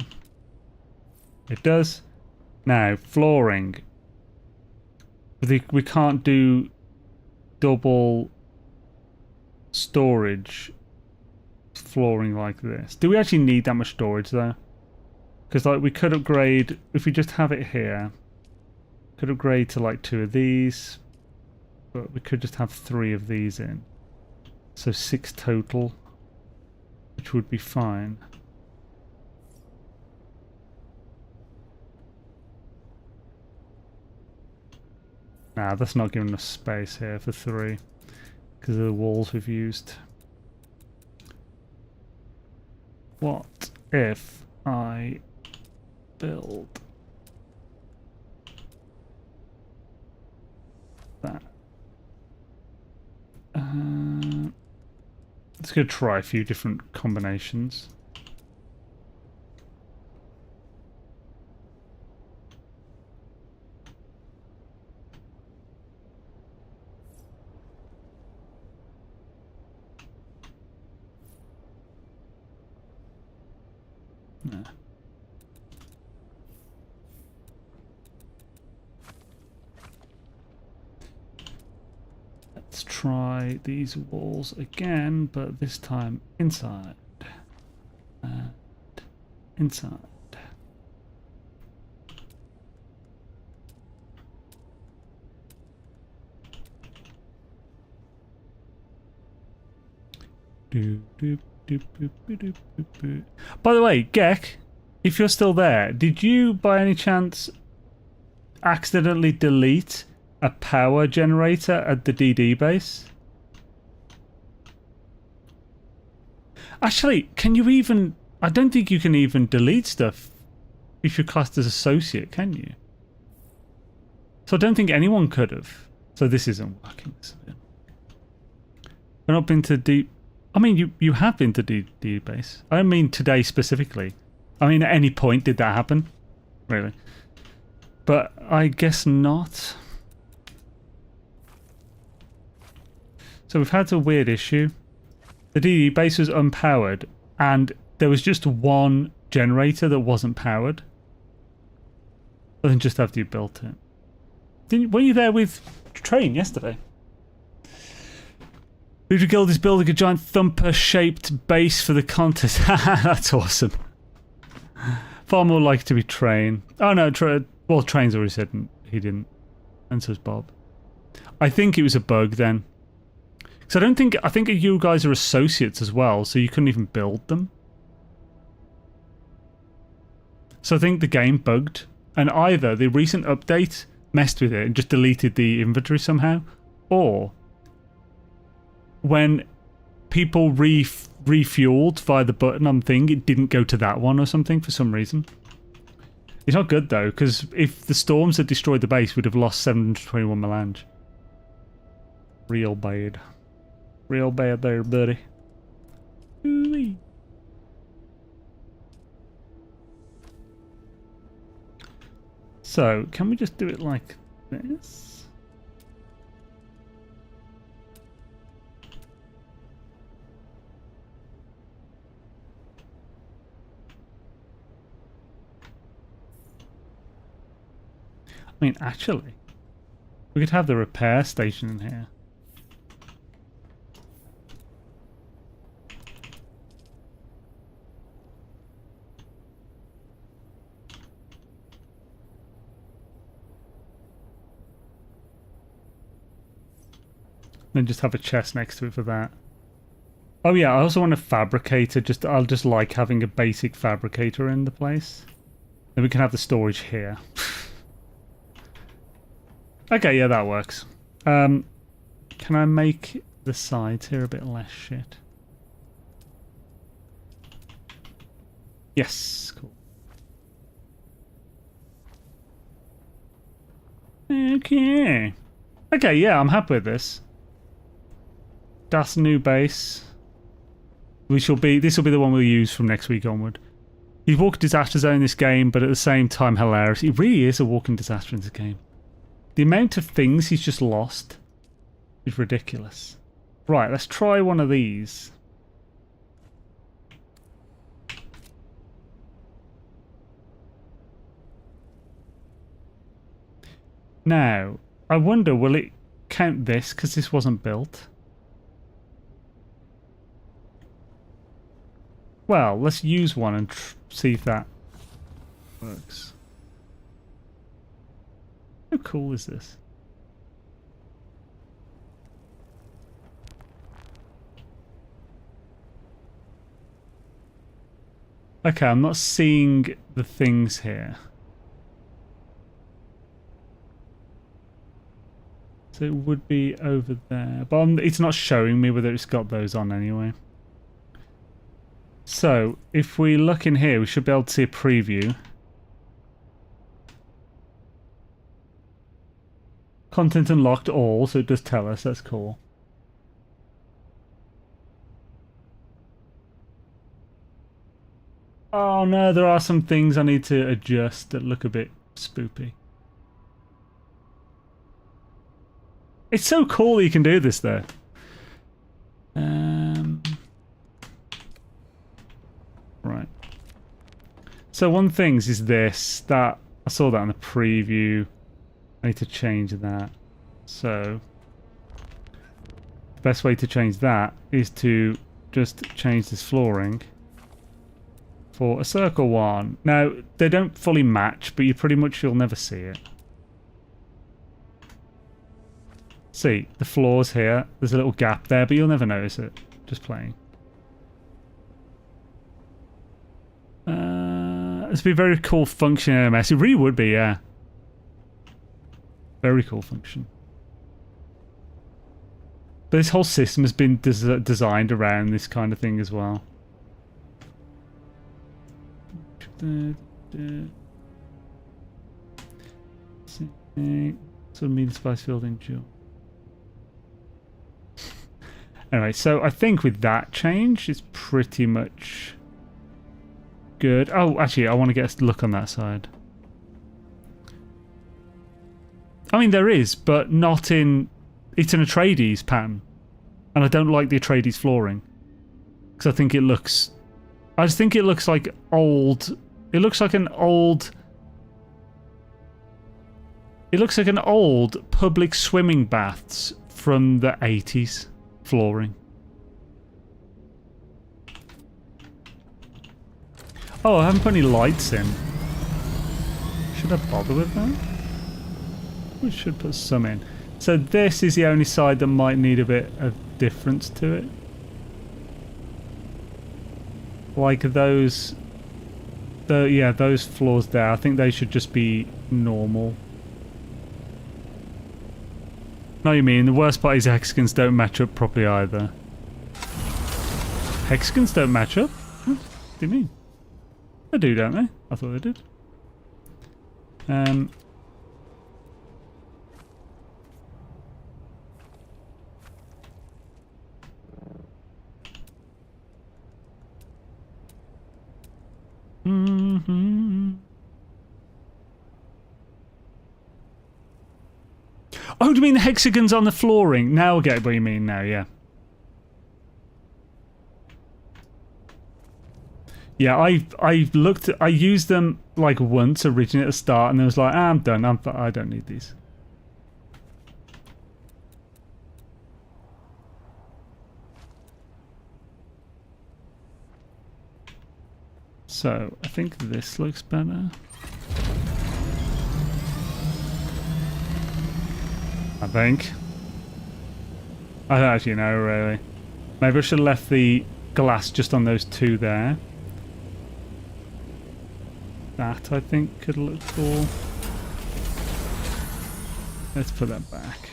S1: It does. Now flooring. We can't do double storage flooring like this. Do we actually need that much storage though? Because like we could upgrade, if we just have it here, could upgrade to like 2 of these, but we could just have 3 of these in. So 6 total, which would be fine. Nah, that's not giving us space here for 3 because of the walls we've used. What if I build that? Let's go try a few different combinations. No. Let's try these walls again, but this time inside and inside. By the way, Gek, if you're still there, did you by any chance accidentally delete a power generator at the DD base? Actually, can you even... I don't think you can even delete stuff if you're classed as associate, can you? So I don't think anyone could have. So this isn't working. We've not been to deep... I mean, you have been to DD base. I don't mean today specifically. I mean, at any point did that happen? Really? But I guess not. So we've had a weird issue. The DD base was unpowered, and there was just one generator that wasn't powered. Other than just after you built it. Were you there with Train yesterday? Leader Guild is building a giant thumper-shaped base for the contest. That's awesome. Far more likely to be Train. Oh no, well, Train's already said he didn't. And so's Bob. I think it was a bug then. Because I think you guys are associates as well, so you couldn't even build them. So I think the game bugged. And either the recent update messed with it and just deleted the inventory somehow, or when people refueled via the button on thing, it didn't go to that one or something for some reason. It's not good though, because if the storms had destroyed the base, we'd have lost 721 melange. Real bad. Real bad there, buddy. Ooh-wee. So, can we just do it like this? I mean, actually, we could have the repair station in here. Then just have a chest next to it for that. Oh yeah, I also want a fabricator. I'll just like having a basic fabricator in the place. Then we can have the storage here. Okay, yeah, that works. Can I make the sides here a bit less shit? Yes, cool. Okay. Okay, yeah, I'm happy with this. That's new base. This will be the one we'll use from next week onward. He's walking disaster zone in this game, but at the same time hilarious. He really is a walking disaster in this game. The amount of things he's just lost is ridiculous. Right, let's try one of these. Now, I wonder, will it count this because this wasn't built? Well, let's use one and see if that... works. How cool is this? Okay, I'm not seeing the things here. So it would be over there, but it's not showing me whether it's got those on anyway. So if we look in here, we should be able to see a preview. Content unlocked all, so it does tell us, that's cool. Oh no, there are some things I need to adjust that look a bit spoopy. It's so cool that you can do this though. Right. So one thing is this, that I saw that in the preview. I need to change that. So the best way to change that is to just change this flooring for a circle one. Now, they don't fully match, but you'll never see it. See, the floors here, there's a little gap there, but you'll never notice it. Just playing. This would be a very cool function in NMS. It really would be, yeah. Very cool function. But this whole system has been designed around this kind of thing as well. Sort of mean spice field in June. Anyway, so I think with that change, it's pretty much good. Oh, actually, I want to get a look on that side. I mean, there is, but not in... It's an Atreides pattern. And I don't like the Atreides flooring. Because I think it looks... I just think it looks like old... It looks like an old... It looks like an old public swimming baths from the 80s flooring. Oh, I haven't put any lights in. Should I bother with that? We should put some in. So this is the only side that might need a bit of difference to it. Like those... yeah, those floors there. I think they should just be normal. No, you mean the worst part is hexagons don't match up properly either. Hexagons don't match up? What do you mean? They do, don't they? I thought they did. Oh, do you mean the hexagons on the flooring? Now I get what you mean now, yeah. Yeah, I looked, I used them like once originally at the start and I was like, I'm done, I don't need these. So, I think this looks better. I think. I don't actually know, really. Maybe I should have left the glass just on those two there. That, I think, could look cool. Let's put that back.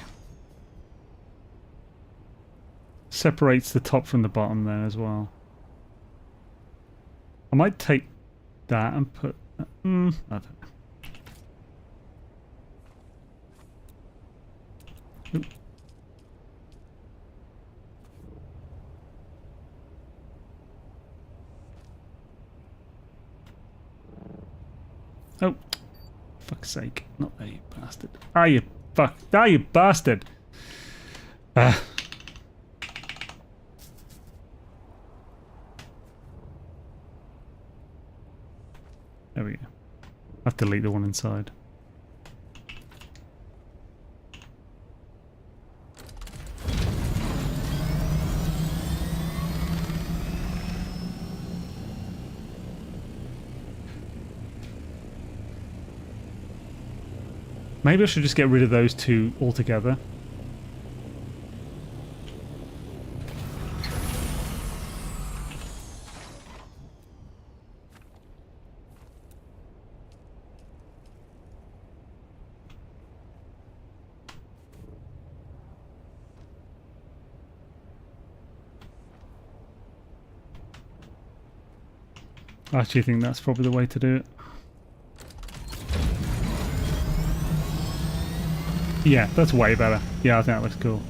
S1: Separates the top from the bottom there as well. I might take that and put... I don't know. Oop. Oh, fuck's sake. Not there, you bastard. Ah, you fuck. Ah, you bastard. Ah. There we go. I have to delete the one inside. Maybe I should just get rid of those two altogether. I actually think that's probably the way to do it. Yeah, that's way better. Yeah, I think that looks cool.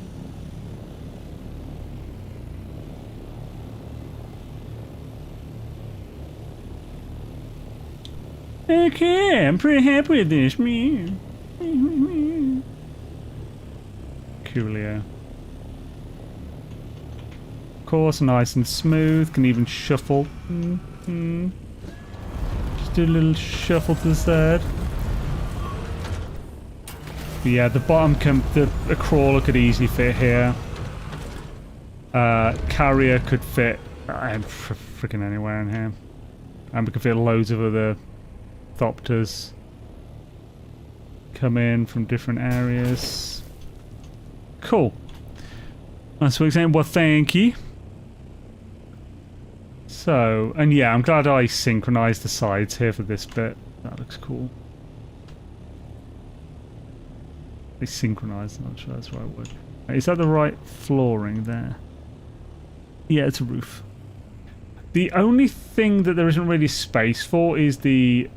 S1: Okay, I'm pretty happy with this. Me. Coolio. Of course, nice and smooth. Can even shuffle. Just do a little shuffle to the side. But yeah, the bottom a crawler could easily fit here. Carrier could fit freaking anywhere in here. And we could fit loads of other thopters. Come in from different areas. Cool. That's what I'm saying. Well, thank you. So, and yeah, I'm glad I synchronized the sides here for this bit. That looks cool. They synchronized, I'm not sure that's the right word. Is that the right flooring there? Yeah, it's a roof. The only thing that there isn't really space for is the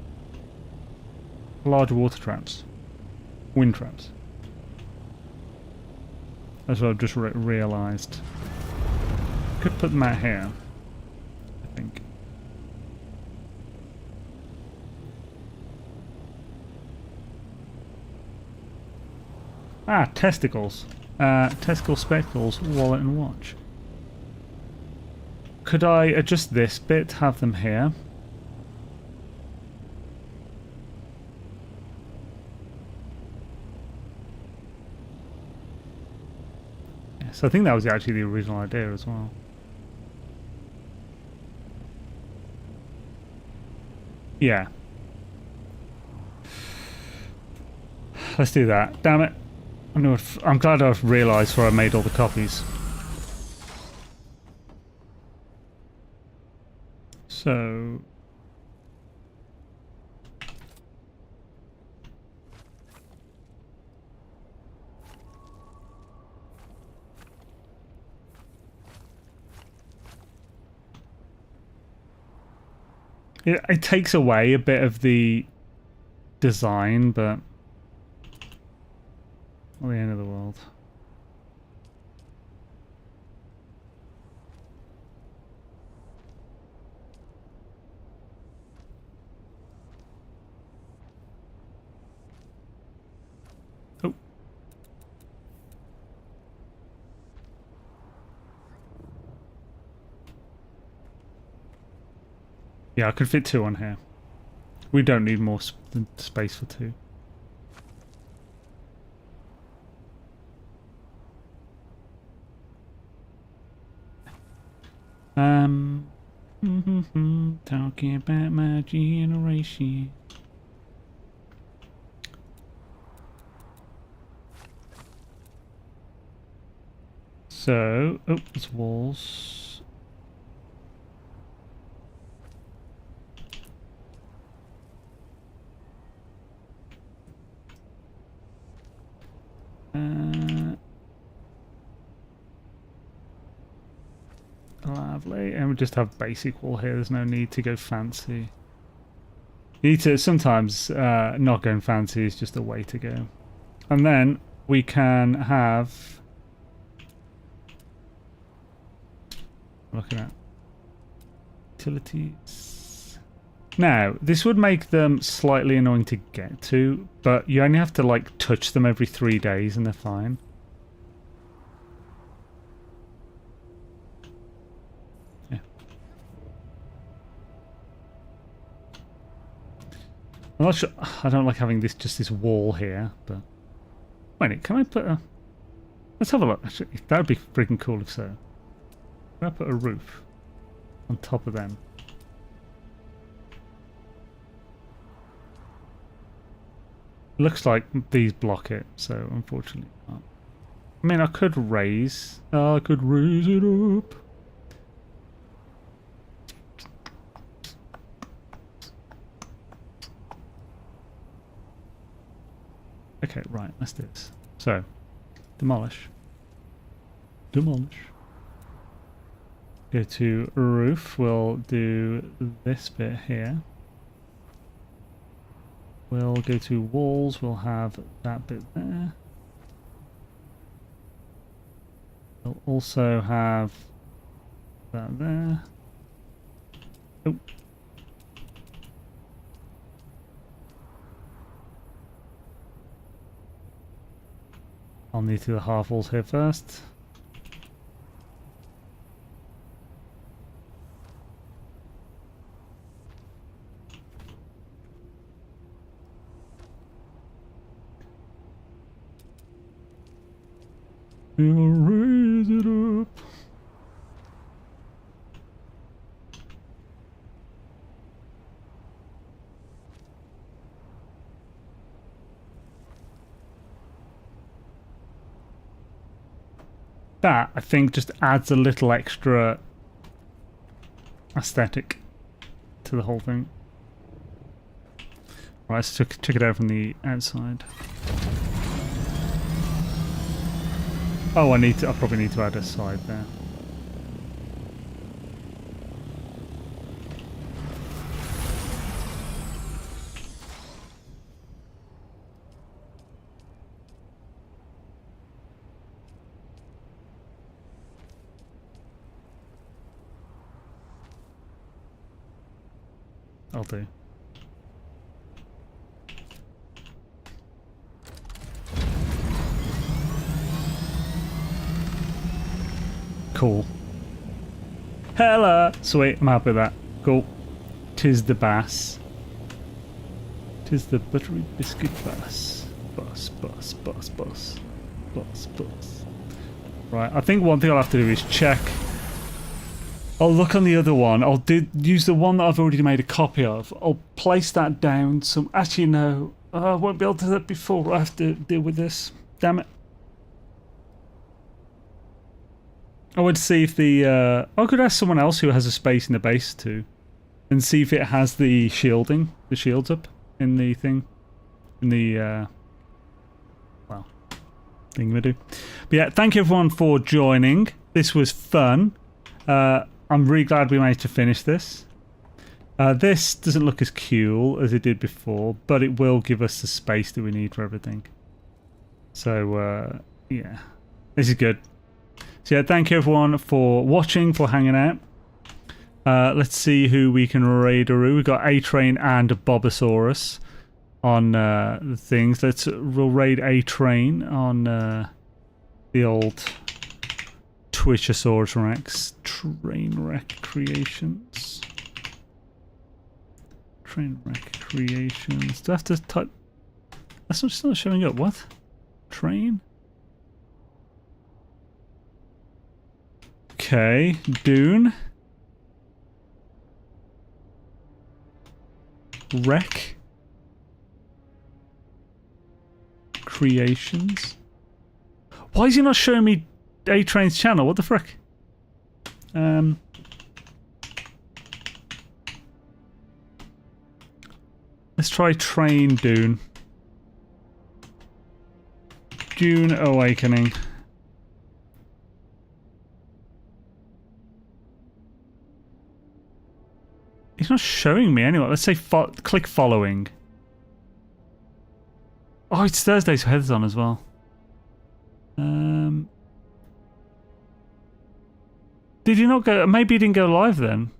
S1: large water traps. Wind traps. That's what I've just realised. Could put them out here, I think. Ah, testicles. Testicle spectacles, wallet and watch. Could I adjust this bit, have them here? Yes, I think that was actually the original idea as well. Yeah. Let's do that. Damn it. I'm glad I've realised where I made all the copies. So... It takes away a bit of the design, but... Not the end of the world. Oh. Yeah, I could fit two on here. We don't need more space for two. Talking about my generation. So, oh, there's walls. Lovely, and we just have basic wall here. There's no need to go fancy. You need to sometimes not going fancy is just a way to go. And then we can have. Looking at utilities. Now, this would make them slightly annoying to get to, but you only have to like touch them every 3 days and they're fine. Yeah. I'm not sure. I don't like having this wall here, but wait, can I put a? Let's have a look. Actually, that would be freaking cool if so. Can I put a roof on top of them? Looks like these block it, so unfortunately not. I mean, I could raise. I could raise it up. Okay, right, let's do this. So, demolish. Demolish. Go to roof, we'll do this bit here. We'll go to walls, we'll have that bit there. We'll also have that there. Oh. I'll need to do the half walls here first. We'll raise it up. That, I think, just adds a little extra aesthetic to the whole thing. Right, let's check it out from the outside. Oh, I probably need to add a side there. I'll do. Cool. Hella! Sweet, I'm happy with that. Cool. Tis the bass. Tis the buttery biscuit bass. Bus, bus, bus, bus. Bus, bus. Right, I think one thing I'll have to do is check. I'll look on the other one. I'll use the one that I've already made a copy of. I'll place that down some... Actually, no. I won't be able to do that before I have to deal with this. Damn it. I would see if the... I could ask someone else who has a space in the base too. And see if it has the shielding. The shields up in the thing. In the... well... thingamajig. But yeah, thank you everyone for joining. This was fun. I'm really glad we managed to finish this. This doesn't look as cool as it did before, but it will give us the space that we need for everything. So, yeah. This is good. So yeah, thank you everyone for watching, for hanging out. Let's see who we can raid-a-roo. We've got A-Train and Bobosaurus on the things. We'll raid A-Train on the old... Twitchosaurus Rex. Trainwreck Creations. Trainwreck Creations. Do I have to type? That's not still showing up. What? Train? Okay. Dune. Wreck. Creations. Why is he not showing me A-Train's channel? What the frick? Let's try Train Dune. Dune Awakening. It's not showing me anyway. Let's say click following. Oh, it's Thursday, so Heather's on as well. Did you not go? Maybe you didn't go live then.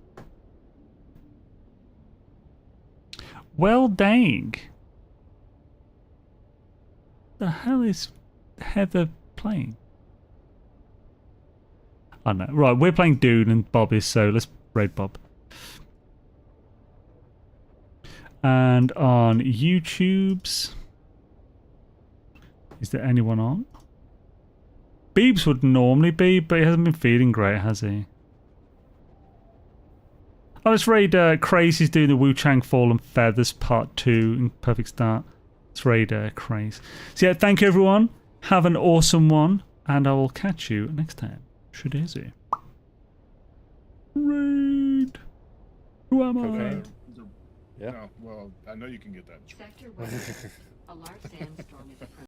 S1: Well, dang. The hell is Heather playing? I don't know. Right, we're playing Dune and Bob is, so let's raid Bob. And on YouTube's, is there anyone on? Beebs would normally be, but he hasn't been feeling great, has he? Oh, let's raid Crazy's doing the Wu Chang Fallen Feathers Part 2 in Perfect Start. It's raid craze. So yeah, thank you everyone. Have an awesome one, and I will catch you next time. Shadazy. Raid. Who am I?
S3: Okay. Yeah.
S4: No, well, I know you can get that.
S5: Sector 1. A large sandstorm is approaching.